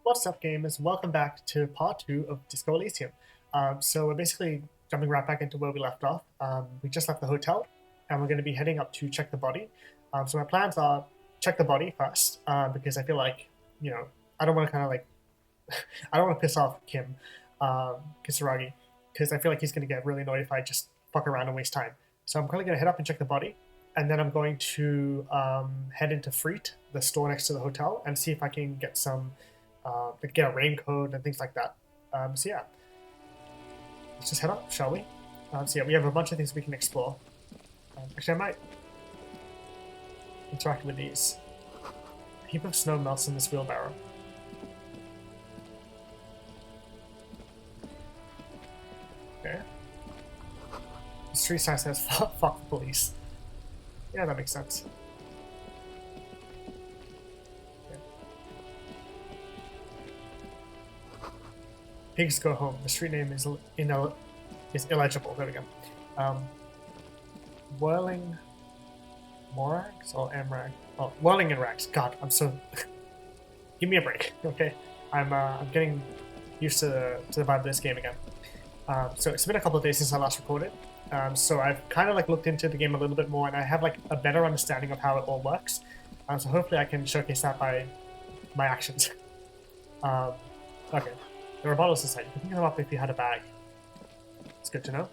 What's up, gamers? Welcome back to part 2 of Disco Elysium. So we're basically jumping right back into where we left off. We just left the hotel, and we're going to be heading up to check the body. So my plans are check the body first, because I feel like, I don't want to kind of like, I don't want to piss off Kim, Kisaragi, because I feel like he's going to get really annoyed if I just fuck around and waste time. So I'm kind of going to head up and check the body, and then I'm going to head into Frittte, the store next to the hotel, and see if I can get some get a raincoat and things like that. So yeah, let's just head up, shall we? So yeah, we have a bunch of things we can explore. Actually, I might interact with these. A heap of snow melts in this wheelbarrow. Okay. The street sign says fuck the police. Yeah, that makes sense. Pigs go home. The street name is illegible. There we go. Whirling Morags or Amrag? Oh, Whirling and Rags. God, I'm so. Give me a break, okay? I'm getting used to the vibe of this game again. So it's been a couple of days since I last recorded. So I've kind of like looked into the game a little bit more, and I have like a better understanding of how it all works. So hopefully I can showcase that by my actions. Okay. There are bottles inside. You can pick them up if you had a bag. It's good to know.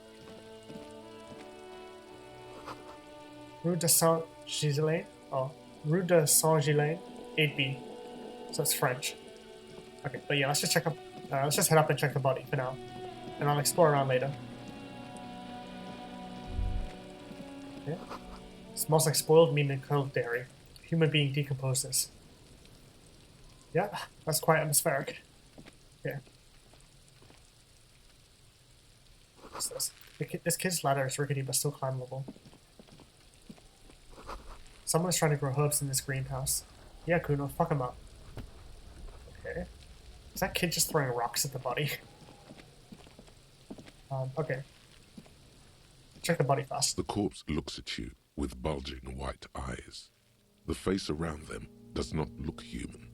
Rue de Saint-Ghislain? Oh, Rue de Saint-Ghislain, 8B. So it's French. Okay, but yeah, let's just check up. Let's just head up and check the body for now, and I'll explore around later. Okay. It smells like spoiled meat and curdled dairy. A human being decomposes. Yeah, that's quite atmospheric. Yeah. What's this? This kid's ladder is rickety but still climbable. Someone's trying to grow herbs in this greenhouse. Yeah, Cuno, fuck him up. Okay. Is that kid just throwing rocks at the body? Okay. Check the body fast. The corpse looks at you with bulging white eyes. The face around them does not look human.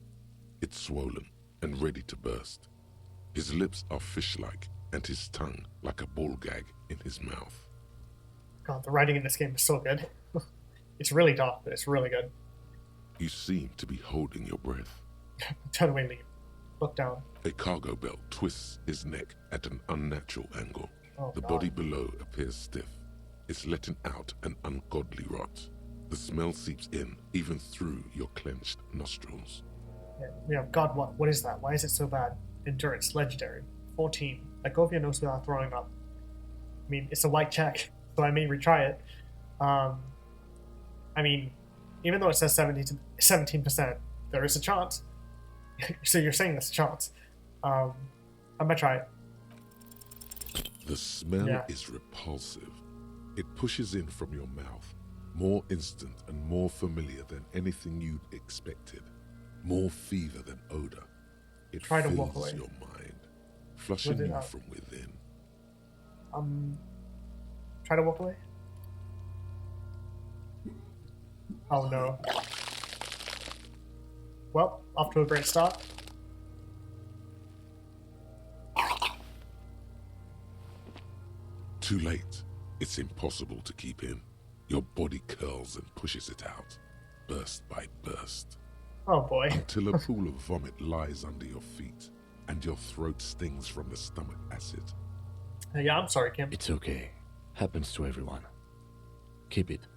It's swollen and ready to burst. His lips are fish-like, and his tongue like a ball gag in his mouth. God, the writing in this game is so good. It's really dark, but it's really good. You seem to be holding your breath. Turn away, leave. Look down. A cargo belt twists his neck at an unnatural angle. Oh, the God. body below appears stiff. It's letting out an ungodly rot. The smell seeps in, even through your clenched nostrils. Yeah, God, what is that? Why is it so bad? Endurance, legendary. 14. Let go of your nose without throwing up. I mean, it's a white check, so I may retry it. I mean, even though it says 17%, there is a chance. So you're saying there's a chance. I'm gonna try it. The smell is repulsive. It pushes in from your mouth, more instant and more familiar than anything you'd expected. More fever than odor. It Try to fills walk away. your mind, flushing you from within. Try to walk away. Oh no. Well, off to a great start. Too late. It's impossible to keep in. Your body curls and pushes it out, burst by burst. Oh boy. Until a pool of vomit lies under your feet, and your throat stings from the stomach acid. Yeah, I'm sorry, Kim. It's okay. Happens to everyone. Keep it.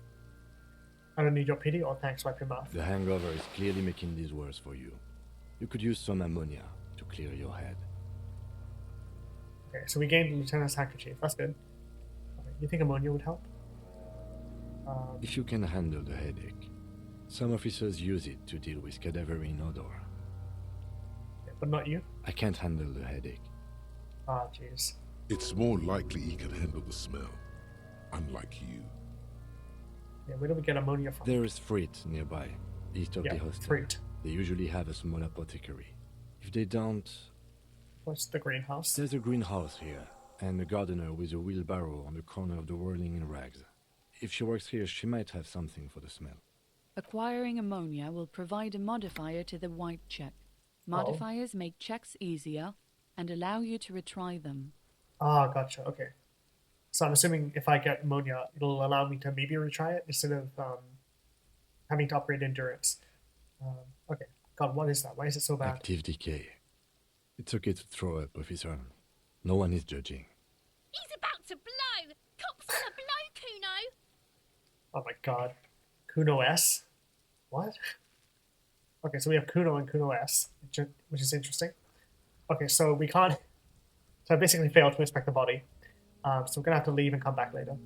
I don't need your pity or thanks, wipe your mouth. The hangover is clearly making this worse for you. You could use some ammonia to clear your head. Okay, so we gained the lieutenant's handkerchief. That's good. Okay, you think ammonia would help? If you can handle the headache. Some officers use it to deal with cadaverine odor. Yeah, but not you? I can't handle the headache. Ah, jeez. It's more likely he can handle the smell, unlike you. Yeah, where do we get ammonia from? There is Frittte nearby, east of the hostel. Frittte. They usually have a small apothecary. If they don't... What's the greenhouse? There's a greenhouse here, and a gardener with a wheelbarrow on the corner of the whirling in rags. If she works here, she might have something for the smell. Acquiring ammonia will provide a modifier to the white check. Modifiers make checks easier and allow you to retry them. Ah, gotcha. Okay. So I'm assuming if I get ammonia, it'll allow me to maybe retry it instead of having to upgrade endurance. Okay. God, what is that? Why is it so bad? Active decay. It's okay to throw up, officer. No one is judging. He's about to blow! Cops on the blow, Cuno! Oh my god. Cuno S? What? Okay, so we have Cuno and Cuno S, which is interesting. Okay, so we can't... So I basically failed to inspect the body. So we're going to have to leave and come back later.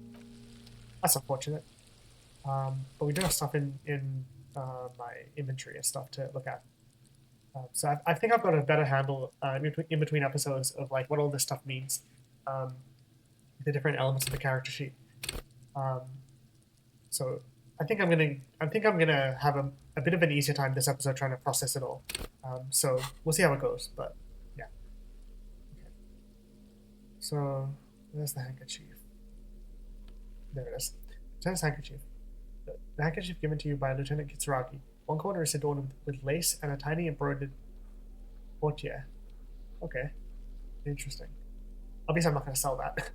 That's unfortunate. But we do have stuff in my inventory and stuff to look at. So I think I've got a better handle in between episodes of like what all this stuff means, the different elements of the character sheet. So I think I'm gonna have a bit of an easier time this episode trying to process it all. So we'll see how it goes. But yeah. Okay. So there's the handkerchief. There it is. Lieutenant's handkerchief. The handkerchief given to you by Lieutenant Kitsuragi. One corner is adorned with lace and a tiny embroidered portiere. Okay. Interesting. Obviously, I'm not going to sell that.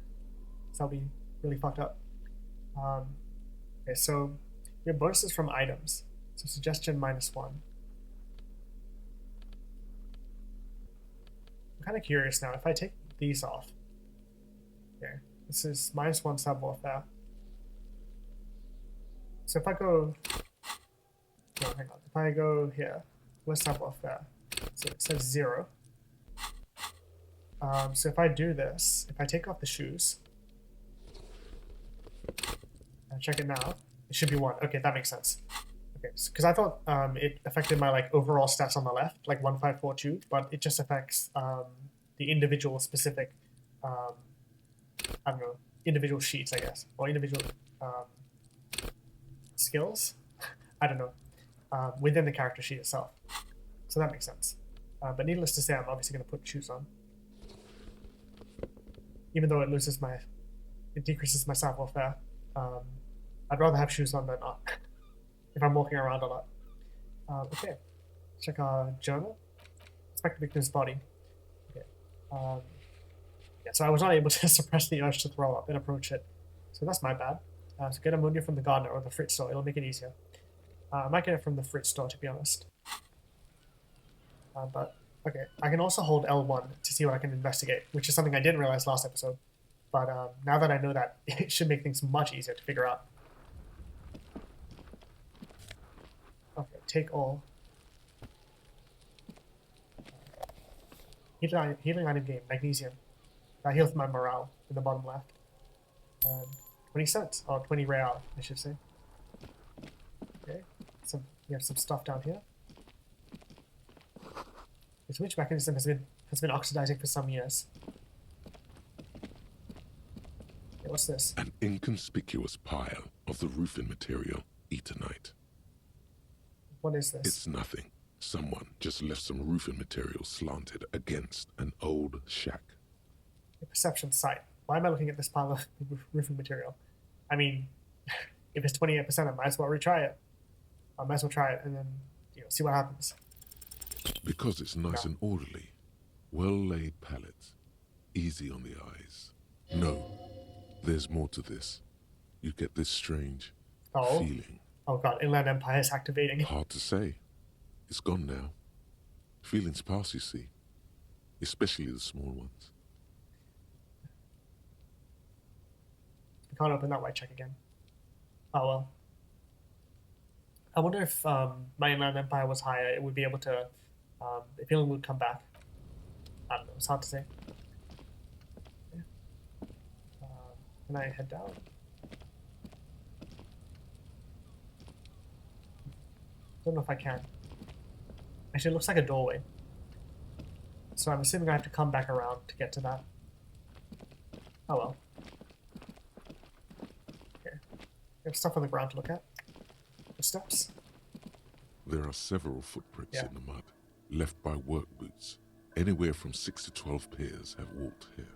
So that'll be really fucked up. Okay, so your bonuses from items. So suggestion -1. I'm kind of curious now. If I take these off. Okay. This is -1 sub warfare. So if I go... No, hang on. If I go here, where's sub warfare? So it says 0. So if I do this, if I take off the shoes, and check it now, it should be 1. Okay, that makes sense. Okay, because I thought it affected my like overall stats on the left, like 1542, but it just affects the individual specific, I don't know, individual sheets, I guess, or individual skills. I don't know, within the character sheet itself. So that makes sense. But needless to say, I'm obviously going to put shoes on. Even though it decreases my stat warfare. I'd rather have shoes on than not. If I'm walking around a lot. Okay. Check our journal. Inspect the victim's body. Okay. Yeah, so I was not able to suppress the urge to throw up and approach it. So that's my bad. So get ammonia from the gardener or the Frittte store. It'll make it easier. I might get it from the Frittte store, to be honest. But, okay. I can also hold L1 to see what I can investigate, which is something I didn't realize last episode. But now that I know that, it should make things much easier to figure out. Okay, take all. Healing item game, magnesium. That heals my morale in the bottom left. 20 cents, or 20 real, I should say. Okay, we have some stuff down here. The switch mechanism has been oxidizing for some years. Okay, what's this? An inconspicuous pile of the roofing material, Eternite. What is this? It's nothing. Someone just left some roofing material slanted against an old shack. A perception sight. Why am I looking at this pile of roofing material? I mean, if it's 28%, I might as well retry it. I might as well try it and then see what happens. Because it's nice and orderly. Well-laid pallets. Easy on the eyes. No, there's more to this. You get this strange feeling. Oh god, Inland Empire is activating. Hard to say. It's gone now. Feelings pass, you see. Especially the small ones. I can't open that white check again. Oh well. I wonder if my Inland Empire was higher, it would be able to... the feeling would come back. I don't know, it's hard to say. Yeah. Can I head down? Don't know if I can. Actually, it looks like a doorway. So I'm assuming I have to come back around to get to that. Oh well. Okay. We have stuff on the ground to look at. Footsteps. There are several footprints in the mud, left by work boots. Anywhere from 6 to 12 pairs have walked here.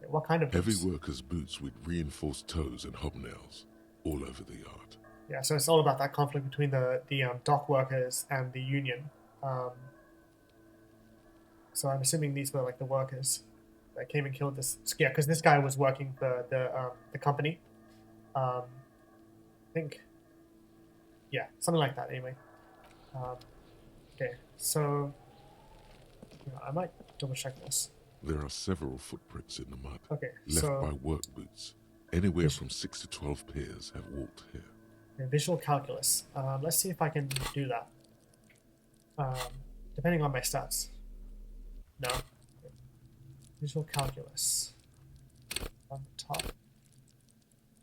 Yeah, what kind of boots? Heavy workers' boots with reinforced toes and hobnails all over the yard. Yeah, so it's all about that conflict between the dock workers and the union. So I'm assuming these were like the workers that came and killed this. Yeah, because this guy was working for the company. I think. Yeah, something like that. Anyway. Okay, so I might double check this. There are several footprints in the mud, Okay, left so by work boots. Anywhere from 6 to 12 pairs have walked here. okay, visual calculus. Let's see if I can do that. Depending on my stats. No. Visual calculus. On the top.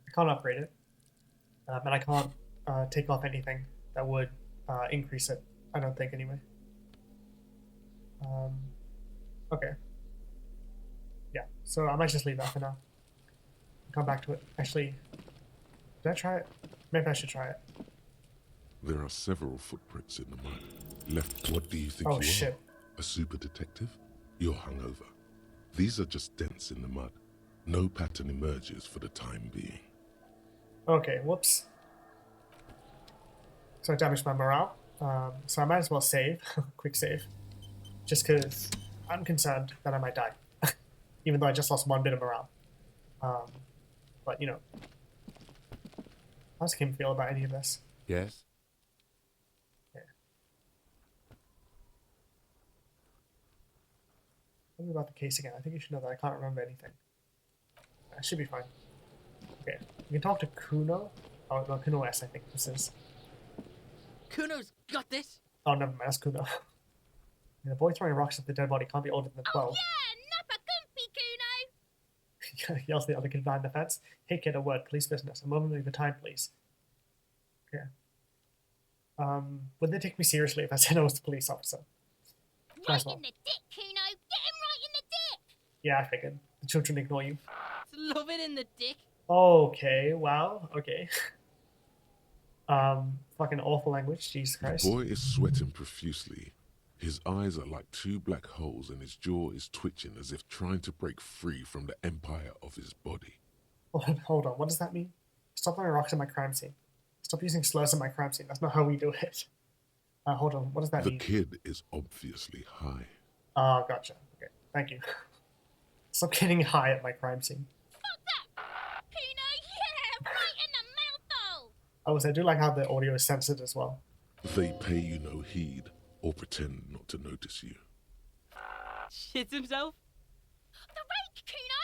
I can't upgrade it. And I can't take off anything that would increase it. I don't think, anyway. Okay. Yeah, so I might just leave that for now. Come back to it. Actually, did I try it? Maybe I should try it. There are several footprints in the mud, left. What do you think Oh, you shit. are? A super detective? You're hungover. These are just dents in the mud. No pattern emerges for the time being. Okay, whoops. So I damaged my morale. So I might as well save. Quick save. Just because I'm concerned that I might die. Even though I just lost 1 bit of morale. But, you know. How does Kim feel about any of this? Yes? Tell me about the case again. I think you should know that I can't remember anything. I should be fine. Okay. We can talk to Cuno. Oh, no, Cuno S, I think this is. Cuno's got this. Oh, never mind. That's Cuno. The boy throwing rocks at the dead body can't be older than 12. Yeah, nappa gumpy, Cuno. Yells the other kid behind the fence. Hey kid, a word, police business. A moment of your time, please. Okay. Would they take me seriously if I said I was the police officer? Right in the dick, Cuno. Get him right in the dick. Yeah, I figured. The children ignore you. Love it in the dick. Okay, wow, okay. Fucking awful language, Jesus The Christ. boy is sweating profusely. His eyes are like 2 black holes and his jaw is twitching as if trying to break free from the empire of his body. Hold on, what does that mean? Stop throwing rocks at my crime scene. Stop using slurs at my crime scene. That's not how we do it. Hold on, what does that The mean? kid is obviously high. Oh, gotcha. Okay, thank you. Stop getting high at my crime scene. Fuck that. Cuno, yeah, right in the mouthful. Oh, so I do like how the audio is censored as well. They pay you no heed or pretend not to notice you. Shits himself. The rake, Cuno.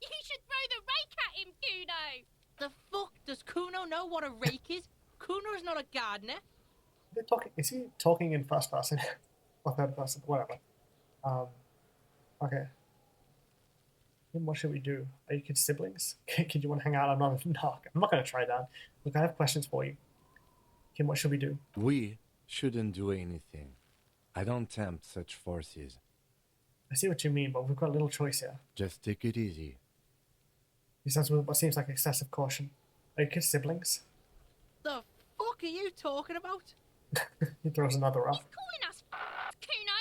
You should throw the rake at him, Cuno. The fuck does Cuno know what a rake is? Cuno's not a gardener. They're talking. Is he talking in first person or third person? Whatever. Okay. Then what should we do? Are you kids siblings? Kid, you want to hang out? I'm not going to try that. Look, I have questions for you. Kim, what should we do? We shouldn't do anything. I don't tempt such forces. I see what you mean, but we've got a little choice here. Just take it easy. He says with what seems like excessive caution. Are you kids siblings? The fuck are you talking about? He throws another rock. He's calling us Cuno.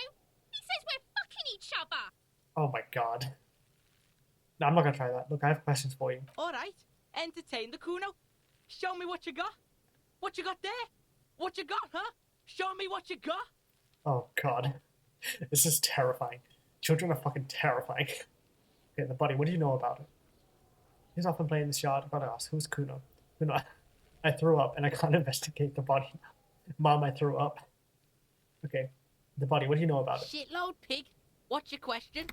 He says we're fucking each other. Oh my god. No, I'm not going to try that. Look, I have questions for you. Alright, entertain the Cuno. Show me what you got. What you got there? What you got, huh? Show me what you got. Oh god. This is terrifying. Children are fucking terrifying. Okay, the body, what do you know about it? He's often playing in this yard. I gotta ask, who's Cuno? Cuno, I threw up and I can't investigate the body. Mom, I threw up. Okay, the body, what do you know about it? Shitload pig. What's your question?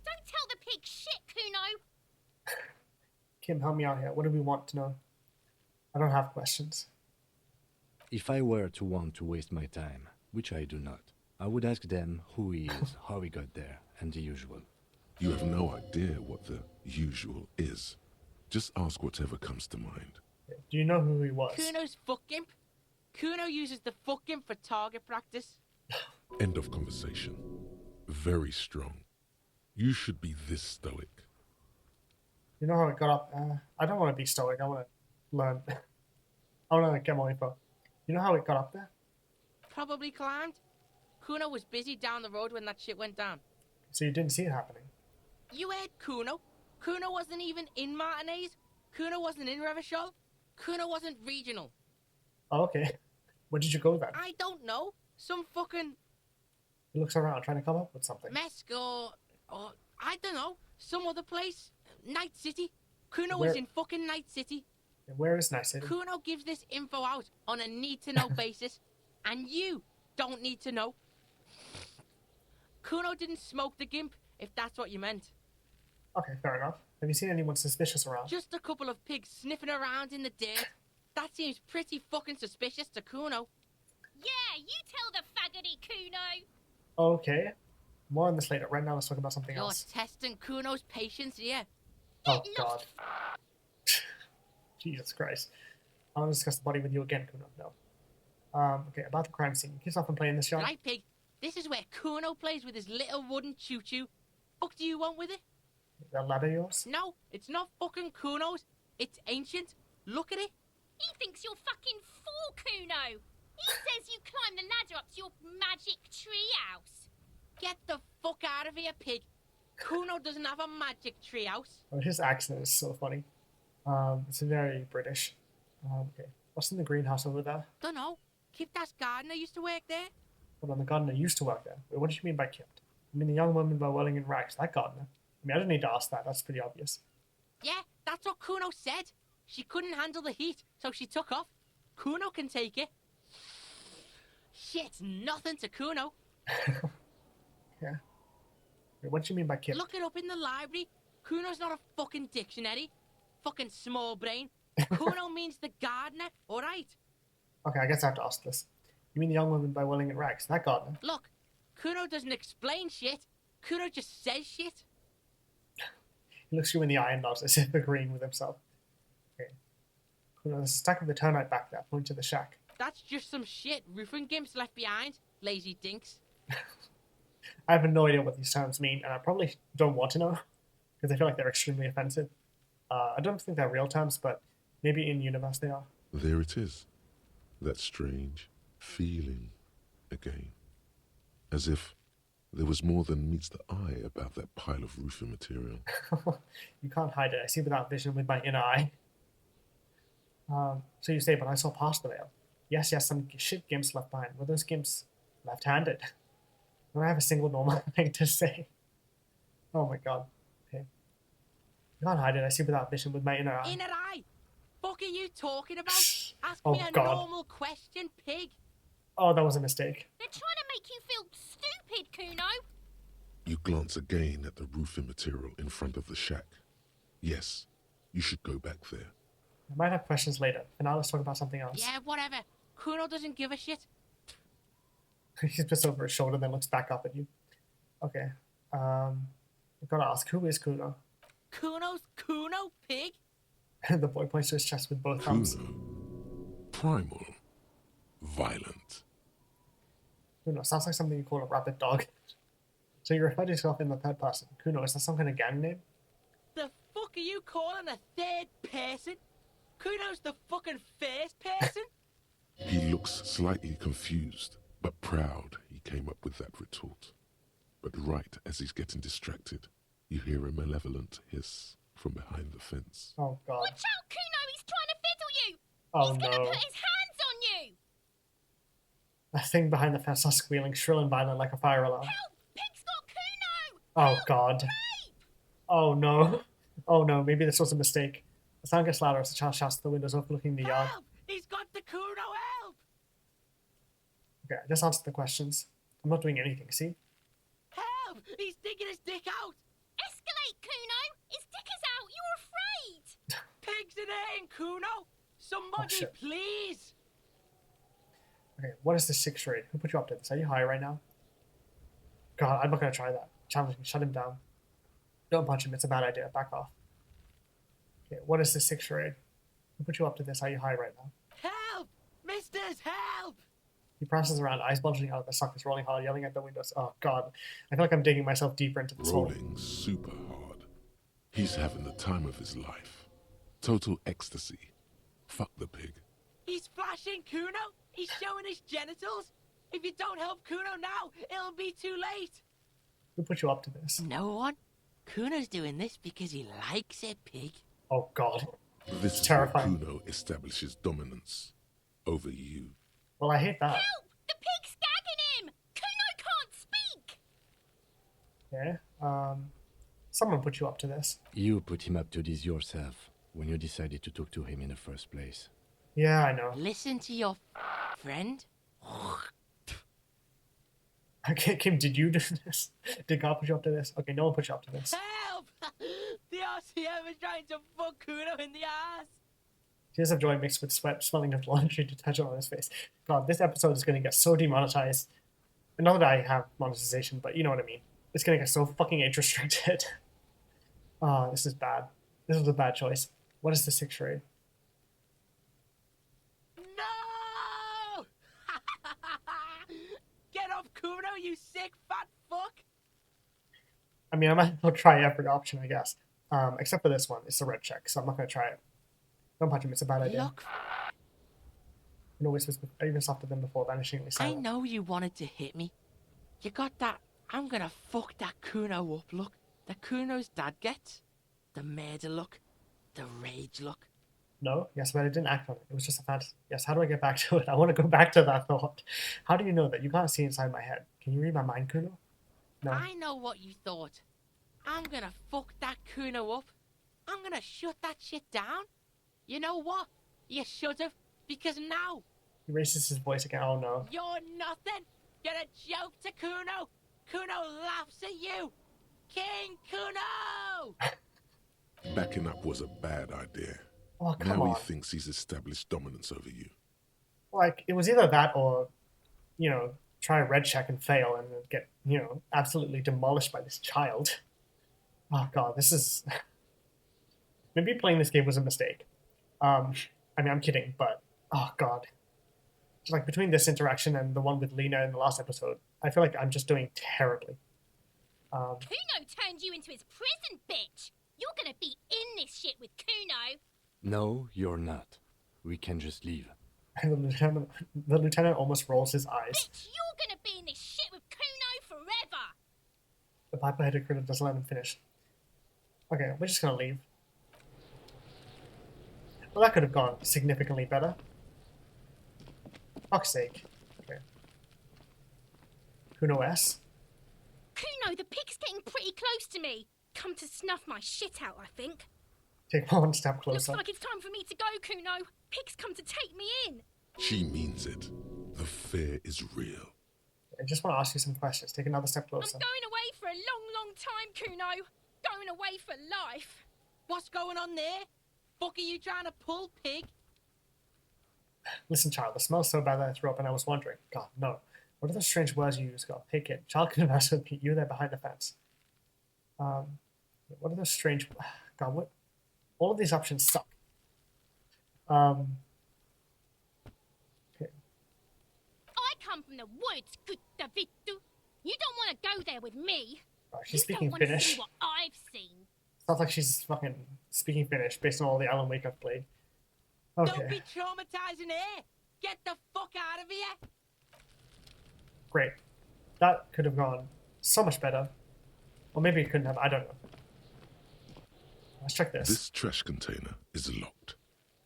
Don't tell the pig shit, Cuno. Kim, help me out here. What do we want to know? I don't have questions. If I were to want to waste my time, which I do not, I would ask them who he is, how he got there, and the usual. You have no idea what the usual is. Just ask whatever comes to mind. Do you know who he was? Cuno's fuck imp. Cuno uses the fuck imp for target practice. End of conversation. Very strong. You should be this stoic. You know how it got up? I don't want to be stoic. I want to learn. I want to get more info. You know how it got up there? Probably climbed. Cuno was busy down the road when that shit went down. So you didn't see it happening? You heard Cuno. Cuno wasn't even in Martinez. Cuno wasn't in Revachol. Cuno wasn't regional. Oh, okay. Where did you go then? I don't know. Some fucking He looks around trying to come up with something. Mesk or I don't know, some other place. Night City. Cuno Where- is in fucking Night City. Where is Night City? Cuno gives this info out on a need-to-know basis, and you don't need to know. Cuno didn't smoke the gimp, if that's what you meant. Okay, fair enough. Have you seen anyone suspicious around? Just a couple of pigs sniffing around in the dirt. That seems pretty fucking suspicious to Cuno. Yeah, you tell the faggoty, Cuno. Okay. More on this later. Right now, let's talk about something You're else. testing Cuno's patience here. Oh, Get God. lost. Jesus Christ. I want to discuss the body with you again, Cuno. No. Okay, about the crime scene. Kiss off and play in this yard. Right, pig? This is where Cuno plays with his little wooden choo-choo. Fuck do you want with it? That ladder yours? No, it's not fucking Cuno's. It's ancient. Look at it. He thinks you're fucking fool, Cuno. He says you climb the ladder up to your magic treehouse. Get the fuck out of here, pig. Cuno doesn't have a magic treehouse. Oh, his accent is so funny. It's very British. Okay. What's in the greenhouse over there? Dunno. Kipta's gardener used to work there. Hold on, the gardener used to work there. Wait, what did you mean by kept? I mean the young woman by Welling in rags. That gardener. I mean, I don't need to ask that. That's pretty obvious. Yeah, that's what Cuno said. She couldn't handle the heat, so she took off. Cuno can take it. Shit's nothing to Cuno. Yeah. Wait, what do you mean by kept? Look it up in the library. Cuno's not a fucking dictionary. Fucking small brain. Cuno means the gardener, alright? Okay, I guess I have to ask this. You mean the young woman by Welling in rags? That gardener? Look, Cuno doesn't explain shit. Cuno just says shit. He looks you in the eye and nods as if agreeing with himself. Okay. Cuno, there's a stack of the termite back there. Point to the shack. That's just some shit roofing gimps left behind. Lazy dinks. I have no idea what these terms mean, and I probably don't want to know, because I feel like they're extremely offensive. I don't think they're real terms, but maybe in universe they are. There it is. That strange feeling again. As if there was more than meets the eye about that pile of roofing material. You can't hide it. I see without vision with my inner eye. So you say, but I saw past the veil. Yes, some shit gimps left behind. Were those gimps left-handed? I don't have a single normal thing to say. Oh my god. Okay. You can't hide it. I see without vision with my inner eye. Inner eye? Fuck are you talking about? Ask Oh, me a God. normal question, pig. Oh, that was a mistake. They're trying to make you feel stupid, Cuno. You glance again at the roofing material in front of the shack. Yes, you should go back there. I might have questions later. For now, let's talk about something else. Yeah, whatever. Cuno doesn't give a shit. He puts over his shoulder, then looks back up at you. Okay. I've got to ask, who is Cuno? Cuno's Cuno, pig? The boy points to his chest with both thumbs. Cuno. Primal. Violent. Cuno sounds like something you call a rabid dog. So you refer to yourself in the third person. Cuno, is that some kind of gang name? The fuck are you calling a third person? Cuno's the fucking first person? He looks slightly confused, but proud he came up with that retort. But right as he's getting distracted, you hear a malevolent hiss from behind the fence. Oh god. Watch out, Cuno. He's trying to fiddle you. Oh He's gonna no. put his hands on you. That thing behind the fence starts squealing, shrill and violent like a fire alarm. Help! Pig's got Cuno. Oh Help! god. Rape! Oh no. Oh no, maybe this was a mistake. The sound gets louder as the child shouts to the windows overlooking the yard. Help! He's got the Cuno, help! Okay, I just answered the questions. I'm not doing anything, see? Help! He's digging his dick out! Escalate, Cuno. His dick is out. You're afraid. Pigs in here, Cuno! Somebody, shit. please! Okay, what is this sixth grade? Who put you up to this? Are you high right now? God, I'm not gonna try that. Challenge me, shut him down. Don't punch him, it's a bad idea. Back off. Okay, what is this sixth grade? Who put you up to this? Are you high right now? Help! Misters, help! He presses around, eyes bulging out of the sockets, rolling hard, yelling at the windows. Oh god, I feel like I'm digging myself deeper into this hole. Rolling super hard. He's having the time of his life. Total ecstasy. Fuck the pig. He's flashing Cuno! He's showing his genitals! If you don't help Cuno now, it'll be too late! Who put you up to this? No one. Cuno's doing this because he likes it, pig. Oh god. This is terrifying. where Cuno establishes dominance over you. Well, I hate that. Help! The pig's gagging him. Cuno can't Okay. Someone put you up to this. You put him up to this yourself when you decided to talk to him in the first place. Yeah, I know. Listen to your friend. Okay, Kim, did you do this? Did God put you up to this? Okay, no one put you up to this. Help! The RCM is trying to fuck Cuno in the ass. Tears of joy mixed with sweat, smelling of laundry detergent on his face. God, this episode is going to get so demonetized. Not that I have monetization, but you know what I mean. It's going to get so fucking age restricted. Oh, this is bad. This was a bad choice. What is the 6 charade? No! Get up, Cuno, you sick fat fuck! I mean, I might as well try every option, I guess. Except for this one. It's a red check, so I'm not going to try it. Don't punch him, it's a bad idea. Look, No whispers, even softer than before, vanishingly I silent. know you wanted to hit me. You got that, I'm gonna fuck that Cuno up look. The Cuno's dad gets. The murder look. The rage look. No? Yes, but I didn't act on it. It was just a fantasy. Yes, how do I get back to it? I want to go back to that thought. How do you know that? You can't see inside my head. Can you read my mind, Cuno? No. I know what you thought. I'm gonna fuck that Cuno up. I'm gonna shut that shit down. You know what? You should've, because now He raises his voice again. Oh no. you're nothing. You're a joke to Cuno. Cuno laughs at you. King Cuno! Backing up was a bad idea. Oh, come Now on. he thinks he's established dominance over you. Like, it was either that or, you know, try a red check and fail and get, you know, absolutely demolished by this child. Oh god, this is... Maybe playing this game was a mistake. I mean, I'm kidding, but... Oh god. Just like, between this interaction and the one with Lena in the last episode, I feel like I'm just doing terribly. Cuno turned you into his prison, bitch! You're gonna be in this shit with Cuno! No, you're not. We can just leave. And the lieutenant almost rolls his eyes. Bitch, you're gonna be in this shit with Cuno forever! The pipe-headed critter doesn't let him finish. Okay, we're just gonna leave. Well, that could have gone significantly better. Fuck's sake. Okay. Cuno S. Cuno, the pig's getting pretty close to me! Come to snuff my shit out, I think. Take one step Looks closer. like it's time for me to go, Cuno. Pig's come to take me in. She means it. The fear is real. I just want to ask you some questions. Take another step I'm closer. going away for a long, long time, Cuno. Going away for life. What's going on there? Fuck are you trying to pull, pig? Listen, child, the smell's so bad that I threw up and I was wondering. God, no. What are those strange words you use, God? Hey, kid. Child converse with me. You there behind the fence. What are those strange... God, what... All of these options suck. Okay. I come from the woods, Gutta Vittu. You don't want to go there with me. Oh, she's You speaking don't want to Finnish. see what I've seen. Sounds like she's fucking speaking Finnish based on all the Alan Wake I've played. Okay. Don't be traumatizing here. Get the fuck out of here. Great. That could have gone so much better. Or maybe it couldn't have. I don't know. Let's check this. This trash container is locked.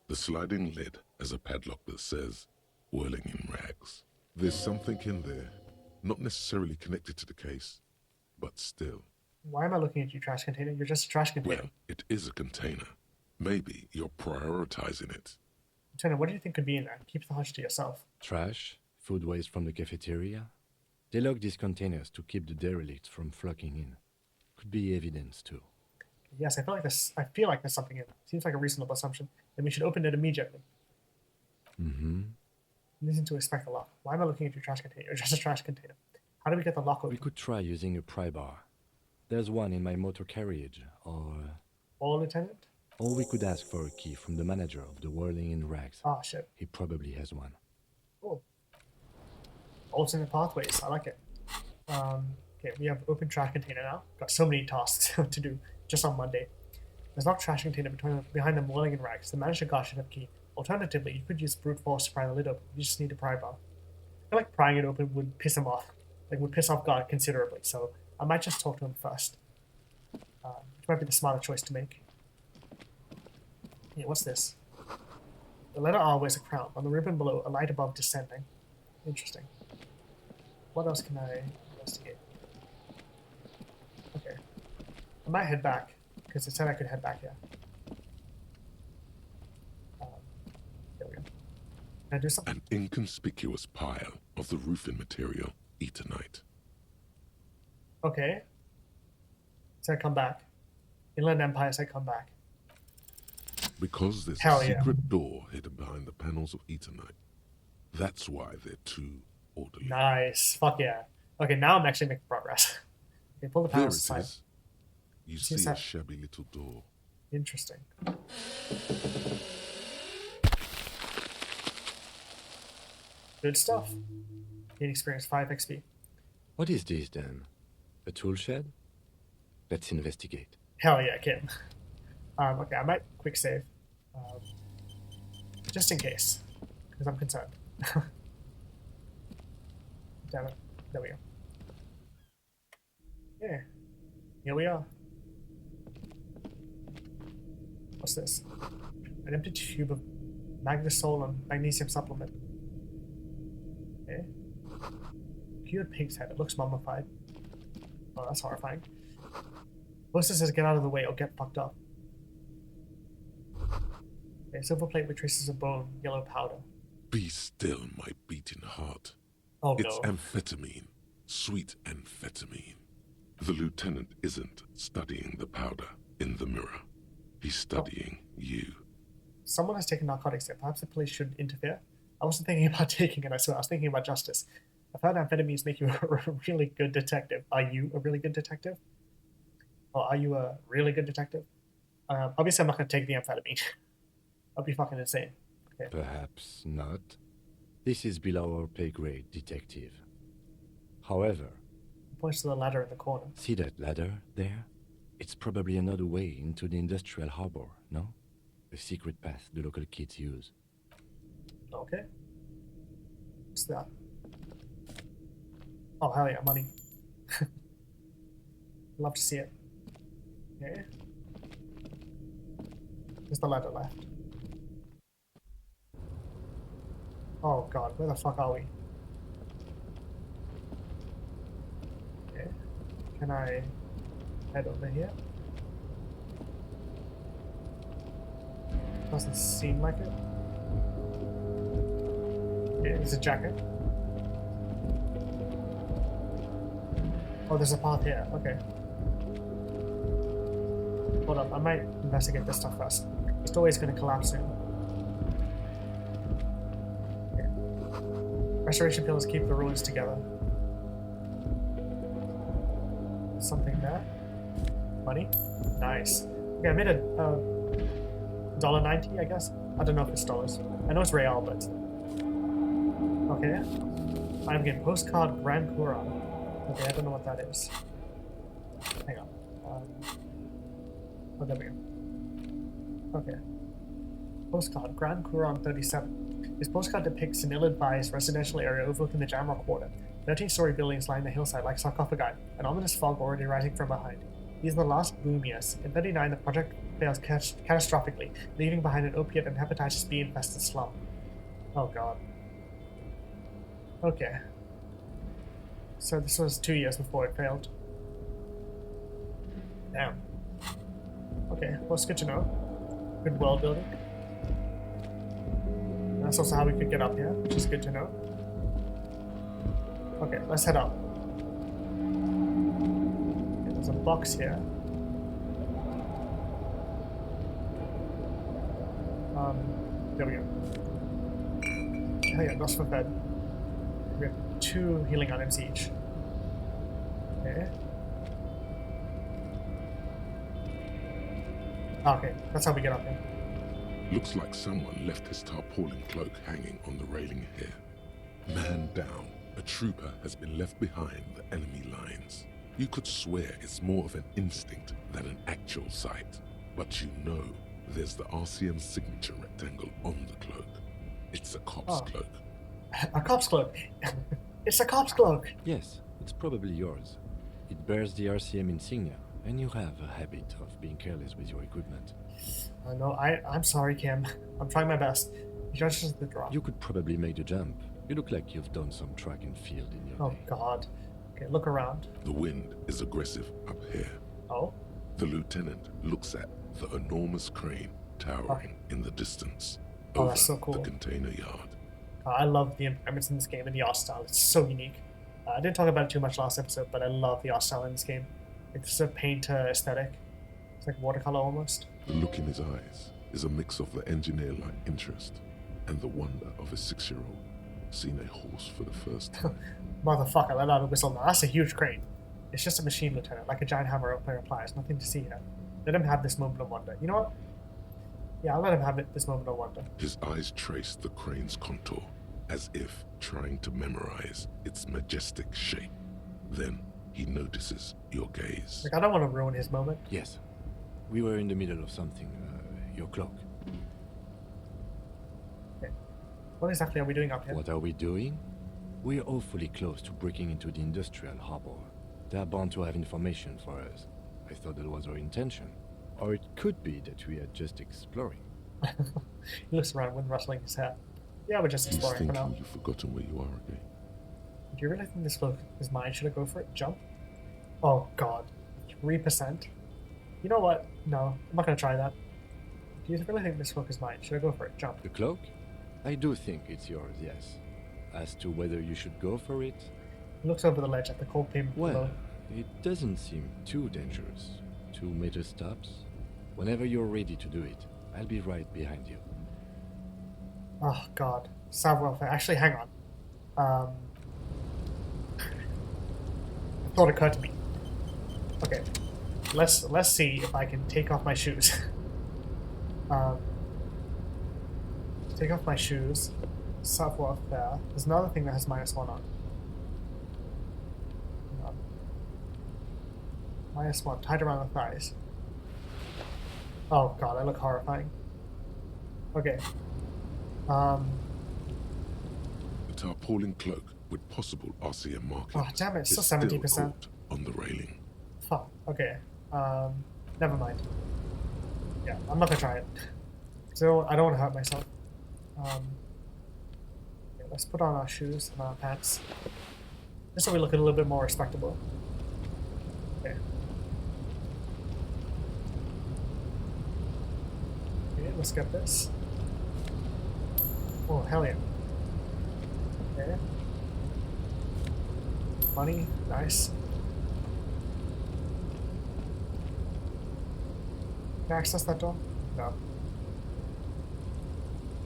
The sliding lid has a padlock that says, whirling in rags. There's something in there, not necessarily connected to the case, but still. Why am I looking at you, trash container? You're just a trash container. Well, it is a container. Maybe you're prioritizing it. Lieutenant, what do you think could be in there? Keep the hunch to yourself. Trash, food waste from the cafeteria. They lock these containers to keep the derelicts from flocking in. Could be evidence too. Yes, I feel like there's something in there. Seems like a reasonable assumption. Then we should open it immediately. Mm-hmm. Reason to expect the lock. Why am I looking at your trash container? You're just a trash container. How do we get the lock We open? could try using a pry bar. There's one in my motor carriage, Or Lieutenant? or we could ask for a key from the manager of the Whirling in Rags. Ah, shit. He probably has one. Cool. Alternate pathways. I like it. Okay, we have open trash container now. Got so many tasks to do just on Monday. There's locked trash container behind them whirling in rags. The manager guard should have key. Alternatively, you could use brute force to pry the lid open. You just need a pry bar. I feel like prying it open would piss him off. Like, would piss off God considerably. So I might just talk to him first. Which might be the smarter choice to make. Yeah, what's this? The letter R wears a crown. On the ribbon below, a light above descending. Interesting. What else can I investigate? I might head back, because it said I could head back here. There we go. Can I do something? An inconspicuous pile of the roofing material, Eternite. Okay. Said come back. Inland Empire said come back. Because there's Hell a yeah. secret door hidden behind the panels of Eternite. That's why they're too orderly. Nice. Fuck yeah. Okay, now I'm actually making progress. Okay, pull the There panels it aside. is. You See see a that? shabby little door. Interesting. Good stuff. Gain experience 5 XP. What is this then? A tool shed? Let's investigate. Hell yeah, Kim. Okay, I might quick save. Just in case. Because I'm concerned. Damn it. There we go. Yeah. Here we are. What's this? An empty tube of magnesol and magnesium supplement. Okay. Cured pig's head. It looks mummified. Oh, that's horrifying. Poster says get out of the way or get fucked up. Okay, silver plate with traces of bone, yellow powder. Be still, my beating heart. Oh It's no. amphetamine. Sweet amphetamine. The lieutenant isn't studying the powder in the mirror. He's studying you. Someone has taken narcotics here. Perhaps the police shouldn't interfere. I wasn't thinking about taking it, I swear. I was thinking about justice. I've heard amphetamines make you a really good detective. Are you a really good detective? Or are you a really good detective? Obviously, I'm not going to take the amphetamine. That'd be fucking insane. Okay. Perhaps not. This is below our pay grade, detective. However, He points to the ladder in the corner. see that ladder there? It's probably another way into the industrial harbor, no? A secret path the local kids use. Okay. What's that? Oh, hell yeah, money. Love to see it. Okay. There's the ladder left. Oh god, where the fuck are we? Okay. Can I head over here? Doesn't seem like it. Okay, there's a jacket. Oh, there's a path here. Okay. Hold up, I might investigate this stuff first. This doorway is going to collapse soon. Okay. Restoration pills keep the ruins together. Something there. Money. Nice. Okay, I made a $1.90, I guess. I don't know if it's dollars. I know it's real, but okay. I'm getting postcard Grand Couronne. Okay, I don't know what that is. Hang on. Oh, there we go. Okay. Postcard Grand Couronne 37. This postcard depicts an ill-advised residential area overlooking the Jamrock Quarter. 13-story buildings line the hillside like sarcophagi, an ominous fog already rising from behind. These are the last boom years. In 39, the project fails catastrophically, leaving behind an opiate and hepatitis B infested slum. Oh god. Okay. So this was 2 years before it failed. Damn. Okay, well, it's good to know. Good world building. And that's also how we could get up here, which is good to know. Okay, let's head up. Okay, there's a box here. There we go. Oh yeah, that's for bed. We have 2 healing items each. Okay. Okay, that's how we get up here. Looks like someone left his tarpaulin cloak hanging on the railing here. Man down, a trooper has been left behind the enemy lines. You could swear it's more of an instinct than an actual sight. But you know there's the RCM signature rectangle on the cloak. It's a cop's cloak. A cop's cloak! It's a cop's cloak! Yes, it's probably yours. It bears the RCM insignia, and you have a habit of being careless with your equipment. I know, I'm sorry, Kim. I'm trying my best. You judges the drop. You could probably make the jump. You look like you've done some track and field in your Oh day. god. Okay, look around. The wind is aggressive up here. Oh? The lieutenant looks at the enormous crane towering in the distance Oh, over that's so cool. the container yard. I love the environments in this game and the art style. It's so unique. I didn't talk about it too much last episode, but I love the art style in this game. It's a painter aesthetic. It's like watercolor almost. The look in his eyes is a mix of the engineer-like interest and the wonder of a 6-year-old seeing a horse for the first time. Motherfucker, let out a whistle now. That's a huge crane. It's just a machine, Lieutenant, like a giant hammer or pair of pliers. Nothing to see here. Let him have this moment of wonder. You know what? Yeah, I'll let him have this moment of wonder. His eyes trace the crane's contour, as if trying to memorize its majestic shape. Then he notices your gaze. Like, I don't want to ruin his moment. Yes. We were in the middle of something. Your clock. Okay. What exactly are we doing up here? What are we doing? We're awfully close to breaking into the industrial harbor. They're bound to have information for us. I thought that was our intention. Or it could be that we are just exploring. He looks around when rustling his hair. Yeah, we're just He's exploring for thinking now. you've forgotten where you are again. Do you really think this cloak is mine? Should I go for it? Jump? Oh god. 3%? You know what? No, I'm not gonna try that. Do you really think this cloak is mine? Should I go for it? Jump. The cloak? I do think it's yours, yes. As to whether you should go for it, He looks over the ledge at the cold pavement well, below. it doesn't seem too dangerous. 2 meter stops. Whenever you're ready to do it, I'll be right behind you. Oh god. Savoir-faire. Actually, hang on. A thought occurred to me. Okay. Let's see if I can take off my shoes. Take off my shoes. Savoir-faire. There's another thing that has -1 on. Hang on. -1 tied around the thighs. Oh god, I look horrifying. Okay. The tarpaulin cloak with possible RCM markings Oh, damn it, it's is still still 70%. caught on the railing. Fuck. Okay. Never mind. Yeah, I'm not gonna try it. So I don't want to hurt myself. Yeah, let's put on our shoes and our pants. Just so we look a little bit more respectable. Okay. Okay, let's get this. Oh, hell yeah. Okay. Money, nice. Can I access that door? No.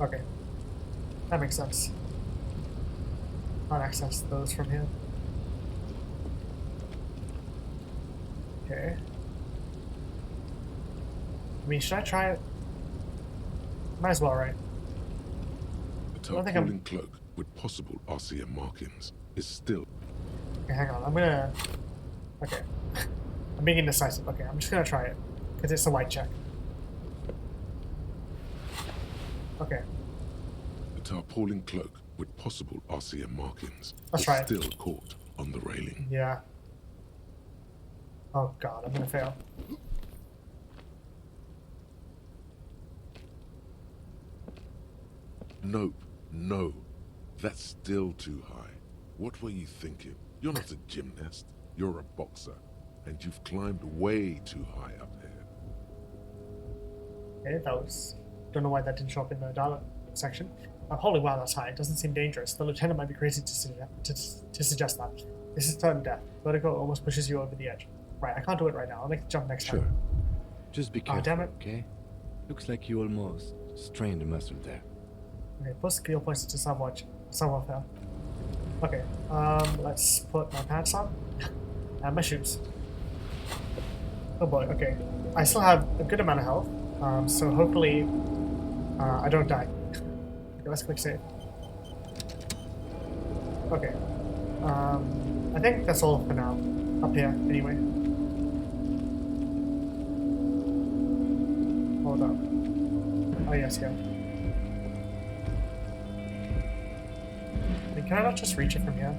Okay. That makes sense. Can't access those from here. Okay. I mean, should I try it? Might as well, right? The don't think I'm- tarpaulin cloak with possible RCM markings is still. Okay, hang on. I'm gonna... Okay. I'm being indecisive. Okay, I'm just gonna try it. Because it's a white check. Okay. The tarpaulin cloak with possible RCM markings Let's is try it. still caught on the railing. Yeah. Oh god, I'm gonna fail. Nope, no. That's still too high. What were you thinking? You're not a gymnast. You're a boxer. And you've climbed way too high up here. Okay, that was... Don't know why that didn't show up in the dialogue section. Holy wow, that's high. It doesn't seem dangerous. The lieutenant might be crazy to suggest that. This is certain death. Vertigo almost pushes you over the edge. Right, I can't do it right now. I'll make the jump next Sure. time. Just be Oh, careful, damn it. okay? Looks like you almost strained a muscle there. Okay, plus skill points to savoir-faire. Okay, let's put my pants on. And my shoes. Oh boy, okay. I still have a good amount of health, so hopefully I don't die. Okay, let's click save. Okay. I think that's all for now. Up here, anyway. Hold up. Oh yes, yeah. Wait, can I not just reach it from here?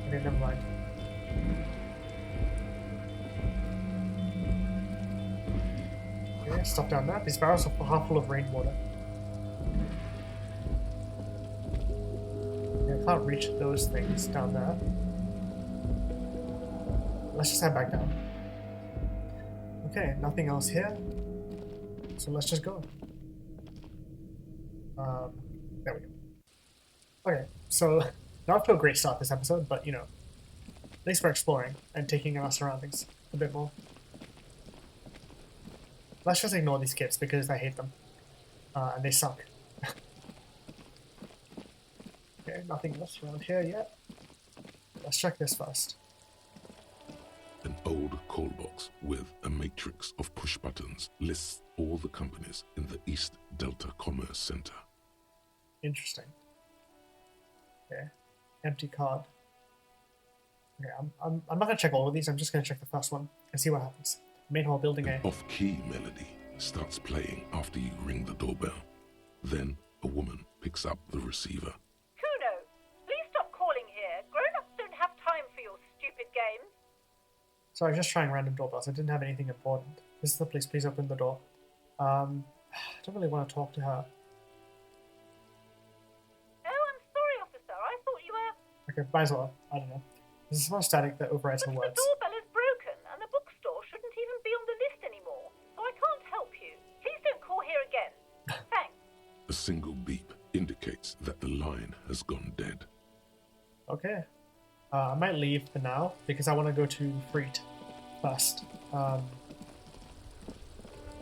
Okay, never mind. Okay, stop down there. These barrels are half full of rainwater. Okay, I can't reach those things down there. Let's just head back down. Okay, nothing else here. So let's just go. There we go. Okay, so not to a great start this episode, but you know, at least we're exploring and taking in our surroundings a bit more. Let's just ignore these kids because I hate them. And they suck. Okay, nothing else around here yet. Let's check this first. An old call box with a matrix of push buttons lists all the companies in the East Delta Commerce Center. Interesting. Okay, empty card. Okay, I'm not gonna check all of these. I'm just gonna check the first one and see what happens. Main hall building A. An off-key melody starts playing after you ring the doorbell. Then a woman picks up the receiver. Cuno, please stop calling here. Grown-ups don't have time for your stupid games. Sorry, just trying random doorbells. I didn't have anything important. This is the place. Please open the door. I don't really want to talk to her. Oh, I'm sorry, officer. I thought you were... Okay, might as well. I don't know. There's a small static that overrides But her the words. doorbell is broken, and the bookstore shouldn't even be on the list anymore. So I can't help you. Please don't call here again. Thanks. A single beep indicates that the line has gone dead. Okay. I might leave for now because I want to go to Frittte first.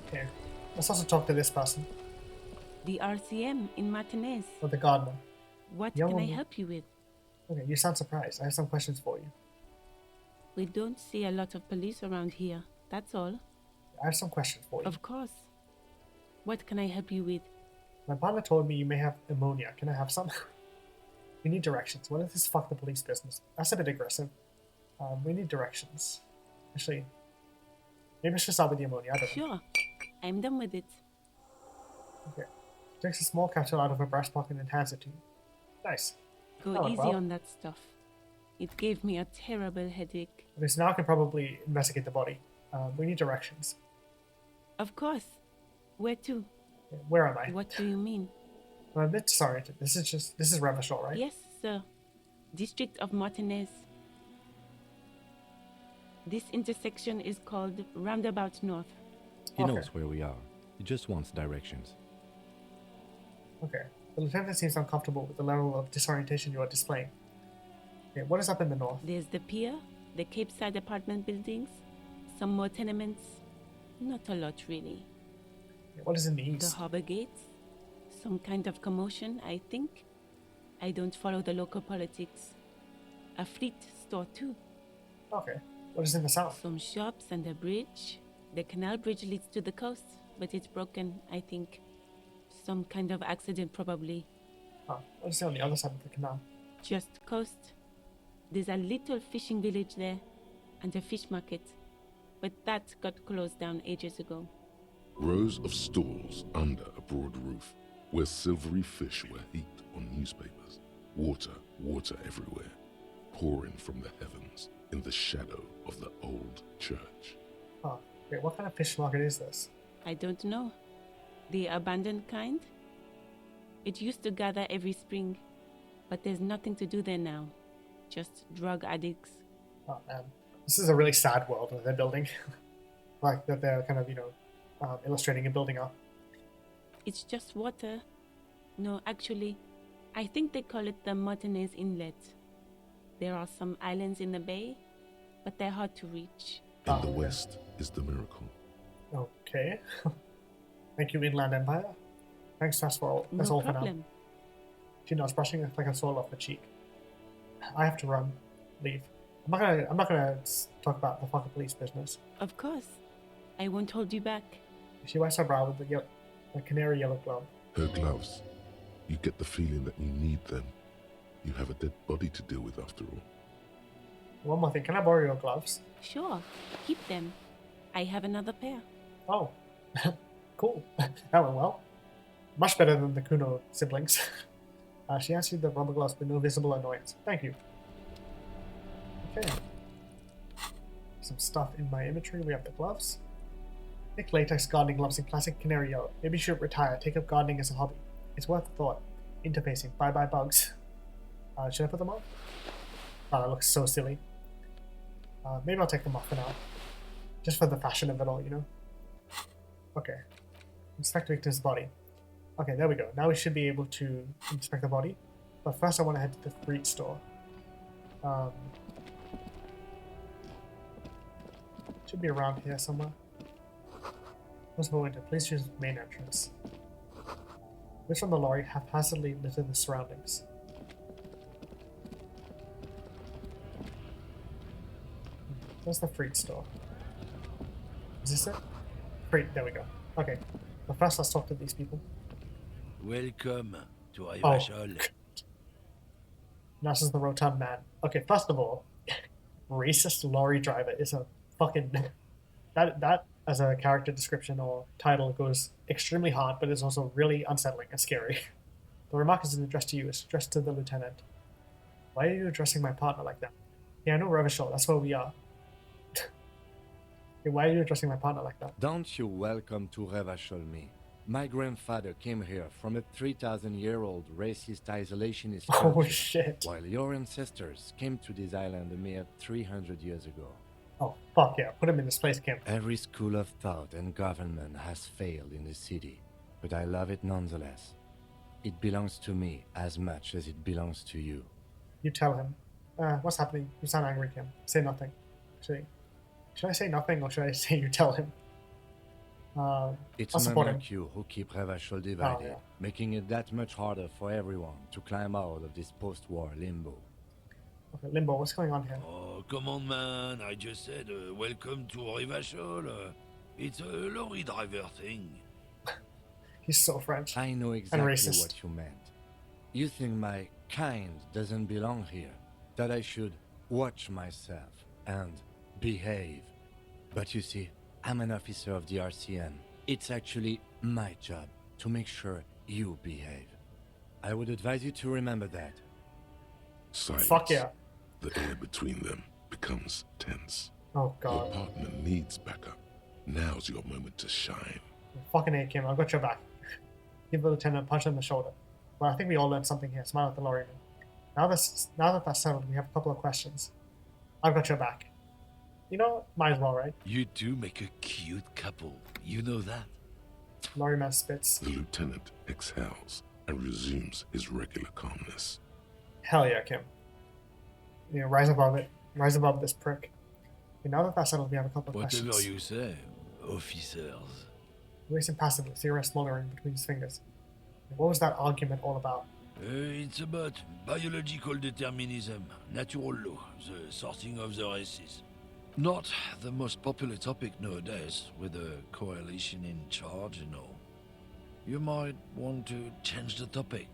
Okay. Let's also talk to this person, The RCM in Martinez. or the gardener. What Young can I woman. help you with? Okay, you sound surprised. I have some questions for you. We don't see a lot of police around here. That's all. I have some questions for you. Of course. What can I help you with? My partner told me you may have ammonia. Can I have some? We need directions. What is this fuck the police business? That's a bit aggressive. We need directions. Actually, maybe I should start with the ammonia. I don't know. Sure. I'm done with it. Okay. Takes a small capsule out of her breast pocket and hands it to you. Nice. Go Oh, easy well. on that stuff. It gave me a terrible headache. Okay, so now I can probably investigate the body. We need directions. Of course. Where to? Okay, where am I? What do you mean? I'm a bit disoriented. This is Revachol, right? Yes, sir. District of Martinez. This intersection is called Roundabout North. He Okay. knows where we are. He just wants directions. Okay. The lieutenant seems uncomfortable with the level of disorientation you are displaying. Okay, what is up in the north? There's the pier, the Cape Side apartment buildings, some more tenements. Not a lot, really. Okay, what is in the The east? harbor gates. Some kind of commotion, I think. I don't follow the local politics. A fleet store, too. Okay. What is in the south? Some shops and a bridge. The canal bridge leads to the coast, but it's broken, I think. Some kind of accident, probably. What is on the other side of the canal? Just coast. There's a little fishing village there, and a fish market. But that got closed down ages ago. Rows of stalls under a broad roof, where silvery fish were heaped on newspapers. Water everywhere, pouring from the heavens in the shadow of the old church. Wait, what kind of fish market is this? I don't know. The abandoned kind? It used to gather every spring, but there's nothing to do there now. Just drug addicts. Oh man, this is a really sad world that they're building. Like that they're kind of, illustrating and building up. It's just water. No, actually, I think they call it the Martinez Inlet. There are some islands in the bay, but they're hard to reach. In the west is the miracle. Okay. Thank you, Inland Empire. Thanks, that's all. That's No all for now. problem. She knows, brushing like a soil off the cheek. I have to run. Leave. I'm not gonna talk about the fucking police business. Of course. I won't hold you back. She wipes her brow with the canary yellow glove. Her gloves. You get the feeling that you need them. You have a dead body to deal with after all. One more thing, can I borrow your gloves? Sure, keep them. I have another pair. Oh, cool. That went well. Much better than the Cuno siblings. She hands you the rubber gloves with no visible annoyance. Thank you. Okay. Some stuff in my inventory. We have the gloves. Thick latex gardening gloves in classic canary yellow. Maybe you should retire. Take up gardening as a hobby. It's worth a thought. Interfacing. Bye-bye bugs. Should I put them on? Oh, that looks so silly. Maybe I'll take them off for now. Just for the fashion of it all, you know? Okay. Inspect victim's body. Okay, there we go. Now we should be able to inspect the body. But first I want to head to the Frittte store. Should be around here somewhere. Possible window. Please use main entrance. Which on the lorry haphazardly littered the surroundings. Where's the Frittte store? Is this it? Frittte, there we go. Okay. But first let's talk to these people. Welcome to Oh. Ivashol. Now this is the rotund man. Okay, first of all, racist lorry driver is a fucking... That as a character description or title goes extremely hard, but it's also really unsettling and scary. The remark isn't addressed to you, it's addressed to the lieutenant. Why are you addressing my partner like that? Yeah, I know Revachol, that's where we are. Yeah, why are you addressing my partner like that? Don't you welcome to Revachol me. My grandfather came here from a 3,000-year-old racist isolationist Oh culture, shit. while your ancestors came to this island a mere 300 years ago. Oh fuck yeah, put him in this place, Kim. Every school of thought and government has failed in the city, but I love it nonetheless. It belongs to me as much as it belongs to you. You tell him. What's happening? You sound angry, Kim. Say nothing. Should I say nothing or should I say you tell him? It's I'll men support him. like you who keep Revachol divided, yeah. making it that much harder for everyone to climb out of this post-war limbo. Okay, Limbo, what's going on here? Oh, come on, man. I just said welcome to Ivashol. It's a lorry driver thing. He's so French. I know exactly racist. what you meant. You think my kind doesn't belong here, that I should watch myself and behave. But you see, I'm an officer of the RCN. It's actually my job to make sure you behave. I would advise you to remember that. Silence. Fuck yeah. The air between them becomes tense. Oh Your god. partner needs backup. Now's your moment to shine. Fucking A, Kim, I've got your back. Give the lieutenant a punch in the shoulder. Well, I think we all learned something here. Smile at the lorryman. Now that that's settled, we have a couple of questions. I've got your back. You know, might as well, right? You two make a cute couple. You know that. Lorryman spits. The lieutenant exhales and resumes his regular calmness. Hell yeah, Kim. You know, rise above it. Rise above this prick. Okay, now that that's settled, we have a couple of Whatever questions. you say, officers. He waits impassively, cigarette smoldering between his fingers. What was that argument all about? It's about biological determinism, natural law, the sorting of the races. Not the most popular topic nowadays, with the coalition in charge and all. You might want to change the topic.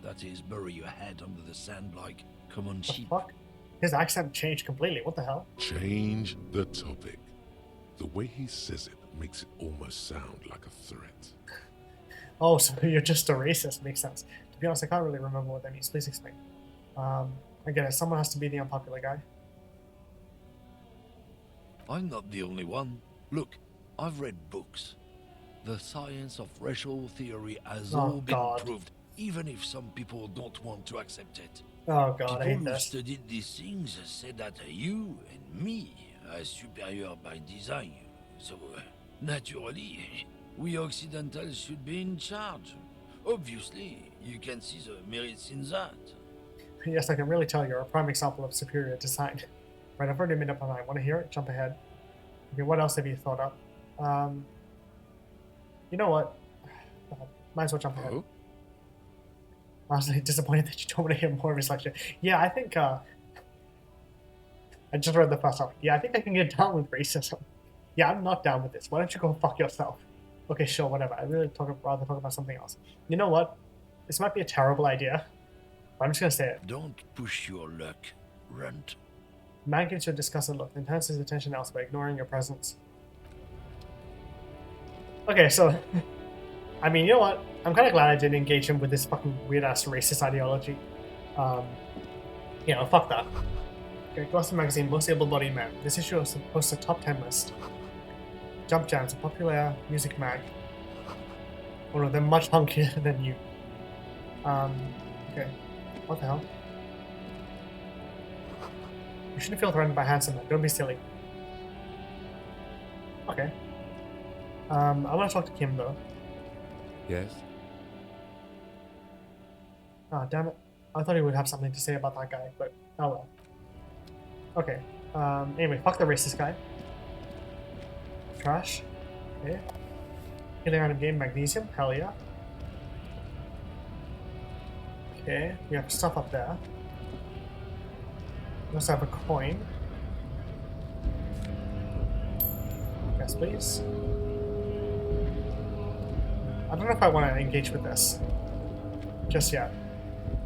That is, bury your head under the sand like common The sheep. fuck? His accent changed completely. What the hell? Change the topic. The way he says it makes it almost sound like a threat. Oh, so you're just a racist. Makes sense. To be honest, I can't really remember what that means. Please explain. Again, someone has to be the unpopular guy. I'm not the only one. Look, I've read books. The science of racial theory has Oh, all been God. proved, even if some people don't want to accept it. Oh god, I People hate who this. studied these things said that you and me are superior by design. So, naturally, we Occidentals should be in charge. Obviously, you can see the merits in that. Yes, I can really tell you're a prime example of superior design. Right, I've already made up my mind. Want to hear it? Jump ahead. Okay, what else have you thought up? You know what? Might as well jump ahead. Oh? I was like, disappointed that you don't want to hear more of his lecture. Yeah, I think, I just read the first half. Yeah, I think I can get down with racism. Yeah, I'm not down with this. Why don't you go fuck yourself? Okay, sure, whatever. I really rather talk about something else. You know what? This might be a terrible idea, but I'm just gonna say it. Don't push your luck, Runt. The man gives you a disgusted look, then turns his attention elsewhere, ignoring your presence. Okay, so... I mean, you know what? I'm kind of glad I didn't engage him with this fucking weird-ass racist ideology. You know, fuck that. Okay, Glossy Magazine, Most Able-Bodied Man. This issue posts a top 10 list. Jump Jams, a popular music mag. Oh no, they're much hunkier than you. Okay. What the hell? You shouldn't feel threatened by handsome men. Don't be silly. Okay. I want to talk to Kim though. Yes? Ah, damn it. I thought he would have something to say about that guy, but oh well. Okay. Anyway, fuck the racist guy. Trash. Okay. Healing item game, magnesium. Hell yeah. Okay, we have stuff up there. We also have a coin. Yes, please. I don't know if I want to engage with this just yet.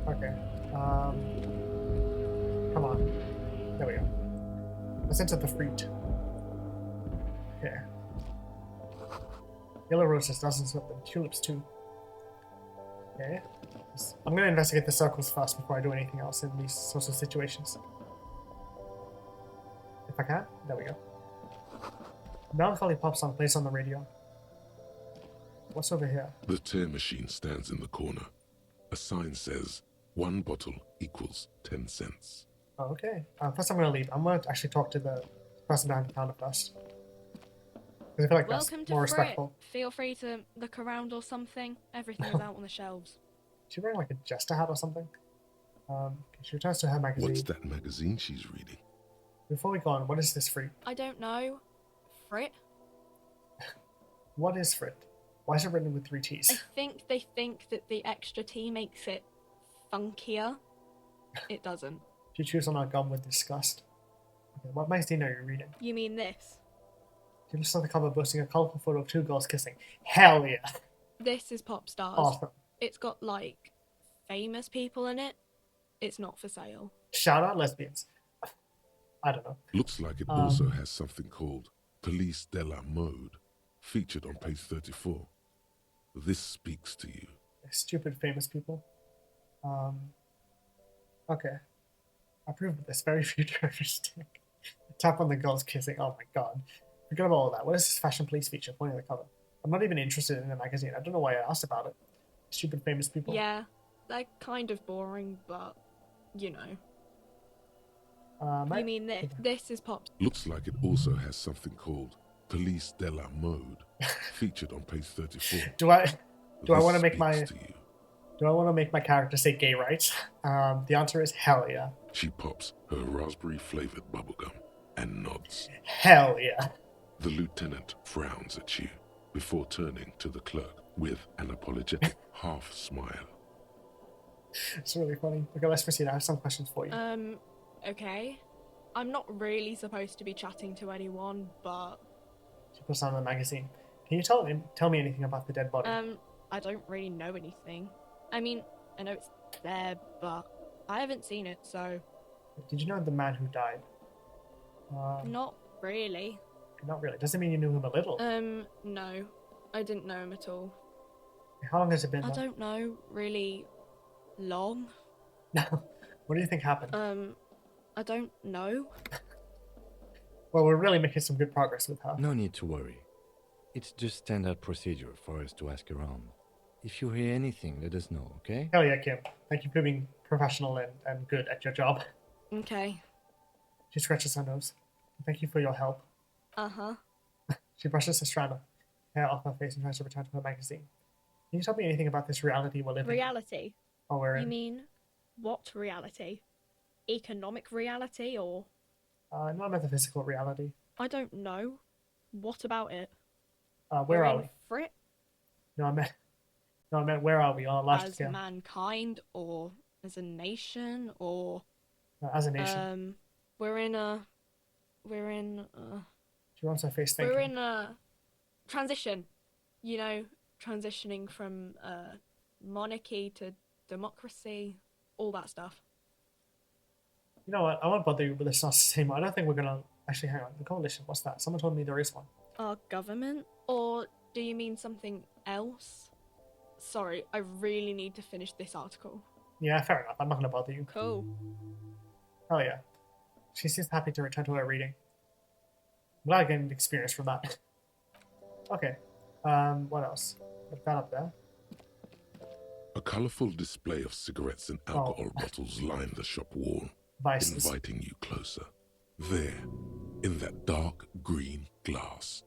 Okay. Come on. There we go. Let's enter the Frittte. Okay. Yellow roses, dozens of them. Tulips too. Okay. I'm gonna investigate the circles first before I do anything else in these sorts of situations. If I can. There we go. Melancholy pop song plays on the radio. What's over here? The tear machine stands in the corner. A sign says, 1 bottle equals 10 cents. Oh, okay. First I'm gonna leave. I'm gonna actually talk to the person behind the counter first. Because I feel like Welcome that's to more Frittte. respectful. Feel free to look around or something. Everything is out on the shelves. Is she wearing like a jester hat or something? She returns to her magazine. What's that magazine she's reading? Before we go on, what is this Frittte? I don't know. Frittte? What is Frittte? Why is it written with 3 T's? I think they think that the extra T makes it funkier. It doesn't. If you choose on our gum with disgust. Okay, what magazine are you reading? You mean this? She looks at the cover boasting a colourful photo of 2 girls kissing. Hell yeah! This is Pop Stars. Awesome. It's got, like, famous people in it. It's not for sale. Shout out lesbians. I don't know. Looks like it also has something called Police de la Mode, featured on page 34. This speaks to you. Stupid famous people. Okay. I approve of this. Very futuristic. Tap on the girls kissing. Oh my god. Forget about all that. What is this fashion police feature? Pointing at the cover. I'm not even interested in the magazine. I don't know why I asked about it. Stupid famous people. Yeah, they're kind of boring, but, you know. You mean this? This is Pop. Looks like it also has something called Police de la Mode, featured on page 34. Do I want to This make my speaks to you. Do I want to make my character say gay rights? The answer is hell yeah. She pops her raspberry-flavored bubblegum and nods. Hell yeah. The lieutenant frowns at you before turning to the clerk with an apologetic half-smile. It's really funny. Okay, let's proceed. I have some questions for you. Okay. I'm not really supposed to be chatting to anyone, but... She puts on the magazine. Can you tell me anything about the dead body? I don't really know anything. I mean, I know it's there, but I haven't seen it, so... Did you know the man who died? Not really. Not really. Doesn't mean you knew him a little. No. I didn't know him at all. How long has it been? I don't know, really long. What do you think happened? I don't know. Well, we're really making some good progress with her. No need to worry. It's just standard procedure for us to ask around. If you hear anything, let us know, okay? Hell yeah, Kim. Thank you for being professional and good at your job. Okay. She scratches her nose. Thank you for your help. Uh-huh. She brushes a strand of hair off her face and tries to return to her magazine. Can you tell me anything about this reality we're living in? Reality? Oh, we're in. You mean, what reality? Economic reality, or...? Not metaphysical reality. I don't know. What about it? Where are we? Frittte? No, I meant where are we on a large As scale? mankind, or as a nation, or... As a nation. We're in... She wants her face thinking. We're in a transition. You know, transitioning from monarchy to democracy, all that stuff. You know what? I won't bother you with this anymore. I don't think we're gonna... Actually, hang on. The coalition, what's that? Someone told me there is one. Our government? Or do you mean something else? Sorry, I really need to finish this article. Yeah, fair enough. I'm not gonna bother you. Cool. Oh yeah. She seems happy to return to her reading. I'm glad I get experience from that. Okay. What else? What's that up there? A colourful display of cigarettes and alcohol bottles line the shop wall, Vices. inviting you closer. There, in that dark green glass,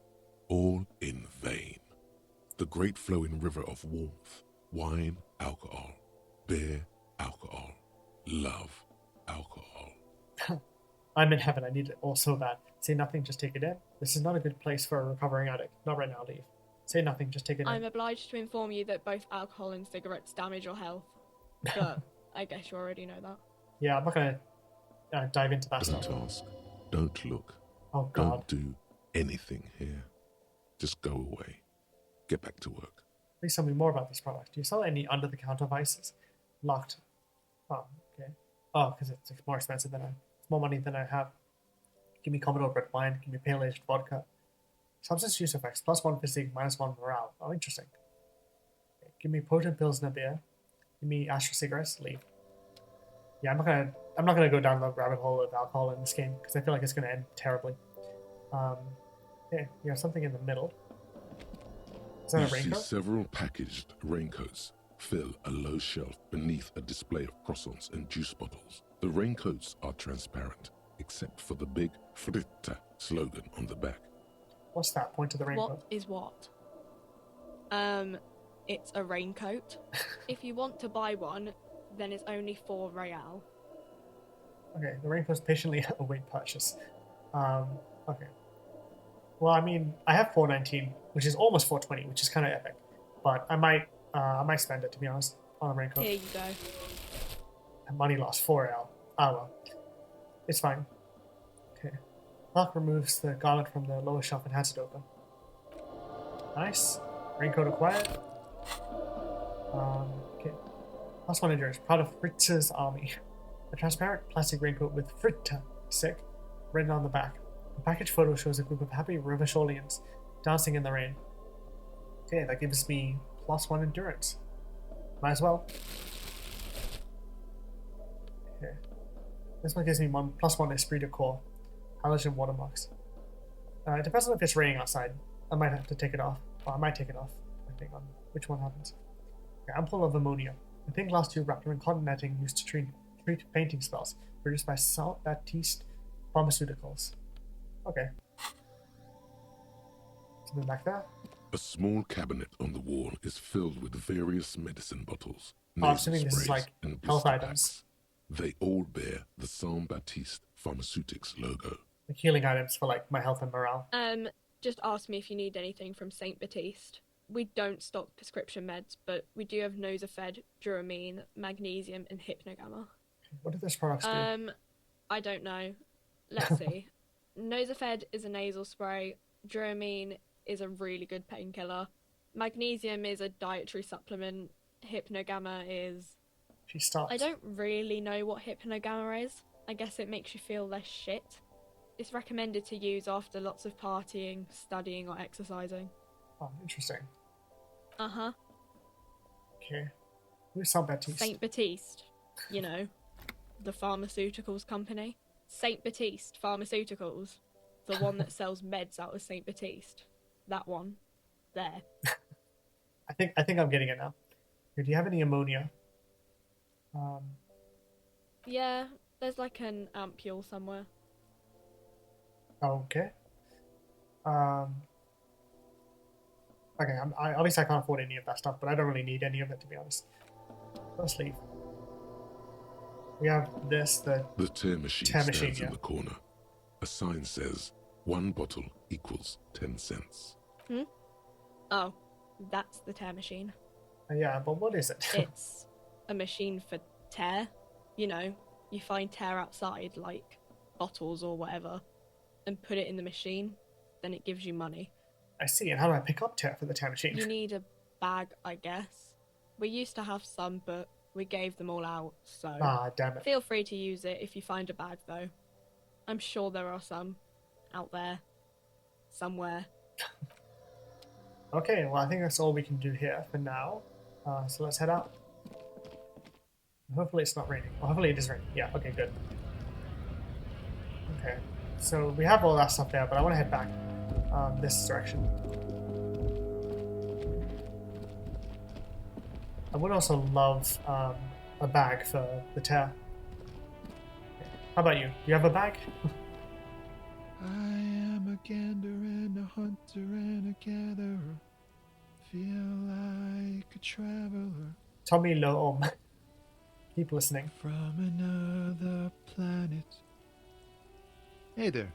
all in vain. The great flowing river of warmth, wine, alcohol, beer, alcohol, love, alcohol. I'm in heaven. I need it all so bad. Say nothing, just take it in. This is not a good place for a recovering addict. Not right now, leave. Say nothing, just take it I'm in. obliged to inform you that both alcohol and cigarettes damage your health. But I guess you already know that. Yeah, I'm not gonna dive into that Don't stuff. ask, don't look, Oh god. don't do anything here. Just go away. Get back to work. Please tell me more about this product. Do you sell any under-the-counter vices? Locked. Oh, okay. Oh, because it's more expensive than it's more money than I have. Give me Commodore red wine. Give me pale-aged vodka. Substance use effects: +1 physique, -1 morale. Oh, interesting. Okay. Give me potent pills and a beer. Give me Astra cigarettes. Leave. Yeah, I'm not gonna go down the rabbit hole of alcohol in this game because I feel like it's gonna end terribly. Okay, you have something in the middle. Is that You a see raincoat? several packaged raincoats fill a low shelf beneath a display of croissants and juice bottles. The raincoats are transparent, except for the big Frittte slogan on the back. What's that? Point to the raincoat. What is what? It's a raincoat. If you want to buy one, then it's only 4 real. Okay, the raincoats patiently await purchase. Okay. Well, I mean, I have 419, which is almost 420, which is kind of epic. But I might spend it, to be honest, on a raincoat. Here you go. And money lost 4L. Ah well, it's fine. Okay. Lock removes the garment from the lower shelf and hands it over. Nice. Raincoat acquired. Okay. +1 endurance. Proud of Fritte's army. A transparent plastic raincoat with Frittte, sick, written on the back. The package photo shows a group of happy Rivasholians dancing in the rain. Okay, that gives me +1 endurance. Might as well. Okay. This one gives me +1 esprit de corps. Halogen watermarks. It depends on if it's raining outside. I might have to take it off. Or I might take it off, depending on which one happens. Okay, ampoule of ammonia. A thin glass tube wrapped around cotton netting used to treat painting spells, produced by Saint Baptiste Pharmaceuticals. Okay. Something back there. A small cabinet on the wall is filled with various medicine bottles, I'm nasal assuming this is sprays, like and health blister items. packs. They all bear the Saint Baptiste Pharmaceutics logo. Like healing items for like my health and morale. Just ask me if you need anything from Saint Baptiste. We don't stock prescription meds, but we do have Nosafed, Duramine, Magnesium, and Hypnogamma. What do those products do? I don't know. Let's see. Nosafed is a nasal spray. Duramine is a really good painkiller. Magnesium is a dietary supplement. Hypnogamma is... She stops. I don't really know what Hypnogamma is. I guess it makes you feel less shit. It's recommended to use after lots of partying, studying, or exercising. Oh, interesting. Uh-huh. Okay. Who's Saint Baptiste? Saint Baptiste. You know, the pharmaceuticals company. Saint Baptiste Pharmaceuticals. The one that sells meds out of Saint Baptiste. That one. There. I think I'm getting it now. Here, do you have any ammonia? Yeah, there's like an ampule somewhere. Okay. Okay, I obviously I can't afford any of that stuff, but I don't really need any of it, to be honest. Let's leave. We have this, the tear machine tear stands machine, in yeah. the corner. A sign says, 1 bottle equals 10 cents. Oh, that's the tear machine. Yeah, but what is it? It's a machine for tear. You know, you find tear outside, like bottles or whatever, and put it in the machine, then it gives you money. I see, and how do I pick up tear for the tear machine? You need a bag, I guess. We used to have some, but we gave them all out, so... Ah, damn it. Feel free to use it if you find a bag, though. I'm sure there are some out there. Somewhere. Okay, well I think that's all we can do here for now. So let's head out. Hopefully it's not raining. Well, hopefully it is raining. Yeah, okay, good. Okay, so we have all that stuff there, but I want to head back this direction. I would also love a bag for the tear. Okay. How about you? Do you have a bag? I am a gander and a hunter and a gatherer. Feel like a traveler Tommy le Homme. Keep listening. from another planet. Hey there.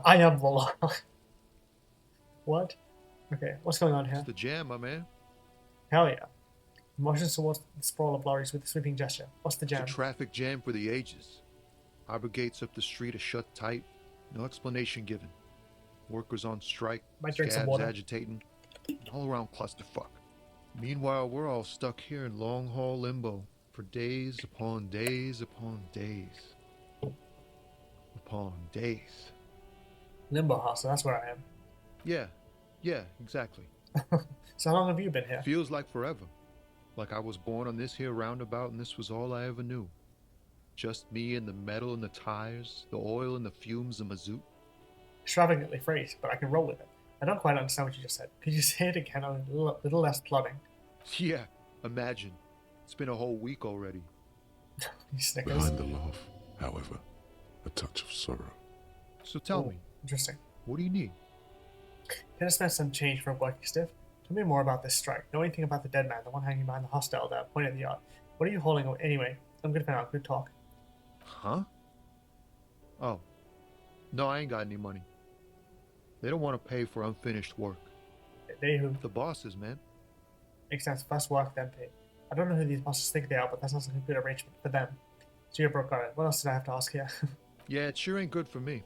I am the law. What? Okay, what's going on here? It's the jam, my man. Hell yeah. Motions towards the sprawl of lorries with a sweeping gesture. What's the jam? It's a traffic jam for the ages. Harbor gates up the street are shut tight. No explanation given. Workers on strike. Might drink some Scabs water. agitating. All around clusterfuck. Meanwhile, we're all stuck here in long-haul limbo for days upon days upon days. Upon days. Limbo house, so that's where I am. Yeah, exactly. So how long have you been here? Feels like forever. Like I was born on this here roundabout and this was all I ever knew. Just me and the metal and the tires, the oil and the fumes of mazout. Extravagantly phrased, but I can roll with it. I don't quite understand what you just said. Could you say it again on a little less plodding? Yeah, imagine. It's been a whole week already. You snickers. Behind the laugh, however, a touch of sorrow. So tell Ooh, me, interesting. what do you need? Can I spend some change for a working stiff? Tell me more about this strike. Know anything about the dead man, the one hanging behind the hostel there, point at the yard? What are you hauling away? Anyway, I'm good for now. Good talk. Huh? Oh. No, I ain't got any money. They don't want to pay for unfinished work. They who? The bosses, man. Makes sense. First work, then pay. I don't know who these bosses think they are, but that sounds like a good arrangement for them. So you're broke, alright. What else did I have to ask here? Yeah, it sure ain't good for me.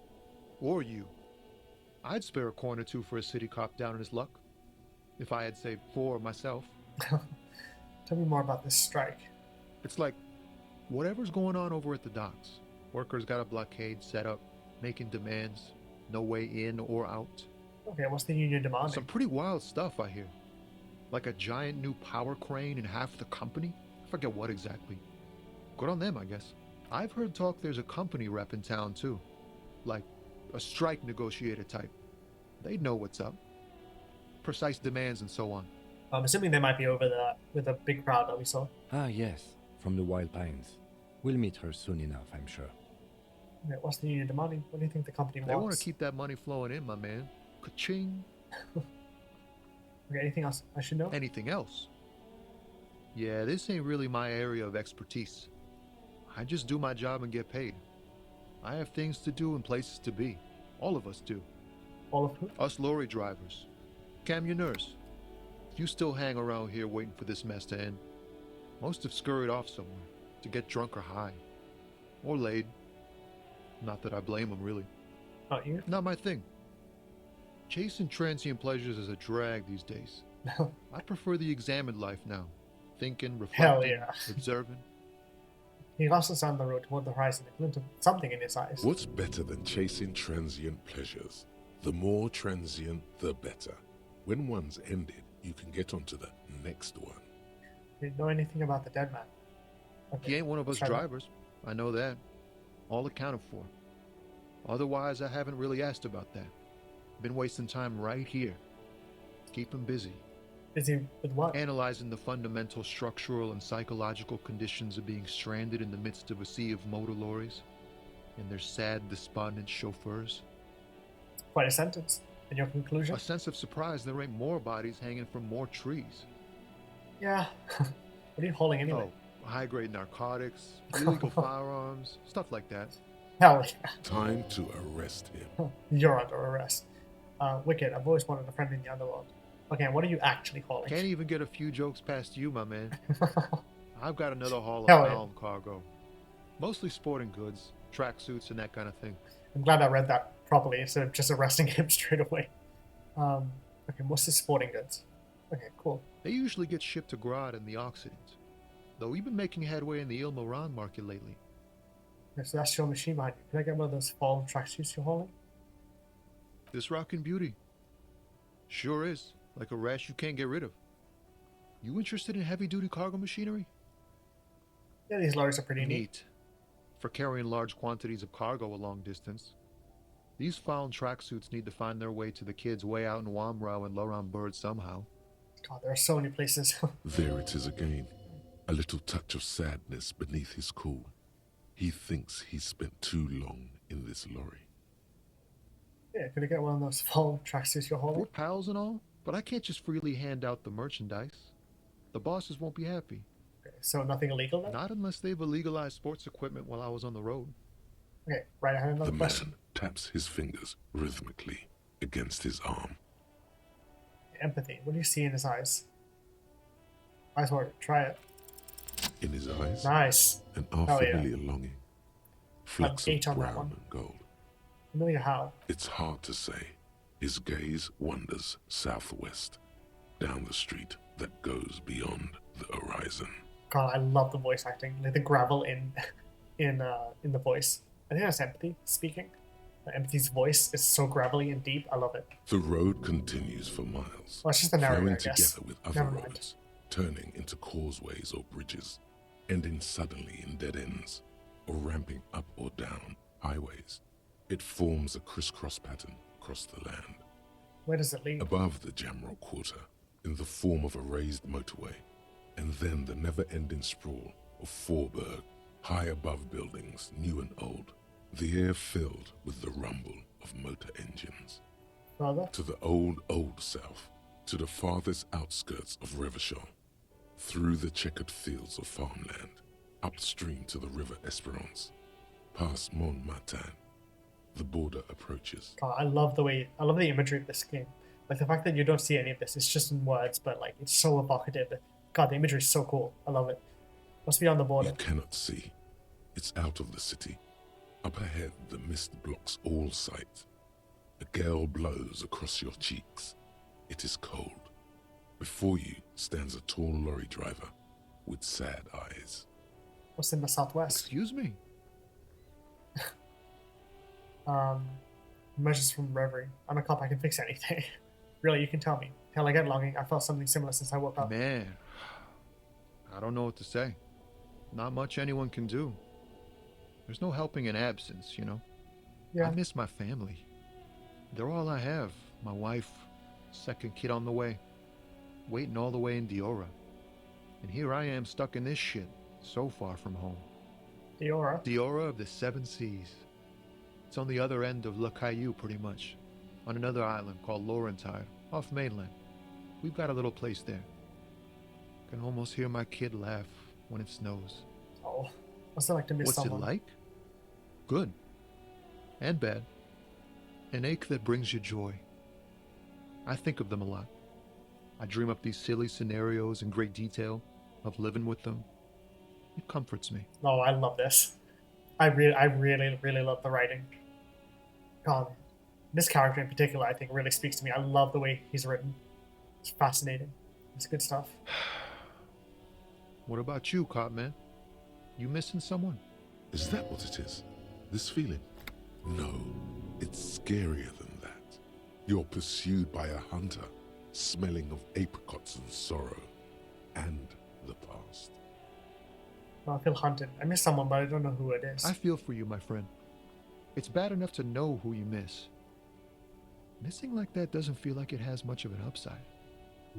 Or you. I'd spare a coin or two for a city cop down in his luck. If I had saved 4 myself. Tell me more about this strike. It's like, whatever's going on over at the docks. Workers got a blockade set up, making demands. No way in or out. Okay, what's the union demanding? Some pretty wild stuff, I hear. Like a giant new power crane in half the company? I forget what exactly. Good on them, I guess. I've heard talk there's a company rep in town, too. Like, a strike negotiator type. They'd know what's up. Precise demands and so on. I'm assuming they might be over there with a big crowd that we saw. Ah, yes, from the Wild Pines. We'll meet her soon enough, I'm sure. Okay, what's the union demanding? What do you think the company They want wants? to keep that money flowing in, my man. Ka-ching. Okay, anything else I should know? Anything else? Yeah, this ain't really my area of expertise. I just do my job and get paid. I have things to do and places to be. All of us do. All of who? Us lorry drivers. Camionneurs. You still hang around here waiting for this mess to end. Most have scurried off somewhere to get drunk or high. Or laid. Not that I blame them, really. Not you? Not my thing. Chasing transient pleasures is a drag these days. I prefer the examined life now. Thinking, Hell reflecting, yeah. observing. He glances down the road toward the horizon, a glint of something in his eyes. What's better than chasing transient pleasures? The more transient, the better. When one's ended, you can get onto the next one. Do you know anything about the dead man? Okay. He ain't one of us Shut up. drivers. I know that. All accounted for. Otherwise, I haven't really asked about that. Been wasting time right here. Keep him busy. Busy with what? Analyzing the fundamental structural and psychological conditions of being stranded in the midst of a sea of motor lorries and their sad, despondent chauffeurs. Quite a sentence. And your conclusion? A sense of surprise there ain't more bodies hanging from more trees. Yeah. What are you hauling anyway? Oh, high-grade narcotics, illegal firearms, stuff like that. Hell yeah. Time to arrest him. You're under arrest. Wicked, I've always wanted a friend in the underworld. Okay, what are you actually hauling? Can't even get a few jokes past you, my man. I've got another haul of Hell yeah. foul cargo. Mostly sporting goods, tracksuits, and that kind of thing. I'm glad I read that properly instead of just arresting him straight away. Okay, what's this sporting goods? Okay, cool. They usually get shipped to Grad in the Occident, though we've been making headway in the Il Moran market lately. Okay, so that's your machine behind you. Can I get one of those fall tracksuits you're hauling? This rockin' beauty. Sure is, like a rash you can't get rid of. You interested in heavy-duty cargo machinery? Yeah, these lorries are pretty neat. Neat. For carrying large quantities of cargo a long distance. These foul tracksuits need to find their way to the kids way out in Wamrau and Laurent Bird somehow. God, there are so many places. There it is again. A little touch of sadness beneath his cool. He thinks he's spent too long in this lorry. Yeah, could I get one of those full tracksuits you're holding? We're pals and all, but I can't just freely hand out the merchandise. The bosses won't be happy. Okay, so nothing illegal then? Not unless they've illegalized sports equipment while I was on the road. Okay, right, I had another The question. man taps his fingers rhythmically against his arm. Empathy. What do you see in his eyes? Nice word. Try it. In his eyes, Nice. an Hell yeah. unfamiliar longing. Flecks of 8 on that brown one. and gold. Familiar how? It's hard to say. His gaze wanders southwest, down the street that goes beyond the horizon. God, I love the voice acting. Like the gravel in the voice. I think that's Empathy speaking. Empathy's voice is so gravelly and deep. I love it. The road continues for miles, Well, it's just the narrator, flowing I guess. together with other Never mind. roads, turning into causeways or bridges, ending suddenly in dead ends, or ramping up or down highways. It forms a crisscross pattern across the land. Where does it lead? Above the Jamrock Quarter, in the form of a raised motorway, and then the never-ending sprawl of Forburg, high above buildings, new and old, the air filled with the rumble of motor engines. Further? To the old south, to the farthest outskirts of Revachol, through the checkered fields of farmland, upstream to the river Esperance, past Montmartin, the border approaches. God, I love the imagery of this game. Like the fact that you don't see any of this, it's just in words, but like it's so evocative. God, the imagery is so cool. I love it. Must be on the border. You cannot see. It's out of the city. Up ahead, the mist blocks all sight. A gale blows across your cheeks. It is cold. Before you stands a tall lorry driver with sad eyes. What's in the southwest? Excuse me. Measures from Reverie. I'm a cop, I can fix anything. Really, you can tell me. Till I get longing, I felt something similar since I woke up. Man, I don't know what to say. Not much anyone can do. There's no helping in absence, you know? Yeah. I miss my family. They're all I have. My wife, second kid on the way, waiting all the way in Diora. And here I am stuck in this shit, so far from home. Diora? Diora of the Seven Seas. It's on the other end of Le Caillou, pretty much, on another island called Laurentide, off mainland. We've got a little place there. Can almost hear my kid laugh when it snows. Oh, what's it like to miss What's someone? it like? Good. And bad. An ache that brings you joy. I think of them a lot. I dream up these silly scenarios in great detail of living with them. It comforts me. Oh, I love this. I really love the writing. God, this character in particular, I think, really speaks to me. I love the way he's written. It's fascinating. It's good stuff. What about you, Cop Man? You missing someone? Is that what it is? This feeling? No, it's scarier than that. You're pursued by a hunter, smelling of apricots and sorrow, and the past. I feel hunted. I miss someone, but I don't know who it is. I feel for you, my friend. It's bad enough to know who you miss. Missing like that doesn't feel like it has much of an upside.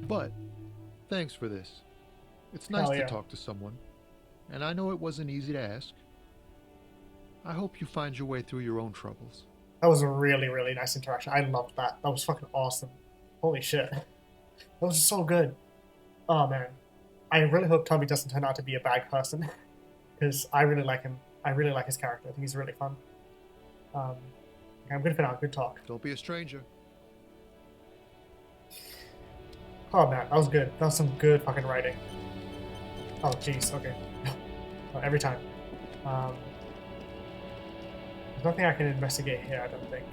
But, thanks for this. It's nice Hell to yeah. talk to someone. And I know it wasn't easy to ask. I hope you find your way through your own troubles. That was a really nice interaction. I loved that. That was fucking awesome. Holy shit. That was so good. Oh, man. I really hope Tommy doesn't turn out to be a bad person. Because I really like him. I really like his character. I think he's really fun. Okay, I'm good for now. Good talk. Don't be a stranger. Oh, man. That was good. That was some good fucking writing. Oh, jeez. Okay. Oh, every time. There's nothing I can investigate here, I don't think.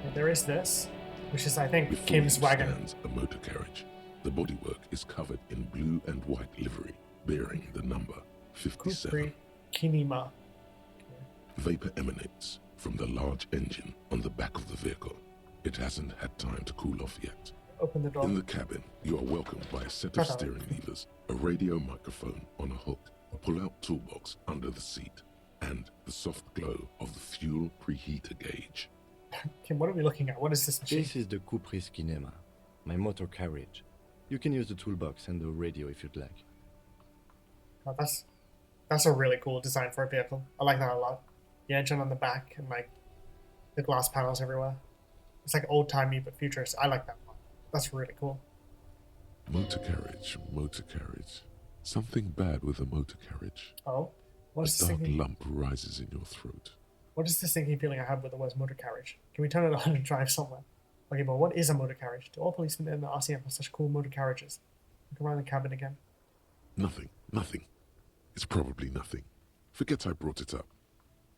Okay, there is this, which is, I think, Before Kim's you wagon. stands a motor carriage. The bodywork is covered in blue and white livery, bearing the number 57. Kupri Kinema. Vapor emanates from the large engine on the back of the vehicle. It hasn't had time to cool off yet. Open the door. In the cabin, you are welcomed by a set of steering levers, a radio microphone on a hook, a pull-out toolbox under the seat, and the soft glow of the fuel preheater gauge. Kim, what are we looking at? What is this machine? This is the Kupris Kinema, my motor carriage. You can use the toolbox and the radio if you'd like. Oh, that's a really cool design for a vehicle. I like that a lot. the engine on the back and like the glass panels everywhere. It's like old timey but futurist. I like that one. That's really cool. Motor carriage, motor carriage. Something bad with a motor carriage. Oh, what A is this dark thinking? lump rises in your throat. What is this thinking feeling I have with the words motor carriage? Can we turn it on and drive somewhere? Okay, but what is a motor carriage? Do all policemen in the RCM have such cool motor carriages? Look around the cabin again. Nothing, nothing. It's probably nothing. Forget I brought it up.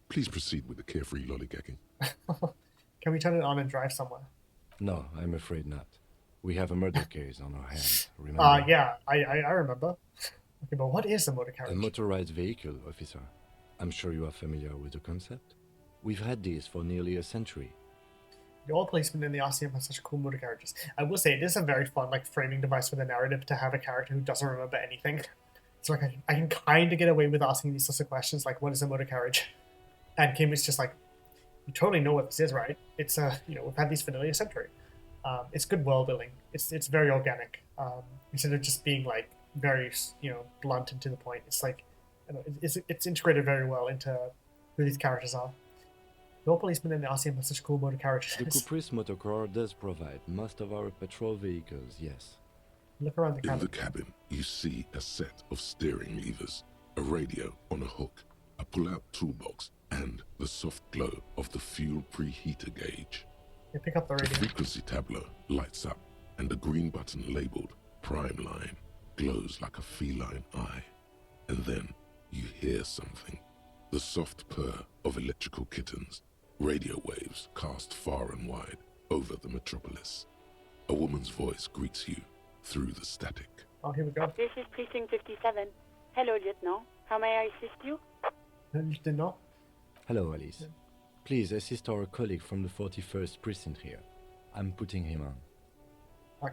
Please proceed with the carefree lollygagging. Can we turn it on and drive somewhere? No, I'm afraid not. We have a murder case on our hands, remember? Yeah, I remember. Okay, but what is a motor carriage? A motorized vehicle, officer. I'm sure you are familiar with the concept. We've had these for nearly a century. All policemen in the RCM have such cool motor carriages. I will say, it is a very fun like framing device for the narrative to have a character who doesn't remember anything. So like I can kind of get away with asking these sorts of questions, like what is a motor carriage? And Kim is just like, you totally know what this is, right? It's we've had these for nearly a century. It's good world building. It's very organic. Instead of just being like very blunt and to the point, it's like it's integrated very well into who these characters are. No policemen in the RCM have such cool motor carriages. The Caprice Motorcar does provide most of our patrol vehicles, yes. Look around the cabin. In the cabin, you see a set of steering levers, a radio on a hook, a pull-out toolbox, and the soft glow of the fuel preheater gauge. Yeah, pick up the The radio. frequency tableau lights up, and the green button labeled Prime Line glows like a feline eye. And then you hear something. The soft purr of electrical kittens, radio waves cast far and wide over the metropolis. A woman's voice greets you through the static. Oh, here we go. This is Precinct 57. Hello, Lieutenant. How may I assist you? Lieutenant. Hello, Alice. Please assist our colleague from the 41st Precinct here. I'm putting him on.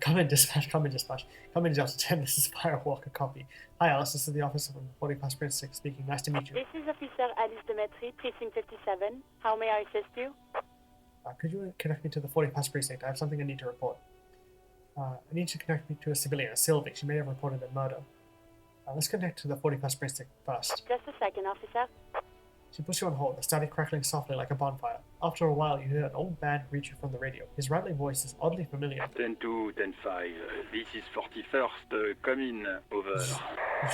Come in, dispatch. Come in, dispatch. Come in, Delta 10. This is Firewalker. Copy. Hi, Alice. This is the officer from 41st Precinct speaking. Nice to meet you. This is Officer Alice Demetri, Precinct 57. How may I assist you? Could you connect me to the 41st Precinct? I have something I need to report. I need to connect me to a civilian, a Sylvie. She may have reported a murder. Let's connect to the 41st Precinct first. Just a second, officer. She puts you on hold, the static crackling softly like a bonfire. After a while, you hear an old man greet you from the radio. His rattling voice is oddly familiar. 10-2, 10-5. This is 41st. Come in. Over.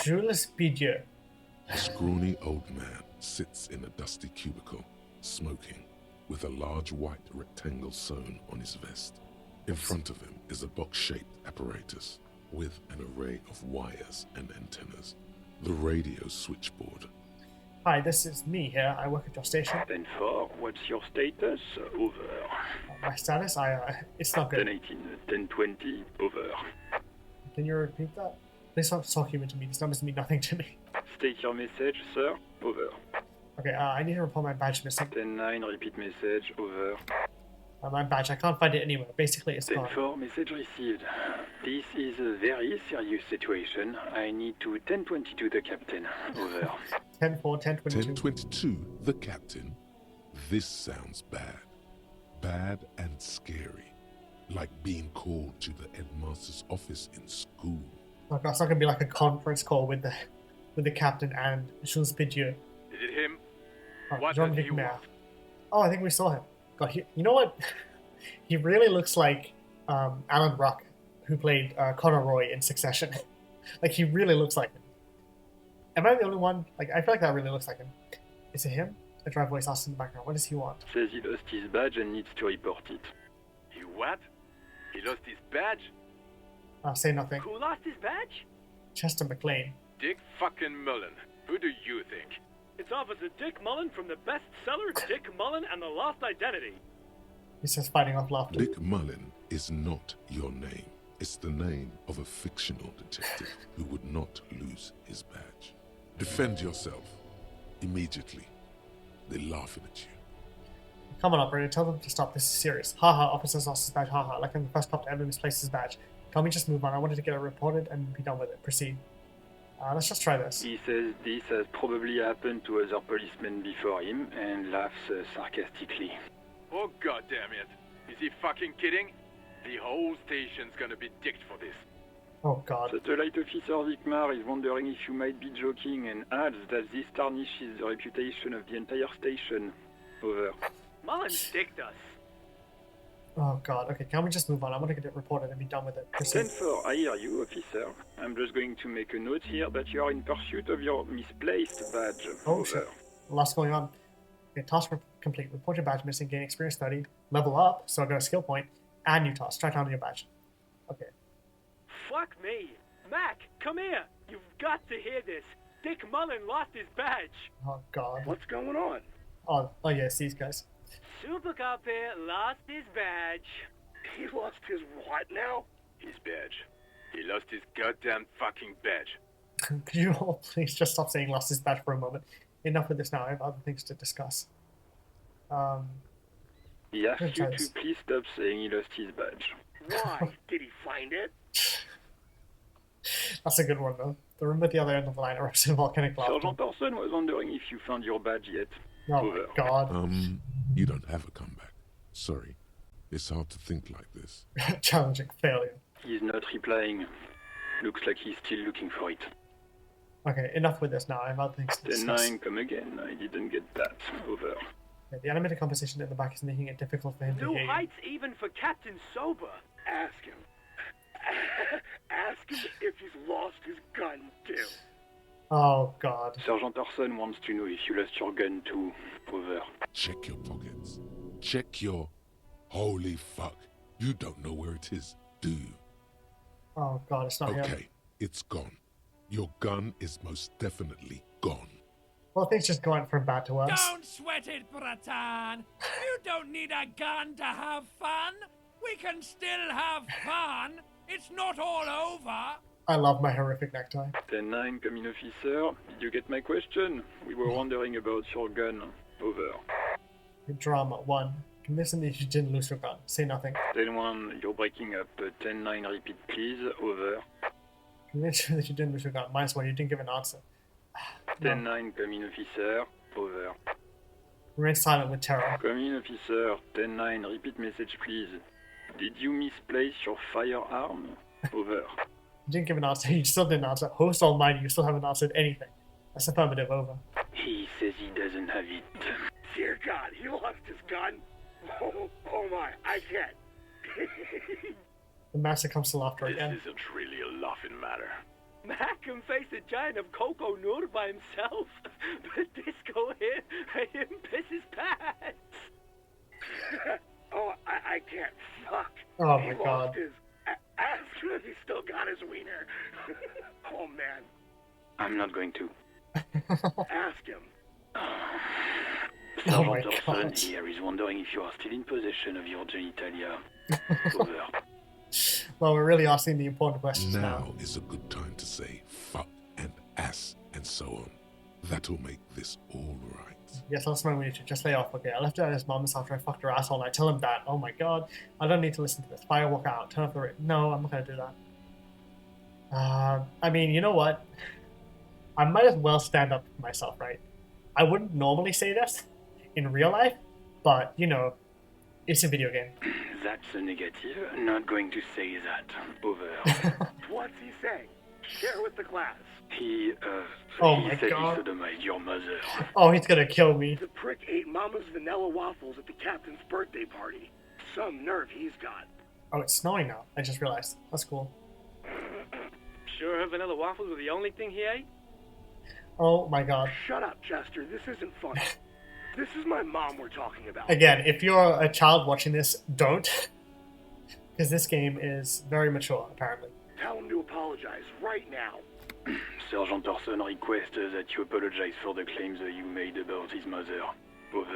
Jules Pidieu. A scrawny old man sits in a dusty cubicle, smoking, with a large white rectangle sewn on his vest. In front of him is a box-shaped apparatus with an array of wires and antennas. The radio switchboard. Hi, this is me here. I work at your station. 10-4, what's your status? Over. My status? It's not good. 10-18, 10-20, over. Can you repeat that? Please stop talking to me. These numbers mean nothing to me. State your message, sir. Over. Okay, I need to report my badge missing. 10-9, repeat message. Over. My badge, I can't find it anywhere. Basically, it's gone. 10-4, message received. This is a very serious situation. I need to 10-22 the captain. Over. 10-4, 10-22. 10-22, the captain. This sounds bad. Bad and scary. Like being called to the headmaster's office in school. Like, that's not going to be like a conference call with the captain and Jules Pidieu. Is it him? What does he want? Oh, I think we saw him. God, you know what? He really looks like Alan Ruck, who played Connor Roy in Succession. Like, he really looks like him. Am I the only one? Like, I feel like that really looks like him. Is it him? A dry voice asks in the background. What does he want? Says he lost his badge and needs to report it. He what? He lost his badge? Say nothing. Who lost his badge? Chester McLean. Dick fucking Mullen. Who do you think? It's Officer Dick Mullen from the bestseller Dick Mullen and the Lost Identity. He says, fighting off laughter. Dick Mullen is not your name. It's the name of a fictional detective who would not lose his badge. Defend yourself. Immediately. They're laughing at you. Come on, operator. Tell them to stop. This is serious. Haha, officer's lost his badge. Haha, like I'm the first cop to ever misplace his badge. Can't we just move on? I wanted to get it reported and be done with it. Proceed. Let's just try this. He says this has probably happened to other policemen before him and laughs sarcastically. Oh goddamn it! Is he fucking kidding? The whole station's gonna be dicked for this. Oh god. Satellite Officer Vikmar is wondering if you might be joking and adds that this tarnishes the reputation of the entire station. Over. Mullen dicked us. Oh god. Okay, can we just move on? I want to get it reported and be done with it. This is... 10-4, I hear you, officer. I'm just going to make a note here that you are in pursuit of your misplaced badge. Oh Over. shit. Lots going on. Okay, task complete. Report your badge missing, gain experience 30, level up, so I got a skill point, and new task. Track down your badge. Okay. Fuck me. Mac, come here. You've got to hear this. Dick Mullen lost his badge. Oh god. What's going on? Oh yes, these guys. Super Cop here lost his badge. He lost his what now? His badge. He lost his goddamn fucking badge. Could you all please just stop saying lost his badge for a moment? Enough with this now. I have other things to discuss. He asked you to please stop saying he lost his badge. Why? Did he find it? That's a good one, though. The room at the other end of the line erupts in volcanic lava. Sergeant Orson was wondering if you found your badge yet. Oh my god. You don't have a comeback. Sorry. It's hard to think like this. Challenging failure. He's not replying. Looks like he's still looking for it. Okay, enough with this now. I have other things to discuss. 10-9, come again. I didn't get that. Over. Okay, the animated composition in the back is making it difficult for him to New hear you. heights even for Captain Sober. Ask him. Ask him if he's lost his gun, too. Oh god. Sergeant Orson wants to know if you lost your gun too. Over. Check your pockets. Check your... Holy fuck. You don't know where it is, do you? Oh god, it's not here. Okay, it's gone. Your gun is most definitely gone. Well, things just going from bad to worse. Don't sweat it, Bratan. You don't need a gun to have fun. We can still have fun. It's not all over. I love my horrific necktie. 10-9, come in, officer. Did you get my question? We were wondering about your gun. Over. Drama 1. Convince him that you didn't lose your gun. Say nothing. 10-1, you're breaking up. 10-9, repeat please. Over. Convince him that you didn't lose your gun. -1, you didn't give an answer. 10-9, come in, officer. Over. Remain silent with terror. Come in, officer. 10-9, repeat message please. Did you misplace your firearm? Over. You didn't give an answer. You still didn't answer. Host almighty, you still haven't answered anything. That's affirmative. Over. He says he doesn't have it. Dear God, he lost his gun. Oh my, I can't. The master comes to laughter again. This isn't really a laughing matter. Mac can face a giant of Coco Nur by himself, but Disco here made him piss his pants. Oh, I can't. Fuck. Oh he my lost god. his... Ask him if he still got his wiener. Oh man. I'm not going to. Ask him. Oh my Sergeant god. Orson here is wondering if you are still in possession of your genitalia. Over. Well, we're really asking the important questions now. Now is a good time to say fuck and ass and so on. That'll make this all right. Yes, that's my way to just lay off. Okay, I left it at his mom's after I fucked her asshole and I tell him that. Oh my god. I don't need to listen to this. Fire walk out. Turn off the radio. No, I'm not going to do that. I mean, you know what? I might as well stand up for myself, right? I wouldn't normally say this in real life, but, you know, it's a video game. That's a negative. Not going to say that. Over. What's he saying? Share with the class. He Oh he my said god. he sodomized your mother. Oh, he's gonna kill me. The prick ate Mama's vanilla waffles at the captain's birthday party. Some nerve he's got. Oh, it's snowing now. I just realized. That's cool. Sure her vanilla waffles were the only thing he ate? Oh my god. Shut up, Chester. This isn't funny. This is my mom we're talking about. Again, if you're a child watching this, don't. Because this game is very mature, apparently. Tell him to apologize right now. Sergeant Orson requests that you apologize for the claims that you made about his mother. Over.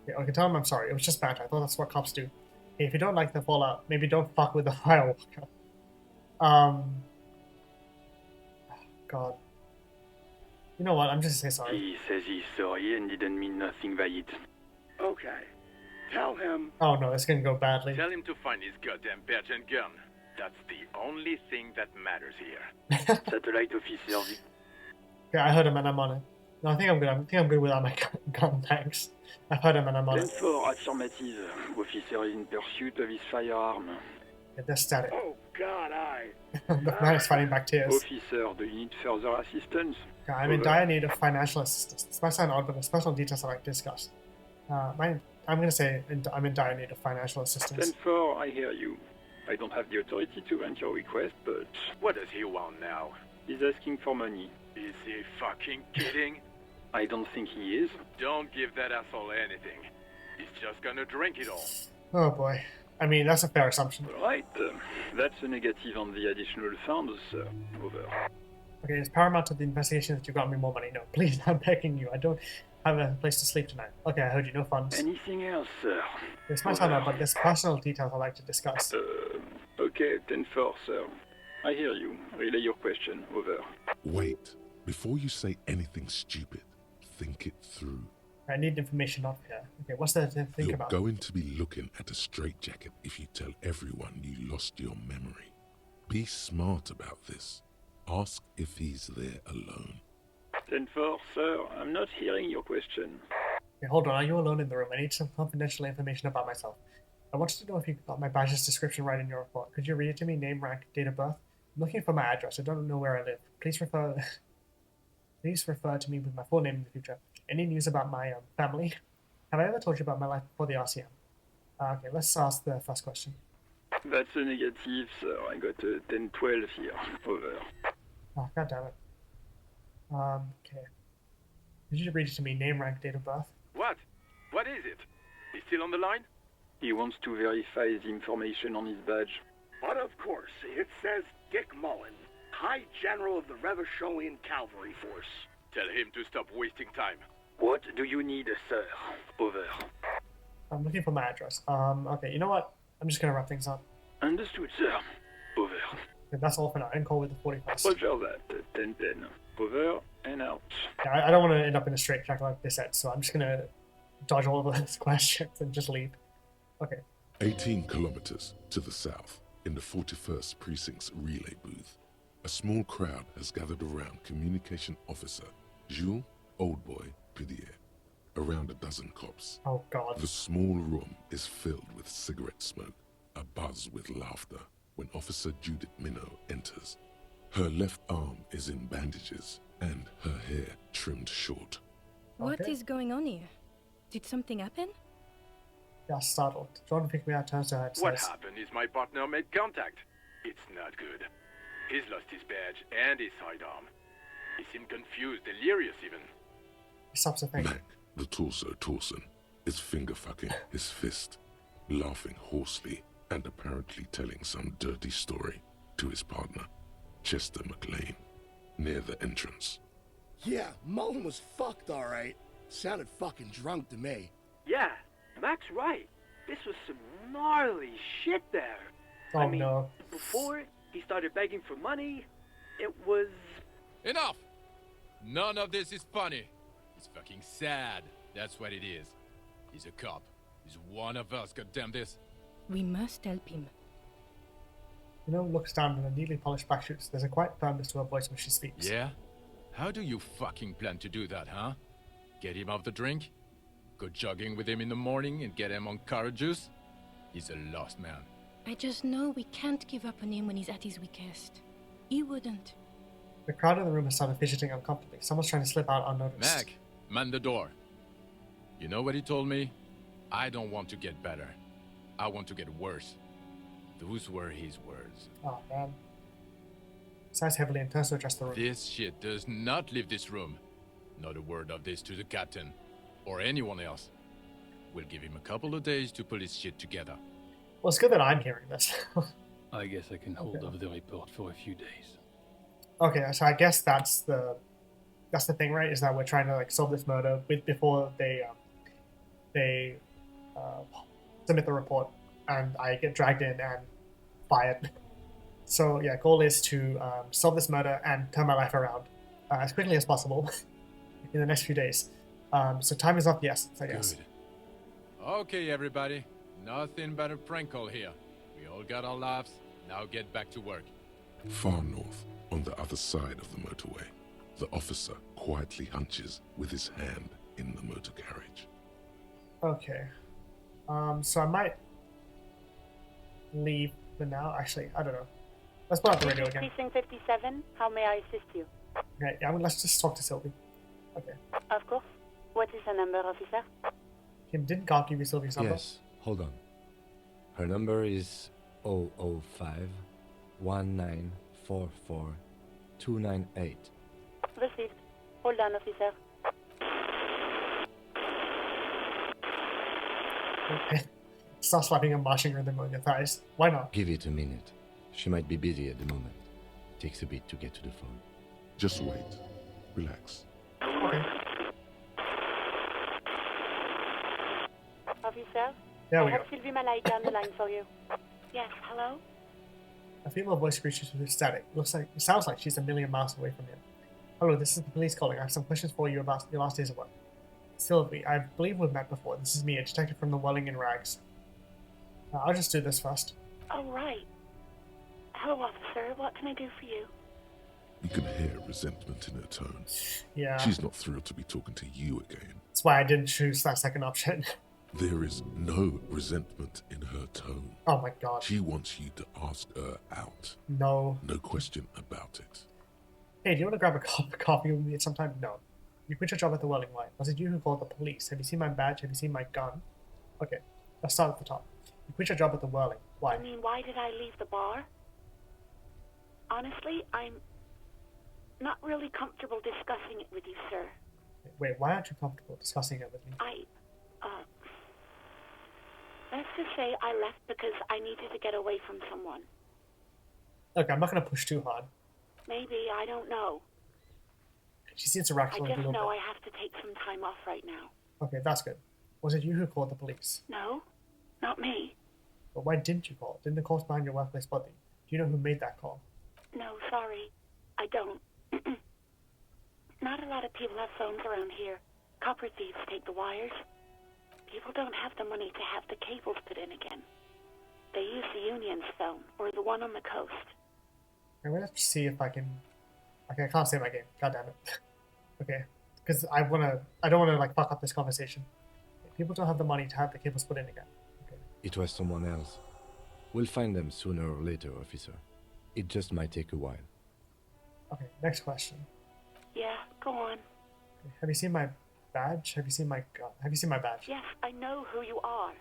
Yeah, I can tell him I'm sorry. It was just banter. I thought that's what cops do. Hey, if you don't like the fallout, maybe don't fuck with the firewalker. God. You know what? I'm just gonna say sorry. He says he's sorry and didn't mean nothing by it. Okay. Tell him. Oh no, it's gonna go badly. Tell him to find his goddamn badge and gun. That's the only thing that matters here. Satellite officer. Okay, I heard him and I'm on it. No, I think I'm good. I think I'm good without my gun, thanks. I've heard him and I'm on it. 10-4, affirmative. Officer is in pursuit of his firearm. Yeah, they're static. Oh, God, The man is fighting back tears. Officer, do you need further assistance? Yeah, I'm in dire need of financial assistance. This might sound odd, but there's personal details I'd like to discuss. I'm going to say I'm in dire need of financial assistance. 10-4, I hear you. I don't have the authority to grant your request, but... What does he want now? He's asking for money. Is he fucking kidding? I don't think he is. Don't give that asshole anything. He's just gonna drink it all. Oh boy. I mean, that's a fair assumption. Right. That's a negative on the additional funds, sir. Over. Okay, it's paramount to the investigation that you got me more money. No, please, I'm begging you. I don't have a place to sleep tonight. Okay, I heard you. No funds. Anything else, sir? This might sound odd, but there's personal details I'd like to discuss. Okay, 10-4, sir. I hear you. Relay your question. Over. Wait. Before you say anything stupid, think it through. I need information off here. Okay, what's there to think about? You're going to be looking at a straitjacket if you tell everyone you lost your memory. Be smart about this. Ask if he's there alone. 10-4, sir. I'm not hearing your question. Okay, hold on. Are you alone in the room? I need some confidential information about myself. I wanted to know if you got my badge's description right in your report. Could you read it to me? Name, rank, date of birth? I'm looking for my address. I don't know where I live. Please refer to me with my full name in the future. Any news about my family? Have I ever told you about my life before the RCM? Okay, let's ask the first question. That's a negative, sir. I got a 10-12 here. Over. Oh, God damn it. Okay. Could you read it to me? Name, rank, date of birth? What? What is it? He's still on the line? He wants to verify the information on his badge. But of course, it says Dick Mullen, High General of the Revacholian Cavalry Force. Tell him to stop wasting time. What do you need, sir? Over. I'm looking for my address. Okay, you know what? I'm just gonna wrap things up. Understood, sir. Over. Okay, that's all for now. End call with the 41st. Roger that. 10-10. Over and out. Yeah, I don't want to end up in a straitjacket like they said, so I'm just gonna dodge all of those questions and just leave. Okay. 18 kilometers to the south, in the 41st Precinct's relay booth, a small crowd has gathered around Communication Officer Jules Oldboy Pidier. Around a dozen cops. Oh God. The small room is filled with cigarette smoke, a buzz with laughter, when Officer Judith Minot enters. Her left arm is in bandages, and her hair trimmed short. What is going on here? Did something happen? Yeah, startled. Jordan picked me out, turns to her and What says, happened is my partner made contact. It's not good. He's lost his badge and his sidearm. He seemed confused, delirious even. He stops to think. Mac, the torso Torson, is finger-fucking his fist, laughing hoarsely and apparently telling some dirty story to his partner, Chester McLean, near the entrance. Yeah, Mullen was fucked, alright. Sounded fucking drunk to me. Yeah, Mac's right. This was some gnarly shit there. Oh, I mean, no. before he started begging for money, it was... Enough! None of this is funny. It's fucking sad. That's what it is. He's a cop. He's one of us, goddamn this. We must help him. Looks down at her neatly polished black shoes. There's a quiet firmness to her voice when she speaks. Yeah? How do you fucking plan to do that, huh? Get him off the drink? Go jogging with him in the morning and get him on carrot juice? He's a lost man. I just know we can't give up on him when he's at his weakest. He wouldn't. The crowd in the room has started fidgeting uncomfortably. Someone's trying to slip out unnoticed. Mac, man the door. You know what he told me? I don't want to get better. I want to get worse. Those were his words. Oh, man. Sighs heavily and turns to address the room. This shit does not leave this room. Not a word of this to the captain. Or anyone else. We'll give him a couple of days to pull his shit together. Well, it's good that I'm hearing this. I guess I can hold over the report for a few days. Okay, so I guess that's the thing, right? Is that we're trying to solve this murder before they submit the report, and I get dragged in and fired. So yeah, goal is to solve this murder and turn my life around as quickly as possible in the next few days. So time is of the essence, I guess. Good. Okay, everybody. Nothing but a prank call here. We all got our laughs. Now get back to work. Far north, on the other side of the motorway, the officer quietly hunches with his hand in the motor carriage. Okay. So I might leave But now, actually, I don't know. Let's put out the radio again. Precinct 57, how may I assist you? Okay, yeah, let's just talk to Sylvie. Okay. Of course. What is the number, officer? Kim, didn't God give you Sylvie's number? Yes, hold on. Her number is 005 1944 298. Received. Hold on, officer. Okay. Start slapping a marching rhythm on your thighs. Why not? Give it a minute. She might be busy at the moment. Takes a bit to get to the phone. Just wait. Relax. Okay. Officer? There we I have go. Sylvie Malaika on the line for you. Yes, hello? A female voice reaches through the static. It sounds like she's a million miles away from you. Hello, this is the police calling. I have some questions for you about your last days of work. Sylvie, I believe we've met before. This is me, a detective from the Welling in Rags. I'll just do this first. Oh, right. Hello, officer. What can I do for you? You can hear resentment in her tone. Yeah. She's not thrilled to be talking to you again. That's why I didn't choose that second option. There is no resentment in her tone. Oh my god. She wants you to ask her out. No. No question about it. Hey, do you want to grab a cup of coffee with me at some time? No. You quit your job at the Welling. Why? Was it you who called the police? Have you seen my badge? Have you seen my gun? Okay, let's start at the top. You quit your job at the Welling. Why? I mean, why did I leave the bar? Honestly, I'm not really comfortable discussing it with you, sir. Wait, why aren't you comfortable discussing it with me? Let's just say I left because I needed to get away from someone. Look, I'm not going to push too hard. Maybe, I don't know. She seems to rack I just know I have to take some time off right now. Okay, that's good. Was it you who called the police? No, not me. But why didn't you call? Didn't the calls behind your workplace bother you? Do you know who made that call? No, sorry. I don't. Not a lot of people have phones around here. Copper thieves take the wires. People don't have the money to have the cables put in again. They use the Union's phone, or the one on the coast. I'm gonna see if I can... Okay, I can't say my game. God damn it. Okay, because I don't wanna like fuck up this conversation. People don't have the money to have the cables put in again. Okay. It was someone else. We'll find them sooner or later, officer. It just might take a while. Okay, next question. Yeah, go on. Okay, have you seen my badge? Have you seen my gun? Have you seen my badge? Yes, I know who you are.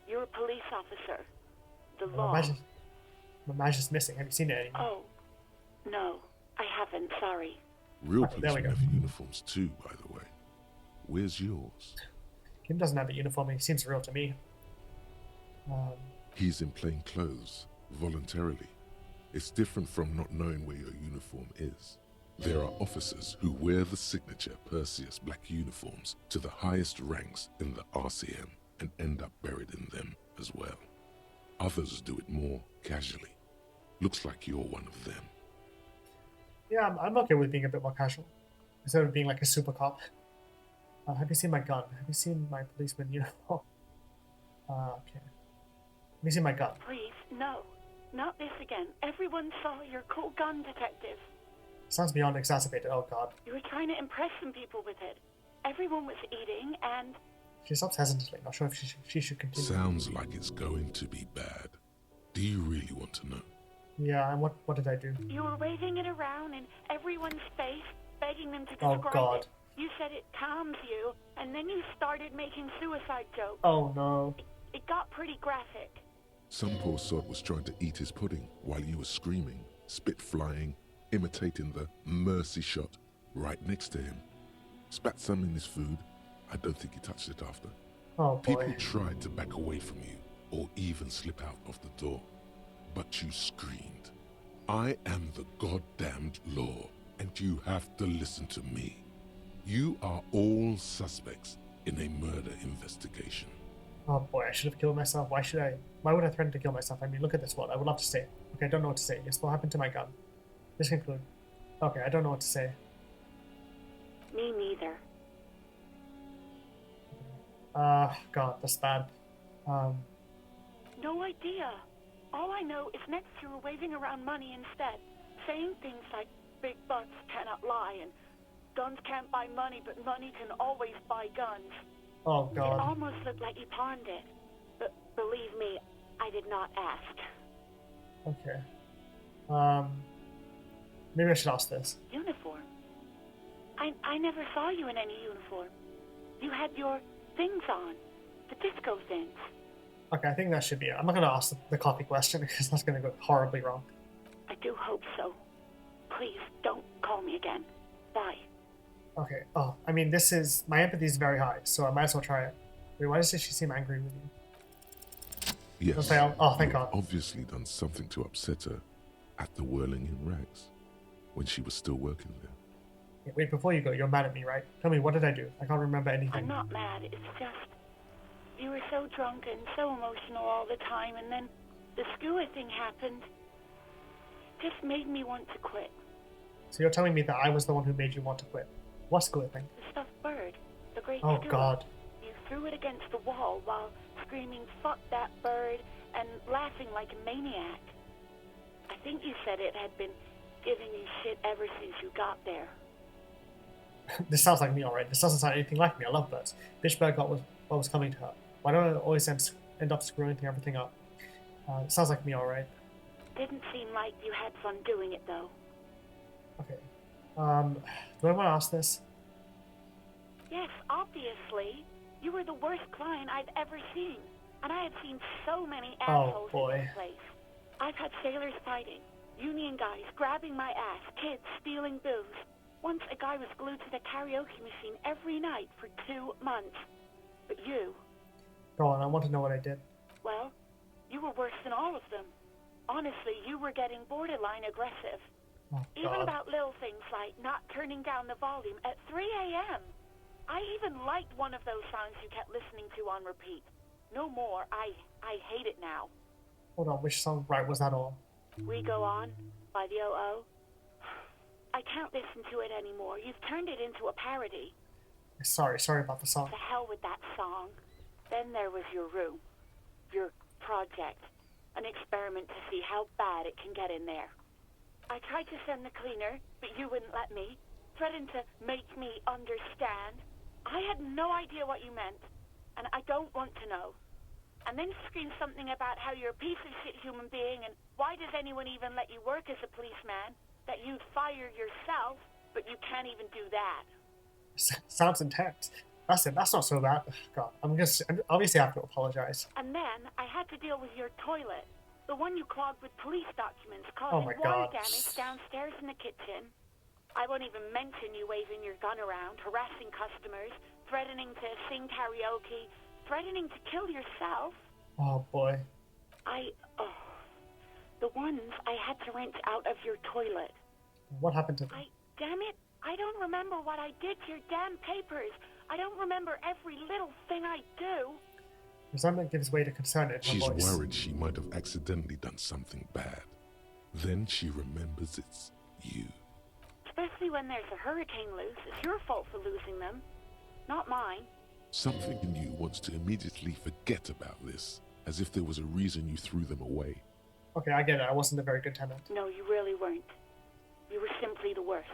You're a police officer. The My law. badge is missing. Have you seen it anymore? Oh, no, I haven't, sorry. Real Okay, there we policemen go. have uniforms too, by the way. Where's yours? Kim doesn't have a uniform and he seems real to me. He's in plain clothes, voluntarily. It's different from not knowing where your uniform is. There are officers who wear the signature Perseus black uniforms to the highest ranks in the RCM and end up buried in them as well. Others do it more casually. Looks like you're one of them. Yeah, I'm okay with being a bit more casual. Instead of being like a super cop. Have you seen my gun? Have you seen my policeman uniform? Okay. Have you seen my gun? Please, no. Not this again. Everyone saw your cool gun, detective. Sounds beyond exacerbated. Oh god. You were trying to impress some people with it. Everyone was eating, and... She stops hesitantly, not sure if she should continue. Sounds like it's going to be bad. Do you really want to know? Yeah, and what did I do? You were waving it around in everyone's face, begging them to Oh, describe God. it. You said it calms you, and then you started making suicide jokes. Oh no. It got pretty graphic. Some poor sod was trying to eat his pudding while you were screaming, spit flying, imitating the mercy shot right next to him. Spat some in his food. I don't think he touched it after. Oh boy. People tried to back away from you or even slip out of the door, but you screamed. I am the goddamned law, and you have to listen to me. You are all suspects in a murder investigation. Oh boy, I should have killed myself. Why would I threaten to kill myself? I mean, look at this world. I would love to say it. Okay, I don't know what to say. Yes, what happened to my gun? Just conclude. Okay, I don't know what to say. Me neither. God, that's bad. No idea. All I know is next you were waving around money instead, saying things like big butts cannot lie and guns can't buy money, but money can always buy guns. Oh It god. almost looked like you pawned it. But believe me, I did not ask. Okay. Maybe I should ask this. Uniform? I never saw you in any uniform. You had your things on. The disco things. Okay, I think that should be it. I'm not going to ask the coffee question because that's going to go horribly wrong. I do hope so. Please, don't call me again. Bye. Okay. Oh, I mean, this is... My empathy is very high, so I might as well try it. Wait, why does she seem angry with you? Yes. Fail. Oh, thank you've God. obviously done something to upset her at the Whirling in Rags when she was still working there. Wait, before you go, you're mad at me, right? Tell me, what did I do? I can't remember anything. I'm not mad. It's just... You were so drunk and so emotional all the time, and then the skewer thing happened. Just made me want to quit. So you're telling me that I was the one who made you want to quit? What's the thing? The stuffed bird. The great Oh, skewer. God. You threw it against the wall while screaming, "Fuck that bird," and laughing like a maniac. I think you said it had been giving you shit ever since you got there. This sounds like me, alright. This doesn't sound anything like me. I love birds. Bitch bird got what was coming to her. Why don't I always end up screwing everything up? It sounds like me, alright. Didn't seem like you had fun doing it, though. Okay. Do I want to ask this? Yes, obviously. You were the worst client I've ever seen. And I have seen so many assholes in this place. I've had sailors fighting, union guys grabbing my ass, kids stealing booze. Once a guy was glued to the karaoke machine every night for 2 months. But you... Go on, I want to know what I did. Well, you were worse than all of them. Honestly, you were getting borderline aggressive. Oh, Even God. about little things like not turning down the volume at 3 a.m. I even liked one of those songs you kept listening to on repeat. No more. I hate it now. Hold on, which song right was that on? We Go On by the O.O. I can't listen to it anymore. You've turned it into a parody. Sorry about the song. To hell with that song. Then there was your room. Your project. An experiment to see how bad it can get in there. I tried to send the cleaner, but you wouldn't let me. Threatened to make me understand. I had no idea what you meant, and I don't want to know. And then you screamed something about how you're a piece of shit human being, and why does anyone even let you work as a policeman? That you'd fire yourself, but you can't even do that. Sounds intense. That's it. That's not so bad. God, obviously I have to apologize. And then I had to deal with your toilet. The one you clogged with police documents, Oh causing my water God. damage downstairs in the kitchen. I won't even mention you waving your gun around, harassing customers, threatening to sing karaoke, threatening to kill yourself. Oh boy. The ones I had to rent out of your toilet. What happened to them? Damn it, I don't remember what I did to your damn papers. I don't remember every little thing I do. Resentment gives way to concern in her She's voice. worried she might have accidentally done something bad. Then she remembers it's you. Especially when there's a hurricane loose. It's your fault for losing them, not mine. Something in you wants to immediately forget about this, as if there was a reason you threw them away. Okay, I get it. I wasn't a very good tenant. No, you really weren't. You were simply the worst.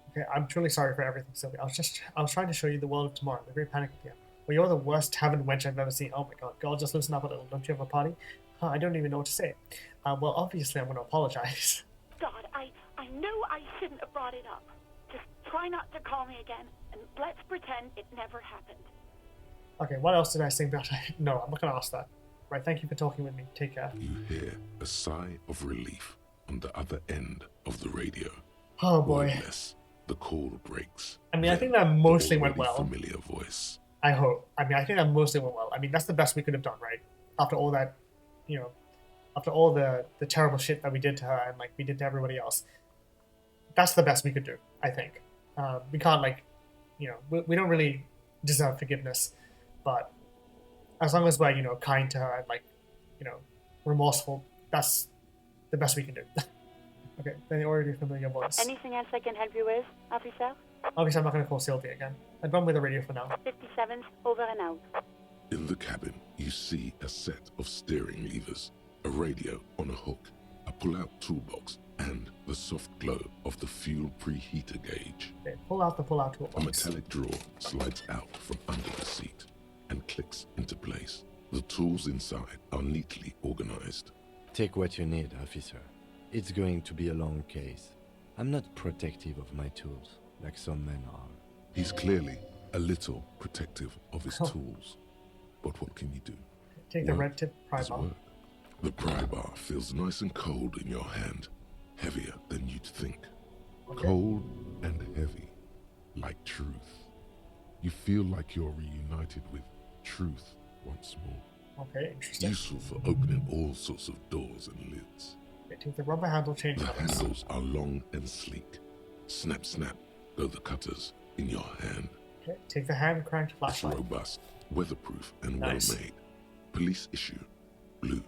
Okay, I'm truly sorry for everything, Sylvia. I was trying to show you the world of tomorrow, the great panic at the end. Well, you're the worst tavern wench I've ever seen. Oh my God, girl, just loosen up a little. Don't you have a party? I don't even know what to say. Well, obviously I'm going to apologize. God, I knew I shouldn't have brought it up. Just try not to call me again, and let's pretend it never happened. Okay, what else did I say about it? No, I'm not going to ask that. Right, thank you for talking with me. Take care. You hear a sigh of relief on the other end of the radio. Oh boy. Wordless, the call breaks. I mean, I think that mostly went well. Familiar voice. I hope. I mean, I think that mostly went well. I mean, that's the best we could have done, right? After all that, after all the terrible shit that we did to her and like we did to everybody else. That's the best we could do, I think. We can't we don't really deserve forgiveness, but as long as we're, kind to her and remorseful, that's the best we can do. Okay, then the already familiar voice. Anything else I can help you with, officer? Obviously, I'm not going to call Sylvia again. I'd run with the radio for now. 57's over and out. In the cabin, you see a set of steering levers, a radio on a hook, a pull-out toolbox, and the soft glow of the fuel preheater gauge. Okay, pull out the pull-out toolbox. A metallic drawer slides out from under the seat and clicks into place. The tools inside are neatly organized. Take what you need, officer. It's going to be a long case. I'm not protective of my tools, like some men are. He's clearly a little protective of his tools. But what can you do? Take the red tip pry bar. Work. The pry bar feels nice and cold in your hand. Heavier than you'd think. Okay. Cold and heavy. Like truth. You feel like you're reunited with truth once more. Okay, interesting. Useful for opening all sorts of doors and lids. Okay, take the rubber handle change The cutters. handles are long and sleek. Snap, snap, go the cutters in your hand. Okay, take the hand cranked It's flashlight. robust, weathproof, and Nice. well made. Police issue, blue.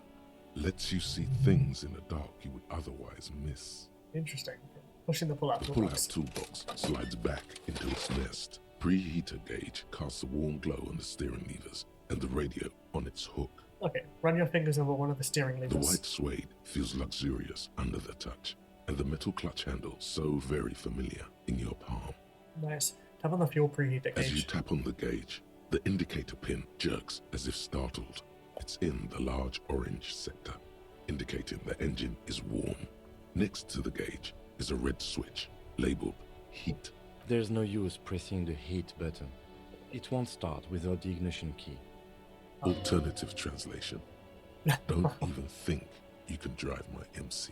Lets you see things in the dark you would otherwise miss. Interesting. Okay. Pushing the pull-out The toolbox. pull-out toolbox slides back into its nest. Preheater gauge casts a warm glow on the steering levers and the radio on its hook. Okay, run your fingers over one of the steering The levers. white suede feels luxurious under the touch, and the metal clutch handle so very familiar in your palm. Nice. Tap on the fuel preheater As you gauge. tap on the gauge, the indicator pin jerks as if startled. It's in the large orange sector, indicating the engine is warm. Next to the gauge is a red switch labeled heat. There's no use pressing the heat button. It won't start without the ignition key. Alternative translation. Don't even think you can drive my MC.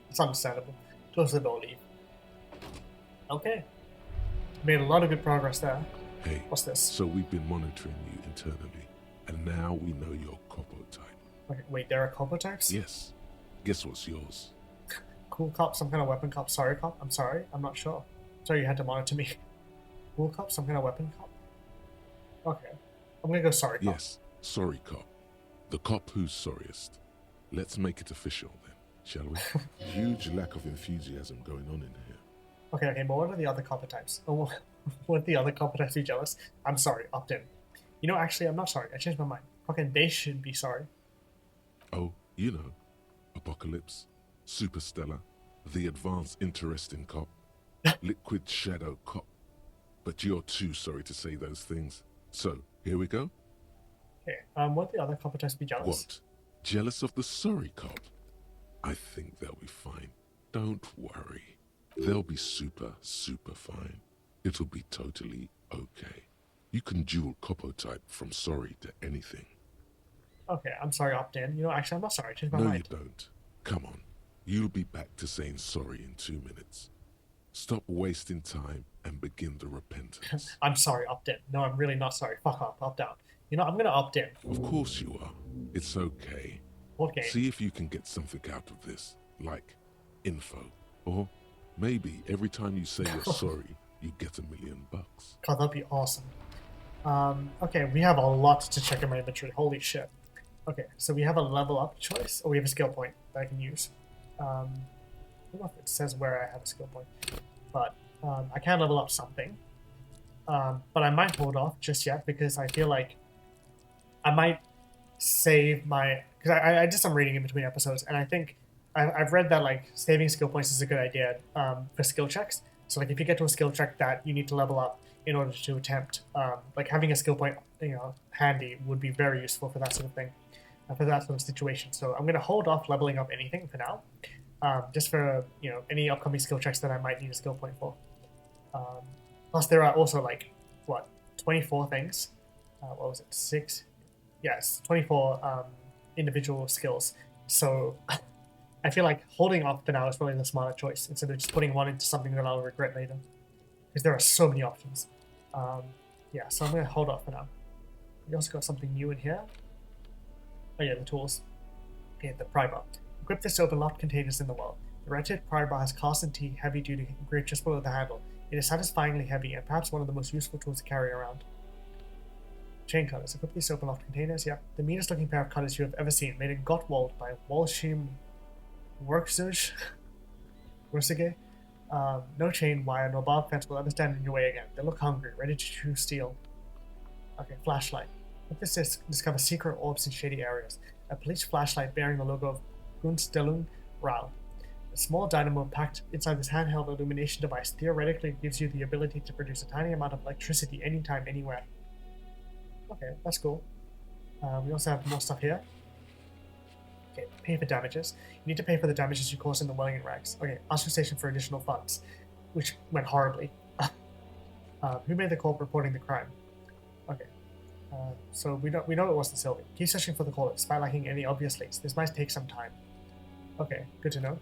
It's understandable. Close the door, leave. Okay. Made a lot of good progress there. Hey, What's this? so we've been monitoring you internally, and now we know your Copo type. Okay, wait, there are combo types? Yes. Guess what's yours? Cool cop, some kind of weapon cop. Sorry cop, I'm sorry, I'm not sure. Sorry you had to monitor me. Cool cop, some kind of weapon cop? Okay. I'm gonna go sorry cop. Yes, sorry cop. The cop who's sorriest. Let's make it official then, shall we? Huge lack of enthusiasm going on in here. Okay, but what are the other copper types? Oh, what are the other copper types? Be jealous? I'm sorry, opt in. You know, actually, I'm not sorry. I changed my mind. Fucking they should be sorry. Oh, you know, Apocalypse, Superstellar, the advanced interesting cop, Liquid Shadow cop. But you're too sorry to say those things. So, here we go. Okay, what are the other copper types? Be jealous? What? Jealous of the sorry cop? I think they'll be fine. Don't worry. They'll be super fine. It'll be totally okay. You can dual Copo type from sorry to anything. Okay, I'm sorry, opt in. You know, actually, I'm not sorry. I changed my No, mind. you don't. Come on. You'll be back to saying sorry in 2 minutes. Stop wasting time and begin the repentance. I'm sorry, opt in. No, I'm really not sorry. Fuck off, opt out. You know, I'm gonna opt in. Of course you are. It's okay. What game? See if you can get something out of this, like info. Or maybe every time you say you're sorry, you get $1 million. God, that'd be awesome. Okay, we have a lot to check in my inventory. Holy shit. Okay, so we have a level up choice, or we have a skill point that I can use. I don't know if it says where I have a skill point, but I can level up something. But I might hold off just yet because I feel like I might save my... Because I did some reading in between episodes, and I think I've read that like saving skill points is a good idea for skill checks. So like if you get to a skill check that you need to level up in order to attempt, like having a skill point, you know, handy would be very useful for that sort of thing, for that sort of situation. So I'm going to hold off leveling up anything for now, just for, you know, any upcoming skill checks that I might need a skill point for. Plus there are also like, what, 24 things? What was it, 6? Yes, 24 individual skills. So I feel like holding off for now is probably the smarter choice instead of just putting one into something that I'll regret later. Because there are so many options. Yeah, so I'm going to hold off for now. We also got something new in here. Oh yeah, the tools. Okay, the pry bar. Equip this to open locked containers in the world. The red-tipped pry bar has cast and T heavy-duty grip just below the handle. It is satisfyingly heavy and perhaps one of the most useful tools to carry around. Chain cutters. Equip these to open locked containers. Yeah, the meanest looking pair of cutters you have ever seen, made in Gottwald by Walshim Worksuge. Worsige. No chain, wire, nor barbed fence will ever stand in your way again. They look hungry, ready to chew steel. Okay, flashlight. With this discover secret orbs in shady areas. A police flashlight bearing the logo of Gunstellung Rau. A small dynamo packed inside this handheld illumination device theoretically gives you the ability to produce a tiny amount of electricity anytime, anywhere. Okay, that's cool. We also have more stuff here. Okay, pay for damages. You need to pay for the damages you caused in the Wellington ranks. Okay, ask your station for additional funds, which went horribly. Who made the call reporting the crime? Okay, so we know it wasn't Sylvie. Keep searching for the caller, despite lacking any obvious links. This might take some time. Okay, good to know.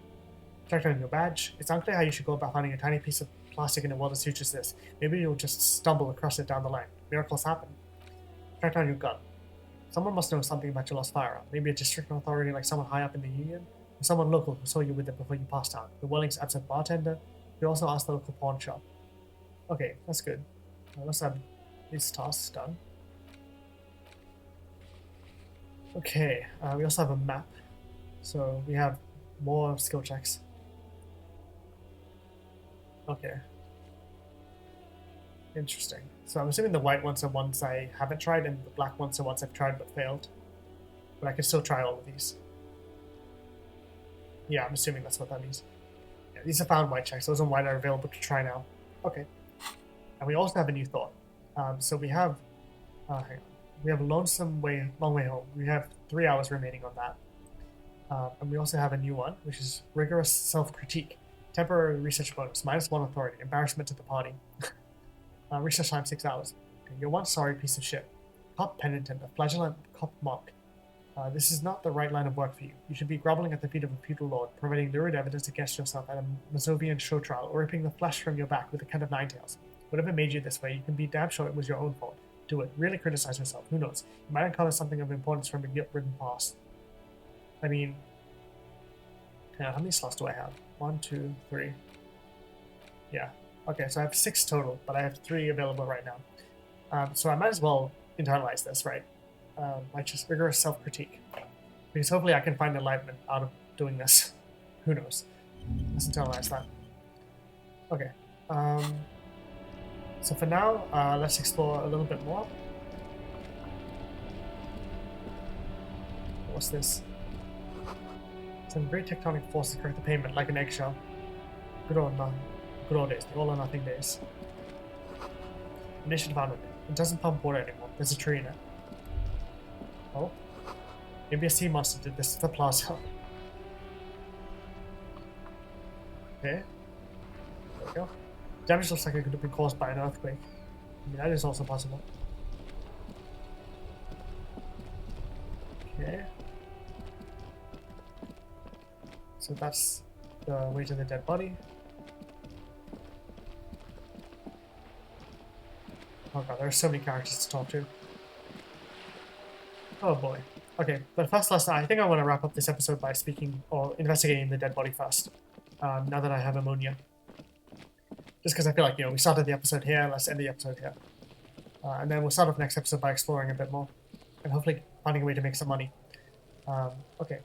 Track down your badge. It's unclear how you should go about finding a tiny piece of plastic in a world as huge as this. Maybe you'll just stumble across it down the line. Miracles happen. Track down your gun. Someone must know something about your lost firearm. Maybe a district authority like someone high up in the union, or someone local who saw you with it before you passed out. The Welling's absent bartender. You also ask the local pawn shop. Okay, that's good. Let's have these tasks done. Okay, we also have a map. So we have more skill checks. Okay. Interesting. So I'm assuming the white ones are ones I haven't tried, and the black ones are ones I've tried but failed. But I can still try all of these. Yeah, I'm assuming that's what that means. Yeah, these are found white checks. Those on white are available to try now. Okay. And we also have a new thought. So we have... hang on. We have Long Way Home. We have 3 hours remaining on that. And we also have a new one, which is Rigorous Self-Critique. Temporary research bonus, -1 authority, embarrassment to the party. Research time 6 hours. Okay, you're one sorry piece of shit. Cop penitent, a flagellant cop monk. This is not the right line of work for you. You should be groveling at the feet of a feudal lord, providing lurid evidence against yourself at a Mazovian show trial, or ripping the flesh from your back with a cat of nine tails. Whatever made you this way, you can be damn sure it was your own fault. Do it. Really criticize yourself. Who knows? You might uncover something of importance from your guilt-ridden past. I mean... how many slots do I have? 1, 2, 3. Yeah. Okay, so I have 6 total, but I have 3 available right now. So I might as well internalize this, right? Like just rigorous self-critique. Because hopefully I can find enlightenment out of doing this. Who knows? Let's internalize that. Okay. So for now, let's explore a little bit more. What's this? Some great tectonic forces correct the pavement like an eggshell. Good old days, the all or nothing days. Initiative found it. It doesn't pump water anymore. There's a tree in it. Oh? Maybe a sea monster did this to the plaza. Okay. There we go. Damage looks like it could have been caused by an earthquake. I mean, that is also possible. Okay. So that's the way to the dead body. Oh god, there are so many characters to talk to. Oh boy. Okay, but first, I think I want to wrap up this episode by speaking or investigating the dead body first. Now that I have ammonia. Just because I feel like, we started the episode here, let's end the episode here. And then we'll start off next episode by exploring a bit more. And hopefully finding a way to make some money. Okay.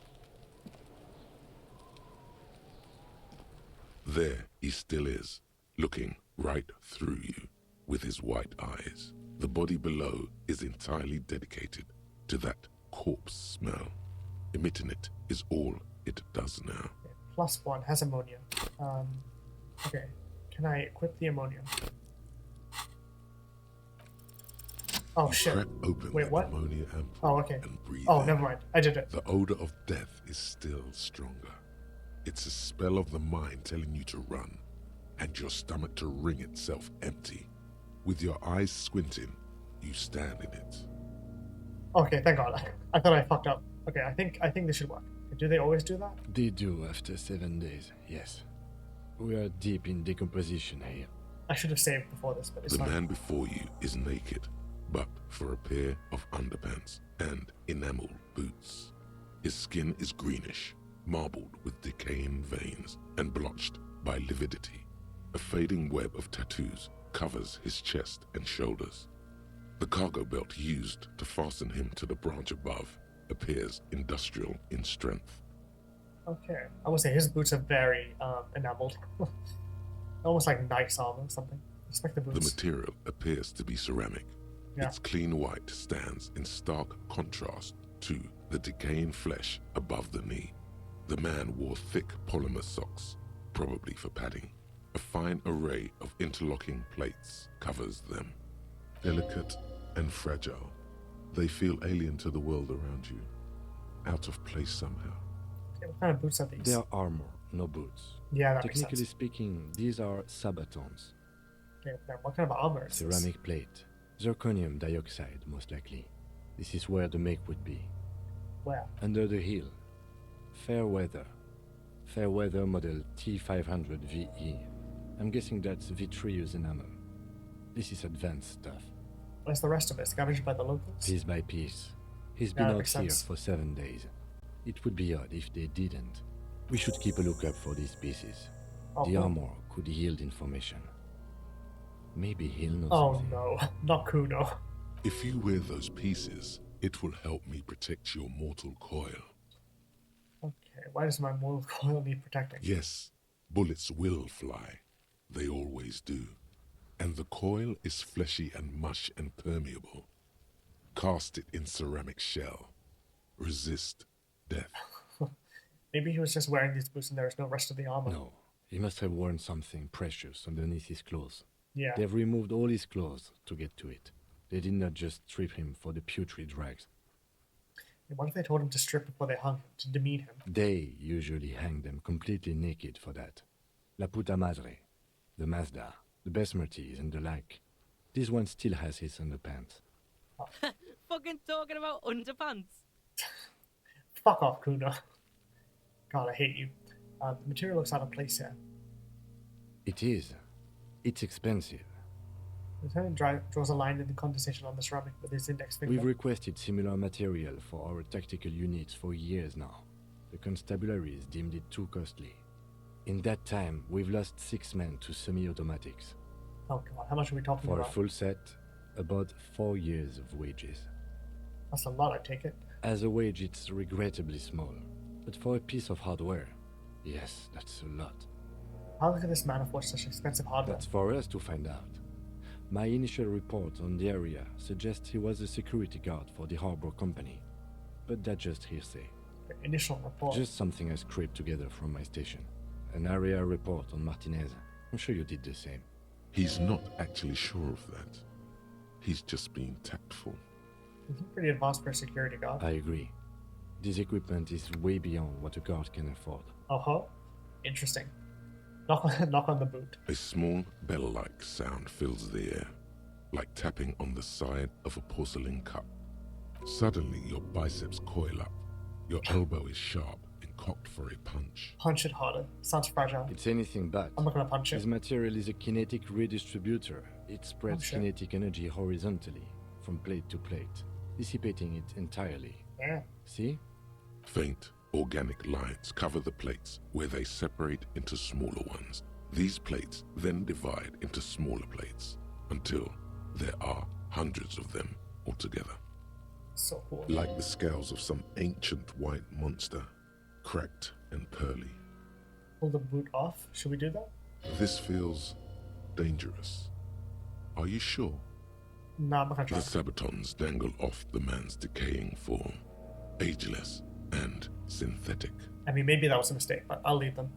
There he still is, looking right through you with his white eyes. The body below is entirely dedicated to that corpse smell. Emitting it is all it does now. Okay. +1 has ammonia. Okay. Can I equip the ammonia? Oh shit. Crack open Wait, what? ammonia ampoule Oh, okay. and breathe Oh, in. never mind. I did it. The odor of death is still stronger. It's a spell of the mind telling you to run, and your stomach to wring itself empty. With your eyes squinting, you stand in it. Okay, thank God. I thought I fucked up. Okay, I think this should work. Do they always do that? They do after 7 days, yes. We are deep in decomposition here. I should have saved before this, but it's The fine. man before you is naked, but for a pair of underpants and enamel boots. His skin is greenish, marbled with decaying veins and blotched by lividity. A fading web of tattoos covers his chest and shoulders. The cargo belt used to fasten him to the branch above appears industrial in strength. Okay. I would say his boots are very enameled. Almost like Nike's armor or something. Respect the The boots. material appears to be ceramic. Yeah. Its clean white stands in stark contrast to the decaying flesh above the knee. The man wore thick polymer socks, probably for padding. A fine array of interlocking plates covers them. Delicate and fragile, they feel alien to the world around you. out of place somehow. Okay, what kind of boots are these? They are armor, no boots. Yeah, that makes Technically sense. speaking, these are sabatons. Okay, now what kind of armor is this? Ceramic plate. Zirconium dioxide, most likely. This is where the make would be. Where? Under the hill. Fair weather. Fair weather model T500 VE. I'm guessing that's vitreous enamel. This is advanced stuff. Where's the rest of it? Scavenged by the locals? Piece by piece. He's Yeah, been that out makes here sense. for 7 days. It would be odd if they didn't. We should keep a lookout for these pieces. Oh, The cool. armor could yield information. Maybe he'll know Oh something. no, not Cuno. If you wear those pieces, it will help me protect your mortal coil. Okay, why does my mortal coil need protecting? Yes, bullets will fly. They always do. And the coil is fleshy and mush and permeable. Cast it in ceramic shell. Resist death. Maybe he was just wearing these boots and there was no rest of the armor. No, he must have worn something precious underneath his clothes. Yeah. They've removed all his clothes to get to it. They did not just strip him for the putrid rags. What if they told him to strip before they hung him, to demean him? They usually hang them completely naked for that. La puta madre, the Mazda, the besmirties and the like. This one still has his underpants. Fucking talking about underpants. Fuck off, Cuno. God, I hate you. The material looks out of place here. It is. It's expensive. Lieutenant draws a line in the conversation on the ceramic with his index finger. We've requested similar material for our tactical units for years now. The constabularies deemed it too costly. In that time, we've lost 6 men to semi-automatics. Oh god, how much are we talking For a about? full set, about 4 years of wages. That's a lot, I take it. As a wage, it's regrettably small. But for a piece of hardware, yes, that's a lot. How could this man afford such expensive hardware? That's for us to find out. My initial report on the area suggests he was a security guard for the harbor company. But that's just hearsay. The initial report? Just something I scraped together from my station. An area report on Martinez. I'm sure you did the same. He's not actually sure of that. He's just being tactful. He's pretty advanced for a security guard. I agree. This equipment is way beyond what a guard can afford. Oh-ho. Interesting. Knock on the boot. A small bell-like sound fills the air, like tapping on the side of a porcelain cup. Suddenly, your biceps coil up. Your elbow is sharp and cocked for a punch. Punch it harder. Sounds fragile. It's anything but. I'm not gonna punch it. This material is a kinetic redistributor. It spreads shit. kinetic energy horizontally, from plate to plate, dissipating it entirely. Yeah. See? Faint, organic lines cover the plates where they separate into smaller ones. These plates then divide into smaller plates until there are hundreds of them altogether. So cool. Like the scales of some ancient white monster, cracked and pearly. Pull the boot off. Should we do that? This feels dangerous. Are you sure? No, I'm not gonna try. The sabatons dangle off the man's decaying form, ageless and synthetic. I mean, maybe that was a mistake, but I'll leave them.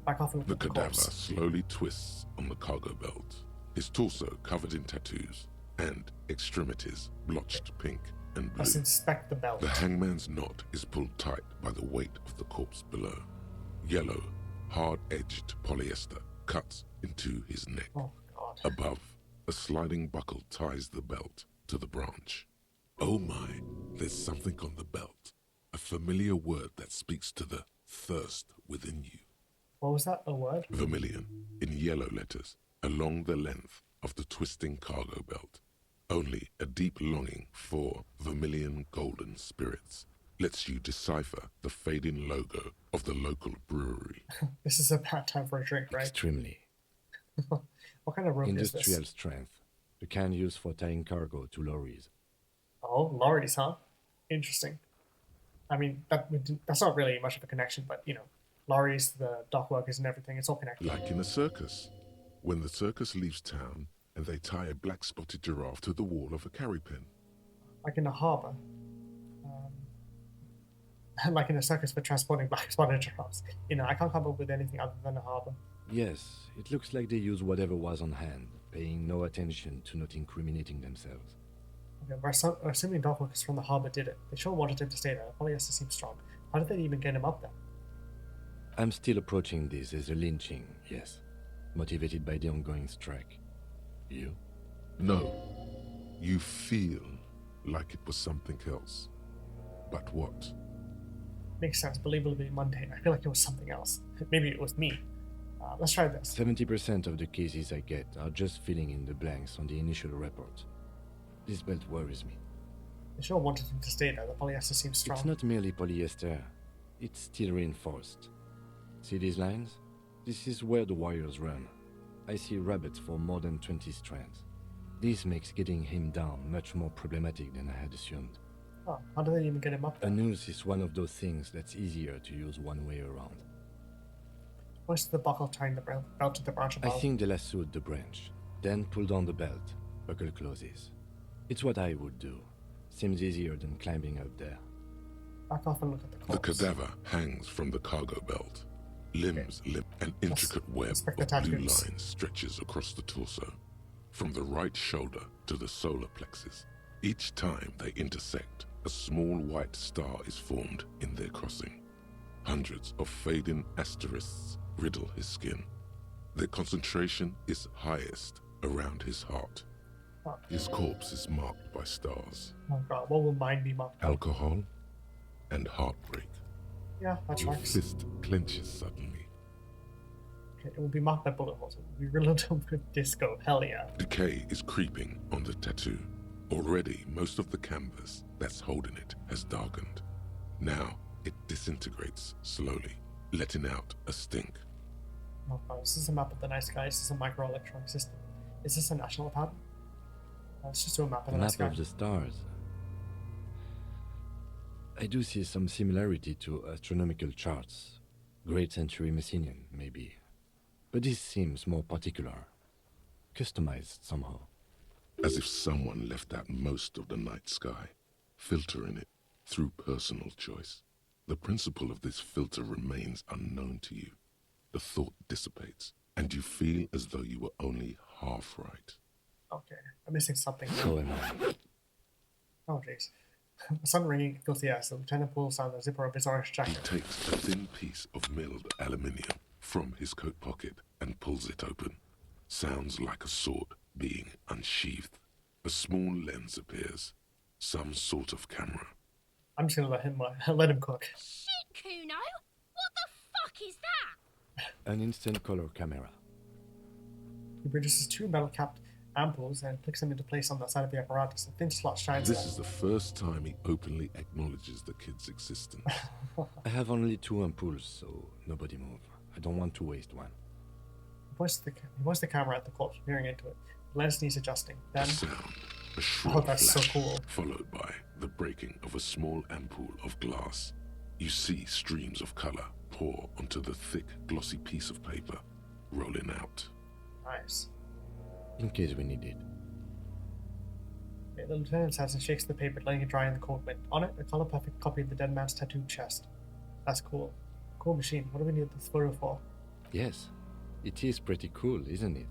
Back off and The look at the cadaver corpse. slowly twists on the cargo belt, his torso covered in tattoos, and extremities blotched pink and blue. Let's inspect the belt. The hangman's knot is pulled tight by the weight of the corpse below. Yellow, hard-edged polyester cuts into his neck. Oh, God. Above, a sliding buckle ties the belt to the branch. Oh my, there's something on the belt. A familiar word that speaks to the thirst within you. What was that? A word? Vermilion, in yellow letters, along the length of the twisting cargo belt. Only a deep longing for vermilion golden spirits lets you decipher the fading logo of the local brewery. This is a bad time for a drink, right? Extremely. What kind of rope is Industrial this? strength. The kind used for tying cargo to lorries. Oh, lorries, huh? Interesting. I mean, that's not really much of a connection, but, you know, lorries, the dock workers and everything, it's all connected. Like in a circus. When the circus leaves town and they tie a black-spotted giraffe to the wall of a carry pen. Like in a harbour. Like in a circus for transporting black spotted giraffes. You know, I can't come up with anything other than a harbour. Yes, it looks like they used whatever was on hand, paying no attention to not incriminating themselves. Okay, we're assuming Doc Workers from the harbor did it. They sure wanted him to stay there. The polyester seems strong. How did they even get him up there? I'm still approaching this as a lynching, yes. Motivated by the ongoing strike. You? No. You feel like it was something else. But what? Makes sense. Believably mundane. I feel like it was something else. Maybe it was me. Let's try this. 70% of the cases I get are just filling in the blanks on the initial report. This belt worries me. They sure wanted him to stay there. The polyester seems strong. It's not merely polyester. It's steel reinforced. See these lines? This is where the wires run. I see rabbits for more than 20 strands. This makes getting him down much more problematic than I had assumed. Oh, how do they even get him up there? A noose is one of those things that's easier to use one way around. Where's the buckle tying the belt to the branch above? I think they lassoed the branch, then pulled on the belt. Buckle closes. It's what I would do. Seems easier than climbing up there. Back off and look at the corpse. The cadaver hangs from the cargo belt. Limbs limp. An intricate web of blue lines stretches across the torso, from the right shoulder to the solar plexus. Each time they intersect, a small white star is formed in their crossing. Hundreds of fading asterisks riddle his skin. Their concentration is highest around his heart. Oh. His corpse is marked by stars. Oh god, what will mine be marked? Alcohol and heartbreak. Yeah, that's Your right. fist clenches suddenly. Okay, it will be marked by bullet holes. It will be riddled with disco. Hell yeah. Decay is creeping on the tattoo. Already, most of the canvas that's holding it has darkened. Now, it disintegrates slowly, letting out a stink. Oh god, this is a map of the night sky. This is a microelectronic system. Is this a national pattern? Let's just do a map of the night sky. Map of the stars. I do see some similarity to astronomical charts. Great Century Messinian, maybe. But this seems more particular. Customized somehow. As if someone left out most of the night sky, filtering it through personal choice. The principle of this filter remains unknown to you. The thought dissipates, and you feel as though you were only half right. Okay, I'm missing something. So am I. Oh jeez. The sun ringing fills the air, so the lieutenant pulls down the zipper of his orange jacket. He takes a thin piece of milled aluminium from his coat pocket and pulls it open. Sounds like a sword being unsheathed. A small lens appears. Some sort of camera. I'm just gonna let him cook. Shit, Cuno! What the fuck is that? An instant color camera. He produces two metal-capped ampoules and clicks them into place on the side of the apparatus. A thin slot shines. This is the first time he openly acknowledges the kid's existence. I have only 2 ampoules, so nobody move. I don't want to waste one. He points the camera at the corpse, peering into it. The lens needs adjusting. Then, Sound, a shrill oh, that's flash, so cool. followed by the breaking of a small ampoule of glass. You see streams of color pour onto the thick, glossy piece of paper, rolling out. Nice. In case we need it. Okay, the lieutenant says and shakes the paper, letting it dry in the cold wind. On it, a color-perfect copy of the dead man's tattooed chest. That's cool. Cool machine. What do we need this photo for? Yes, it is pretty cool, isn't it?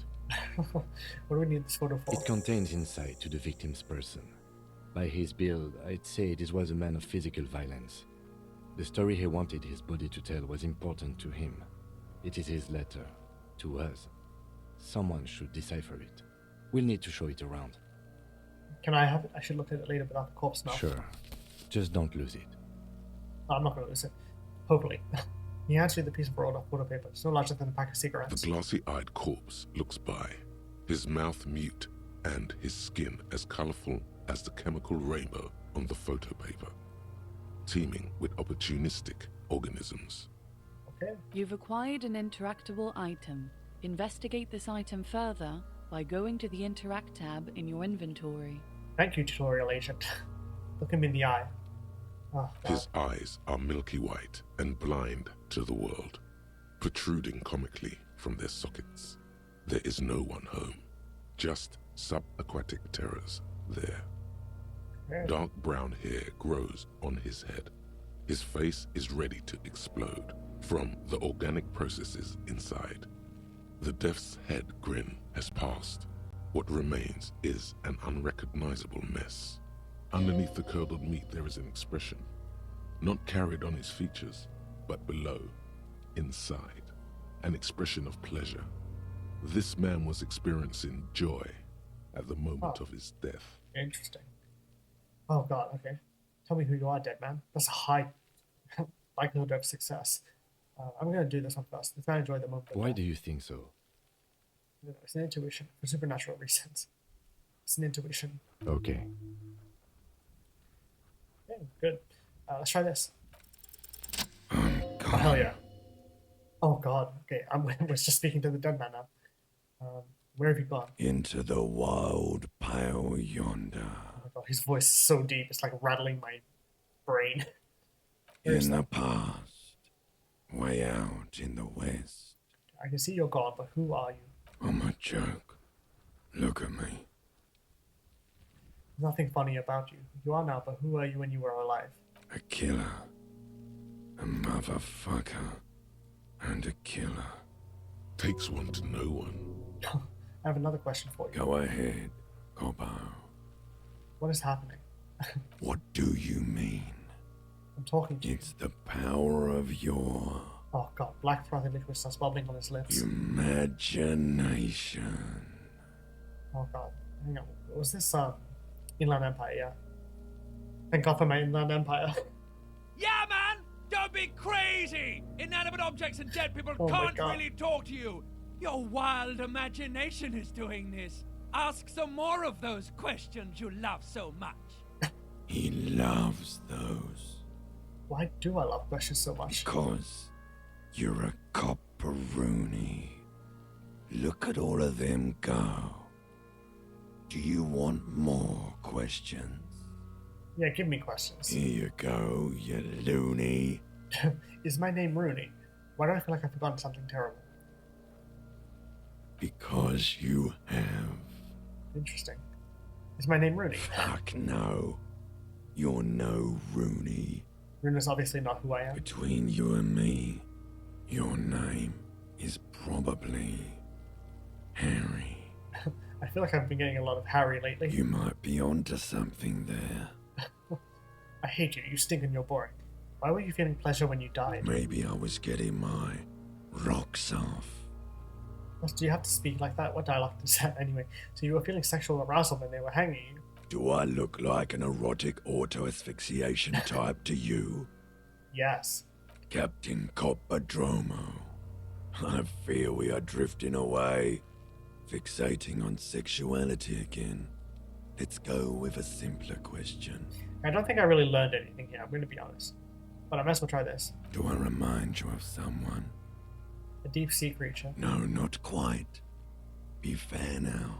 What do we need this photo for? It contains insight to the victim's person. By his build, I'd say this was a man of physical violence. The story he wanted his body to tell was important to him. It is his letter. To us. Someone should decipher it. We'll need to show it around. Can I have it? I should look at it later without the corpse smell. Sure. Just don't lose it. No, I'm not going to lose it. Hopefully. He hands you the piece of rolled up photo paper. It's no larger than a pack of cigarettes. The glassy-eyed corpse looks by, his mouth mute and his skin as colorful as the chemical rainbow on the photo paper, teeming with opportunistic organisms. Okay. You've acquired an interactable item. Investigate this item further by going to the Interact tab in your inventory. Thank you, tutorial agent. Look him in the eye. Oh, His eyes are milky white and blind to the world, protruding comically from their sockets. There is no one home, just subaquatic terrors there. Dark brown hair grows on his head. His face is ready to explode from the organic processes inside. The death's head grin has passed. What remains is an unrecognizable mess. Underneath the curdled meat there is an expression, not carried on his features, but below, inside, an expression of pleasure. This man was experiencing joy at the moment of his death. Interesting. Oh god, okay. Tell me who you are, dead man. That's a high likelihood of success. I'm gonna do this one first. Let's not enjoy the moment. Why do you think so? It's an intuition for supernatural reasons. It's an intuition. Okay. Yeah, good. Let's try this. Oh, hell yeah. Oh god. Okay, we're just speaking to the dead man now. Where have you gone? Into the wild pale yonder. Oh my god, his voice is so deep, it's like rattling my brain. In the past, way out in the west. I can see you're gone, but who are you? I'm a joke. Look at me. There's nothing funny about you. You are now, but who are you when you were alive? A killer. A motherfucker. And a killer. Takes one to know one. I have another question for you. Go ahead, Coppo. What is happening? What do you mean? I'm talking to you. It's the power of your... Oh god, black frothy liquid starts bubbling on his lips. Imagination. Oh god, hang on. Was this Inland Empire? Yeah. Thank God for my Inland Empire. Yeah, man! Don't be crazy! Inanimate objects and dead people can't really talk to you. Your wild imagination is doing this. Ask some more of those questions you love so much. He loves those. Why do I love questions so much? Because you're a copperoonie. Look at all of them go. Do you want more questions? Yeah, give me questions. Here you go, you loony. Is my name Rooney? Why do I feel like I've forgotten something terrible? Because you have. Interesting. Is my name Rooney? Fuck no. You're no Rooney. Rooney's obviously not who I am. Between you and me, your name is probably Harry. I feel like I've been getting a lot of Harry lately. You might be onto something there. I hate you. You stink and you're boring. Why were you feeling pleasure when you died? Maybe I was getting my rocks off. Do you have to speak like that? What dialect is that anyway? So you were feeling sexual arousal when they were hanging you? Do I look like an erotic auto-asphyxiation type to you? Yes. Captain Coppodromo. I fear we are drifting away, fixating on sexuality again. Let's go with a simpler question. I don't think I really learned anything here, I'm going to be honest. But I might as well try this. Do I remind you of someone? A deep sea creature. No, not quite. Be fair now.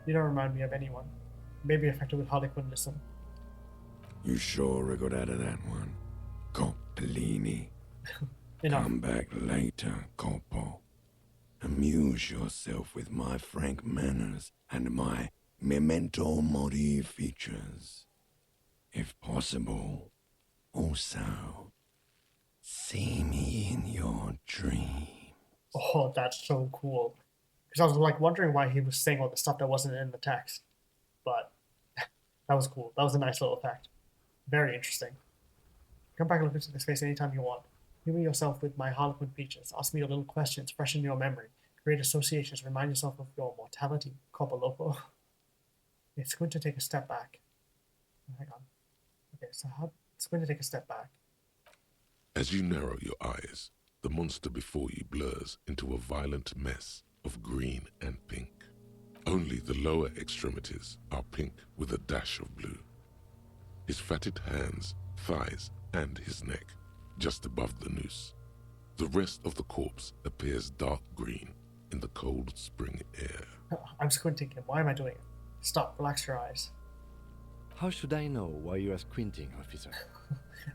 You don't remind me of anyone. Maybe affected with harlequinism. You sure I got out of that one? Coppellini. Come back later, Coppo. Amuse yourself with my frank manners and my memento mori features. If possible, also, see me in your dream. Oh, that's so cool. Because I was like wondering why he was saying all the stuff that wasn't in the text. But that was cool. That was a nice little effect. Very interesting. Come back and look into this face anytime you want. Humor yourself with my harlequin features. Ask me your little questions, freshen your memory. Create associations, remind yourself of your mortality. Copolopo. It's going to take a step back. Hang on. Okay, so it's going to take a step back. As you narrow your eyes, the monster before you blurs into a violent mess of green and pink. Only the lower extremities are pink with a dash of blue. His fatted hands, thighs, and his neck, just above the noose. The rest of the corpse appears dark green in the cold spring air. I'm squinting him. Why am I doing it? Stop, relax your eyes. How should I know why you are squinting, officer?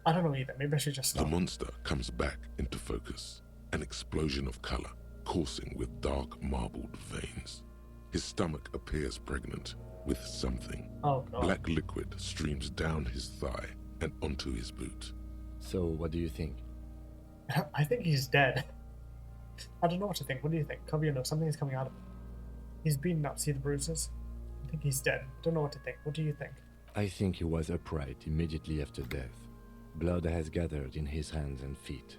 I don't know either. Maybe I should just stop. The monster comes back into focus, an explosion of color, coursing with dark marbled veins. His stomach appears pregnant with something. Oh, God. Black liquid streams down his thigh and onto his boot. So, what do you think? I think he's dead. I don't know what to think. What do you think? Cover your nose. Something is coming out of him. He's beaten up. See the bruises? I think he's dead. Don't know what to think. What do you think? I think he was upright immediately after death. Blood has gathered in his hands and feet,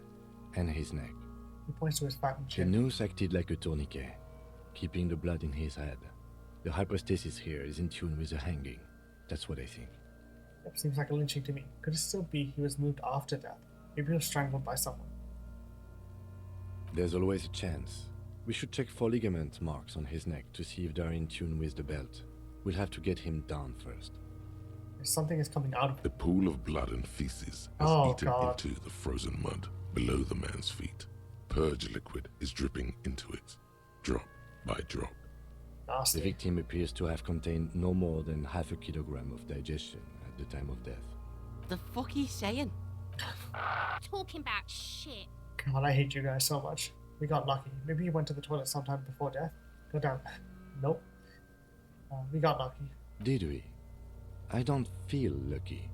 and his neck. He points to his flattened The chin. noose acted like a tourniquet, keeping the blood in his head. The hypostasis here is in tune with the hanging. That's what I think. Yep, seems like a lynching to me. Could it still be he was moved after death? Maybe he was strangled by someone. There's always a chance. We should check for ligament marks on his neck to see if they're in tune with the belt. We'll have to get him down first. Something is coming out of The pool of blood and feces has eaten into the frozen mud below the man's feet. Purge liquid is dripping into it, drop by drop. The victim appears to have contained no more than half a kilogram of digestion at the time of death. The fuck he's saying? Talking about shit. God, I hate you guys so much. We got lucky. Maybe he went to the toilet sometime before death. Go down. Nope. We got lucky. Did we? I don't feel lucky.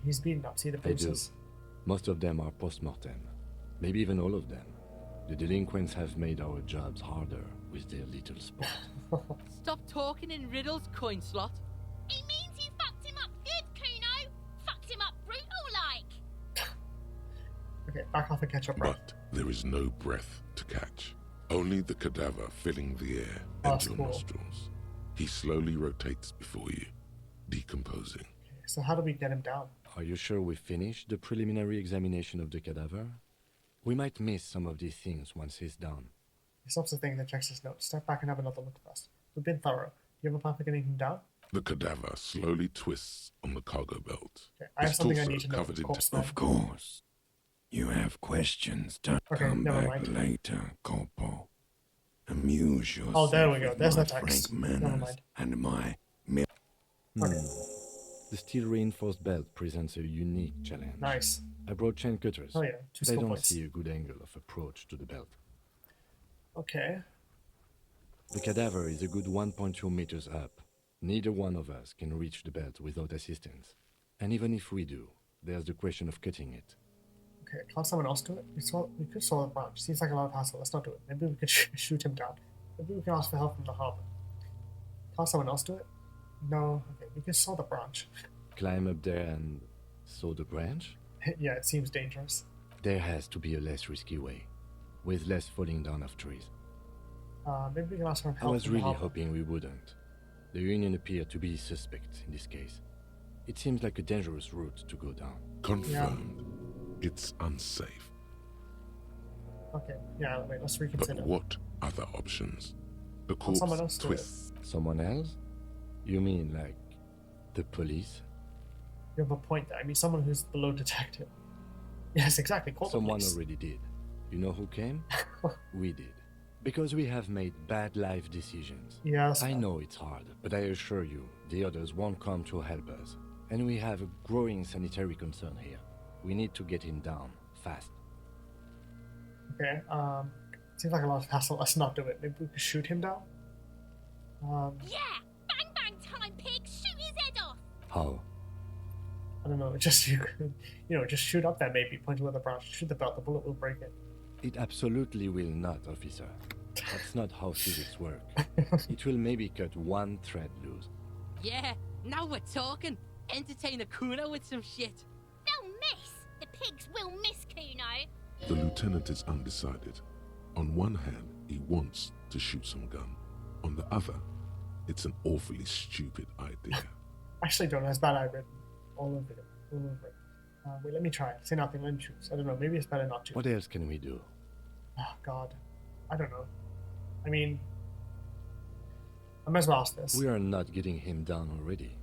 He's beaten up. See the I do. bruises? Most of them are post-mortem. Maybe even all of them. The delinquents have made our jobs harder with their little spot. Stop talking in riddles, coin slot. He means you fucked him up good, Cuno. Fucked him up brutal like. Okay, back off and catch your breath. But there is no breath to catch. Only the cadaver filling the air and your nostrils. He slowly rotates before you, decomposing. Okay, so how do we get him down? Are you sure we finished the preliminary examination of the cadaver? We might miss some of these things once he's down. He stops the thing and checks his notes. Step back and have another look first. We've been thorough. You have a plan for getting him down? The cadaver slowly twists on the cargo belt. Okay, I have His something I torso need to know. covered in Of course. You have questions. Don't come never back mind. later, Corpo. Amuse yourself. Oh, there we go. with There's my the text. frank Never manners mind. and my The steel reinforced belt presents a unique challenge. Nice. I brought chain cutters. Oh yeah, 2 but I skill don't points. see a good angle of approach to the belt. Okay. The cadaver is a good 1.2 meters up. Neither one of us can reach the belt without assistance. And even if we do, there's the question of cutting it. Okay, can't someone else do it? We could solve the branch. Seems like a lot of hassle. Let's not do it. Maybe we could shoot him down. Maybe we can ask for help from the harbor. Can't someone else do it? No. Okay, we can saw the branch. Climb up there and saw the branch? Yeah, it seems dangerous. There has to be a less risky way, with less falling down of trees. Maybe we can ask for I help was from the really harbor. hoping we wouldn't. The Union appeared to be suspect in this case. It seems like a dangerous route to go down. Confirmed. It's unsafe. Okay, yeah, wait, let's reconsider. But what other options? The Can't someone else corpse do it? twists. Someone else? You mean like the police? You have a point there. I mean, someone who's below detective. Yes, exactly. Call the Someone police. already did. You know who came? We did. Because we have made bad life decisions. Yes. I know it's hard, but I assure you, the others won't come to help us. And we have a growing sanitary concern here. We need to get him down, fast. Okay, seems like a lot of hassle. Let's not do it. Maybe we could shoot him down? Yeah! Bang bang time, pig! Shoot his head off! How? I don't know, just you could, just shoot up there maybe, point to where the branch, shoot the belt, the bullet will break it. It absolutely will not, officer. That's not how physics work. It will maybe cut one thread loose. Yeah, now we're talking. Entertain a Cuno with some shit. They'll miss! The pigs will miss Cuno! The lieutenant is undecided. On one hand, he wants to shoot some gun. On the other, it's an awfully stupid idea. Actually, don't know, it's bad I've written all over it. Wait, let me try it. Say nothing, let me choose. I don't know, maybe it's better not to. What else can we do? Oh, God. I don't know. I mean, I might as well ask this. We are not getting him down already.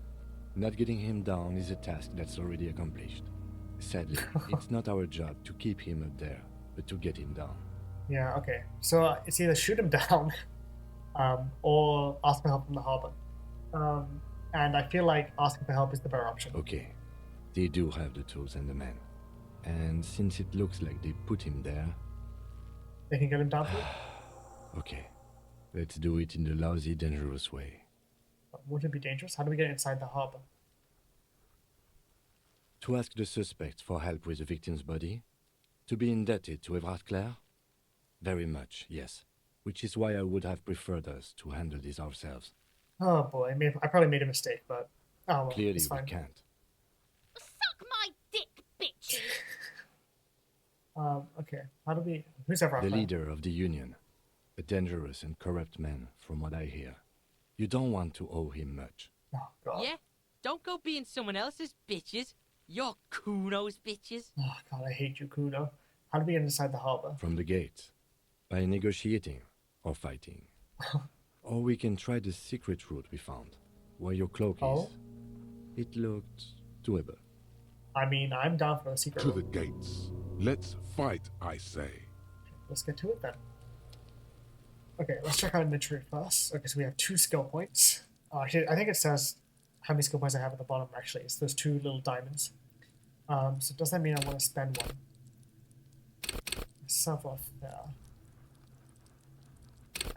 Not getting him down is a task that's already accomplished. Sadly, it's not our job to keep him up there, but to get him down. Yeah, okay. So it's either shoot him down or ask for help from the harbor. And I feel like asking for help is the better option. Okay, they do have the tools and the men. And since it looks like they put him there... They can get him down to it? Okay, let's do it in the lousy, dangerous way. Would it be dangerous? How do we get inside the harbor? To ask the suspect for help with the victim's body? To be indebted to Everard Clare? Very much, yes. Which is why I would have preferred us to handle this ourselves. Oh boy, I probably made a mistake, but Oh, well, Clearly it's fine. we can't. Suck my dick, bitches! Okay. How do we... Who's ever The leader of the Union. A dangerous and corrupt man, from what I hear. You don't want to owe him much. Oh, God. Yeah? Don't go being someone else's bitches. You're Cuno's bitches. Oh, God, I hate you, Cuno. How do we get inside the harbor? From the gate. By negotiating or fighting. Or we can try the secret route we found, where your cloak is. It looked doable. I mean, I'm down for a secret To route. the gates. Let's fight, I say. Let's get to it then. Okay, let's check out inventory first. Okay, so we have 2 skill points. Actually, I think it says how many skill points I have at the bottom, actually. It's those 2 little diamonds. So does that mean I want to spend one? Myself off there.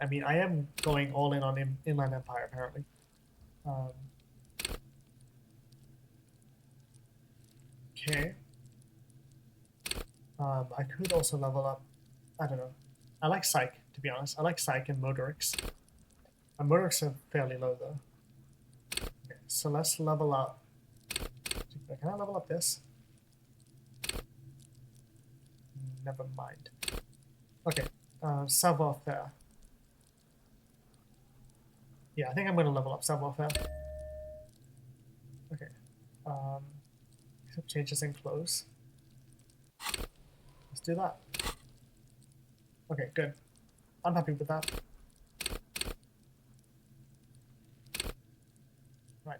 I mean, I am going all in on Inland Empire, apparently. Okay. I could also level up. I don't know. I like Psych, to be honest. I like Psych and Motorix. Motorix are fairly low, though. Okay, so let's level up. Can I level up this? Never mind. Okay, savoir-faire. Yeah, I think I'm going to level up savoir-faire. Okay. Some changes in clothes. Let's do that. Okay, good. I'm happy with that. Right.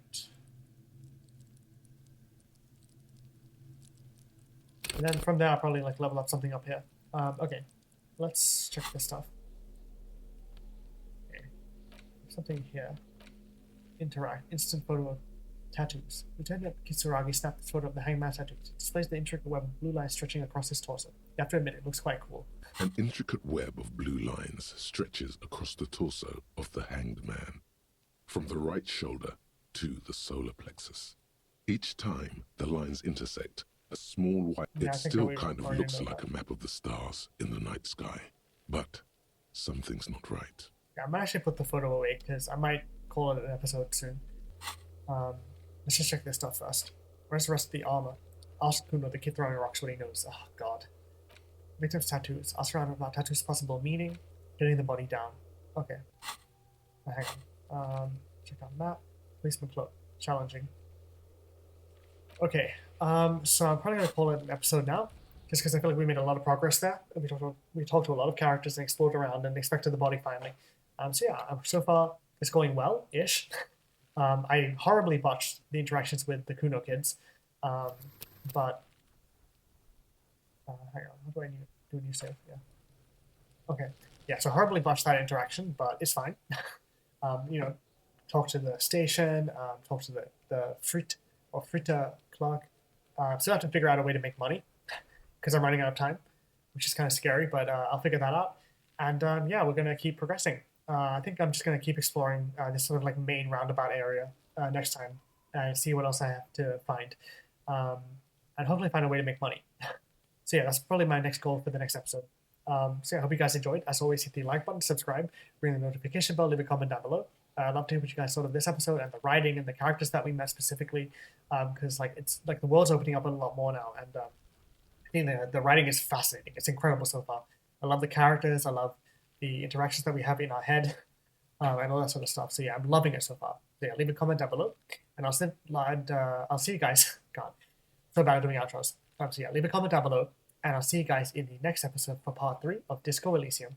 And then from there, I'll probably like level up something up here. Okay, let's check this stuff. Okay. Something here. Interact. Instant photo of tattoos. Lieutenant Kitsuragi snapped this photo of the hangman tattoos. It displays the intricate web of blue lines stretching across his torso. You have to admit, it looks quite cool. An intricate web of blue lines stretches across the torso of the hanged man, from the right shoulder to the solar plexus. Each time the lines intersect, a small white... Yeah, it I think still we kind of already looks know like that. a map of the stars in the night sky. But something's not right. Yeah, I might actually put the photo away because I might call it an episode soon. Let's just check this stuff first. Where's the rest of the armor? Ask Cuno, the kid throwing rocks, what he knows. Oh, God. Victim's tattoos. Ask around about tattoos' possible meaning. Getting the body down. Okay. Hang on. Check out map. Policeman cloak. Challenging. Okay. So I'm probably going to call it an episode now. Just because I feel like we made a lot of progress there. We talked to a lot of characters and explored around and expected the body finally. So yeah, so far it's going well-ish. I horribly botched the interactions with the Cuno kids. But hang on, what do I need to do? A new save? Yeah. Okay. Yeah, so horribly botched that interaction, but it's fine. You know, talk to the station, talk to the Frittte or Frittte clerk. Still have to figure out a way to make money because I'm running out of time, which is kind of scary, but I'll figure that out. And yeah, we're going to keep progressing. I think I'm just going to keep exploring this sort of like main roundabout area next time and see what else I have to find. And hopefully find a way to make money. So yeah, that's probably my next goal for the next episode. So yeah, I hope you guys enjoyed. As always, hit the like button, subscribe, ring the notification bell, leave a comment down below. I'd love to hear what you guys thought of this episode and the writing and the characters that we met specifically, because like it's like the world's opening up a lot more now, and I think the writing is fascinating. It's incredible so far. I love the characters. I love the interactions that we have in our head, and all that sort of stuff. So yeah, I'm loving it so far. So yeah, leave a comment down below, and I'll see you guys. God, so bad at doing outros. So yeah, leave a comment down below, and I'll see you guys in the next episode for part 3 of Disco Elysium.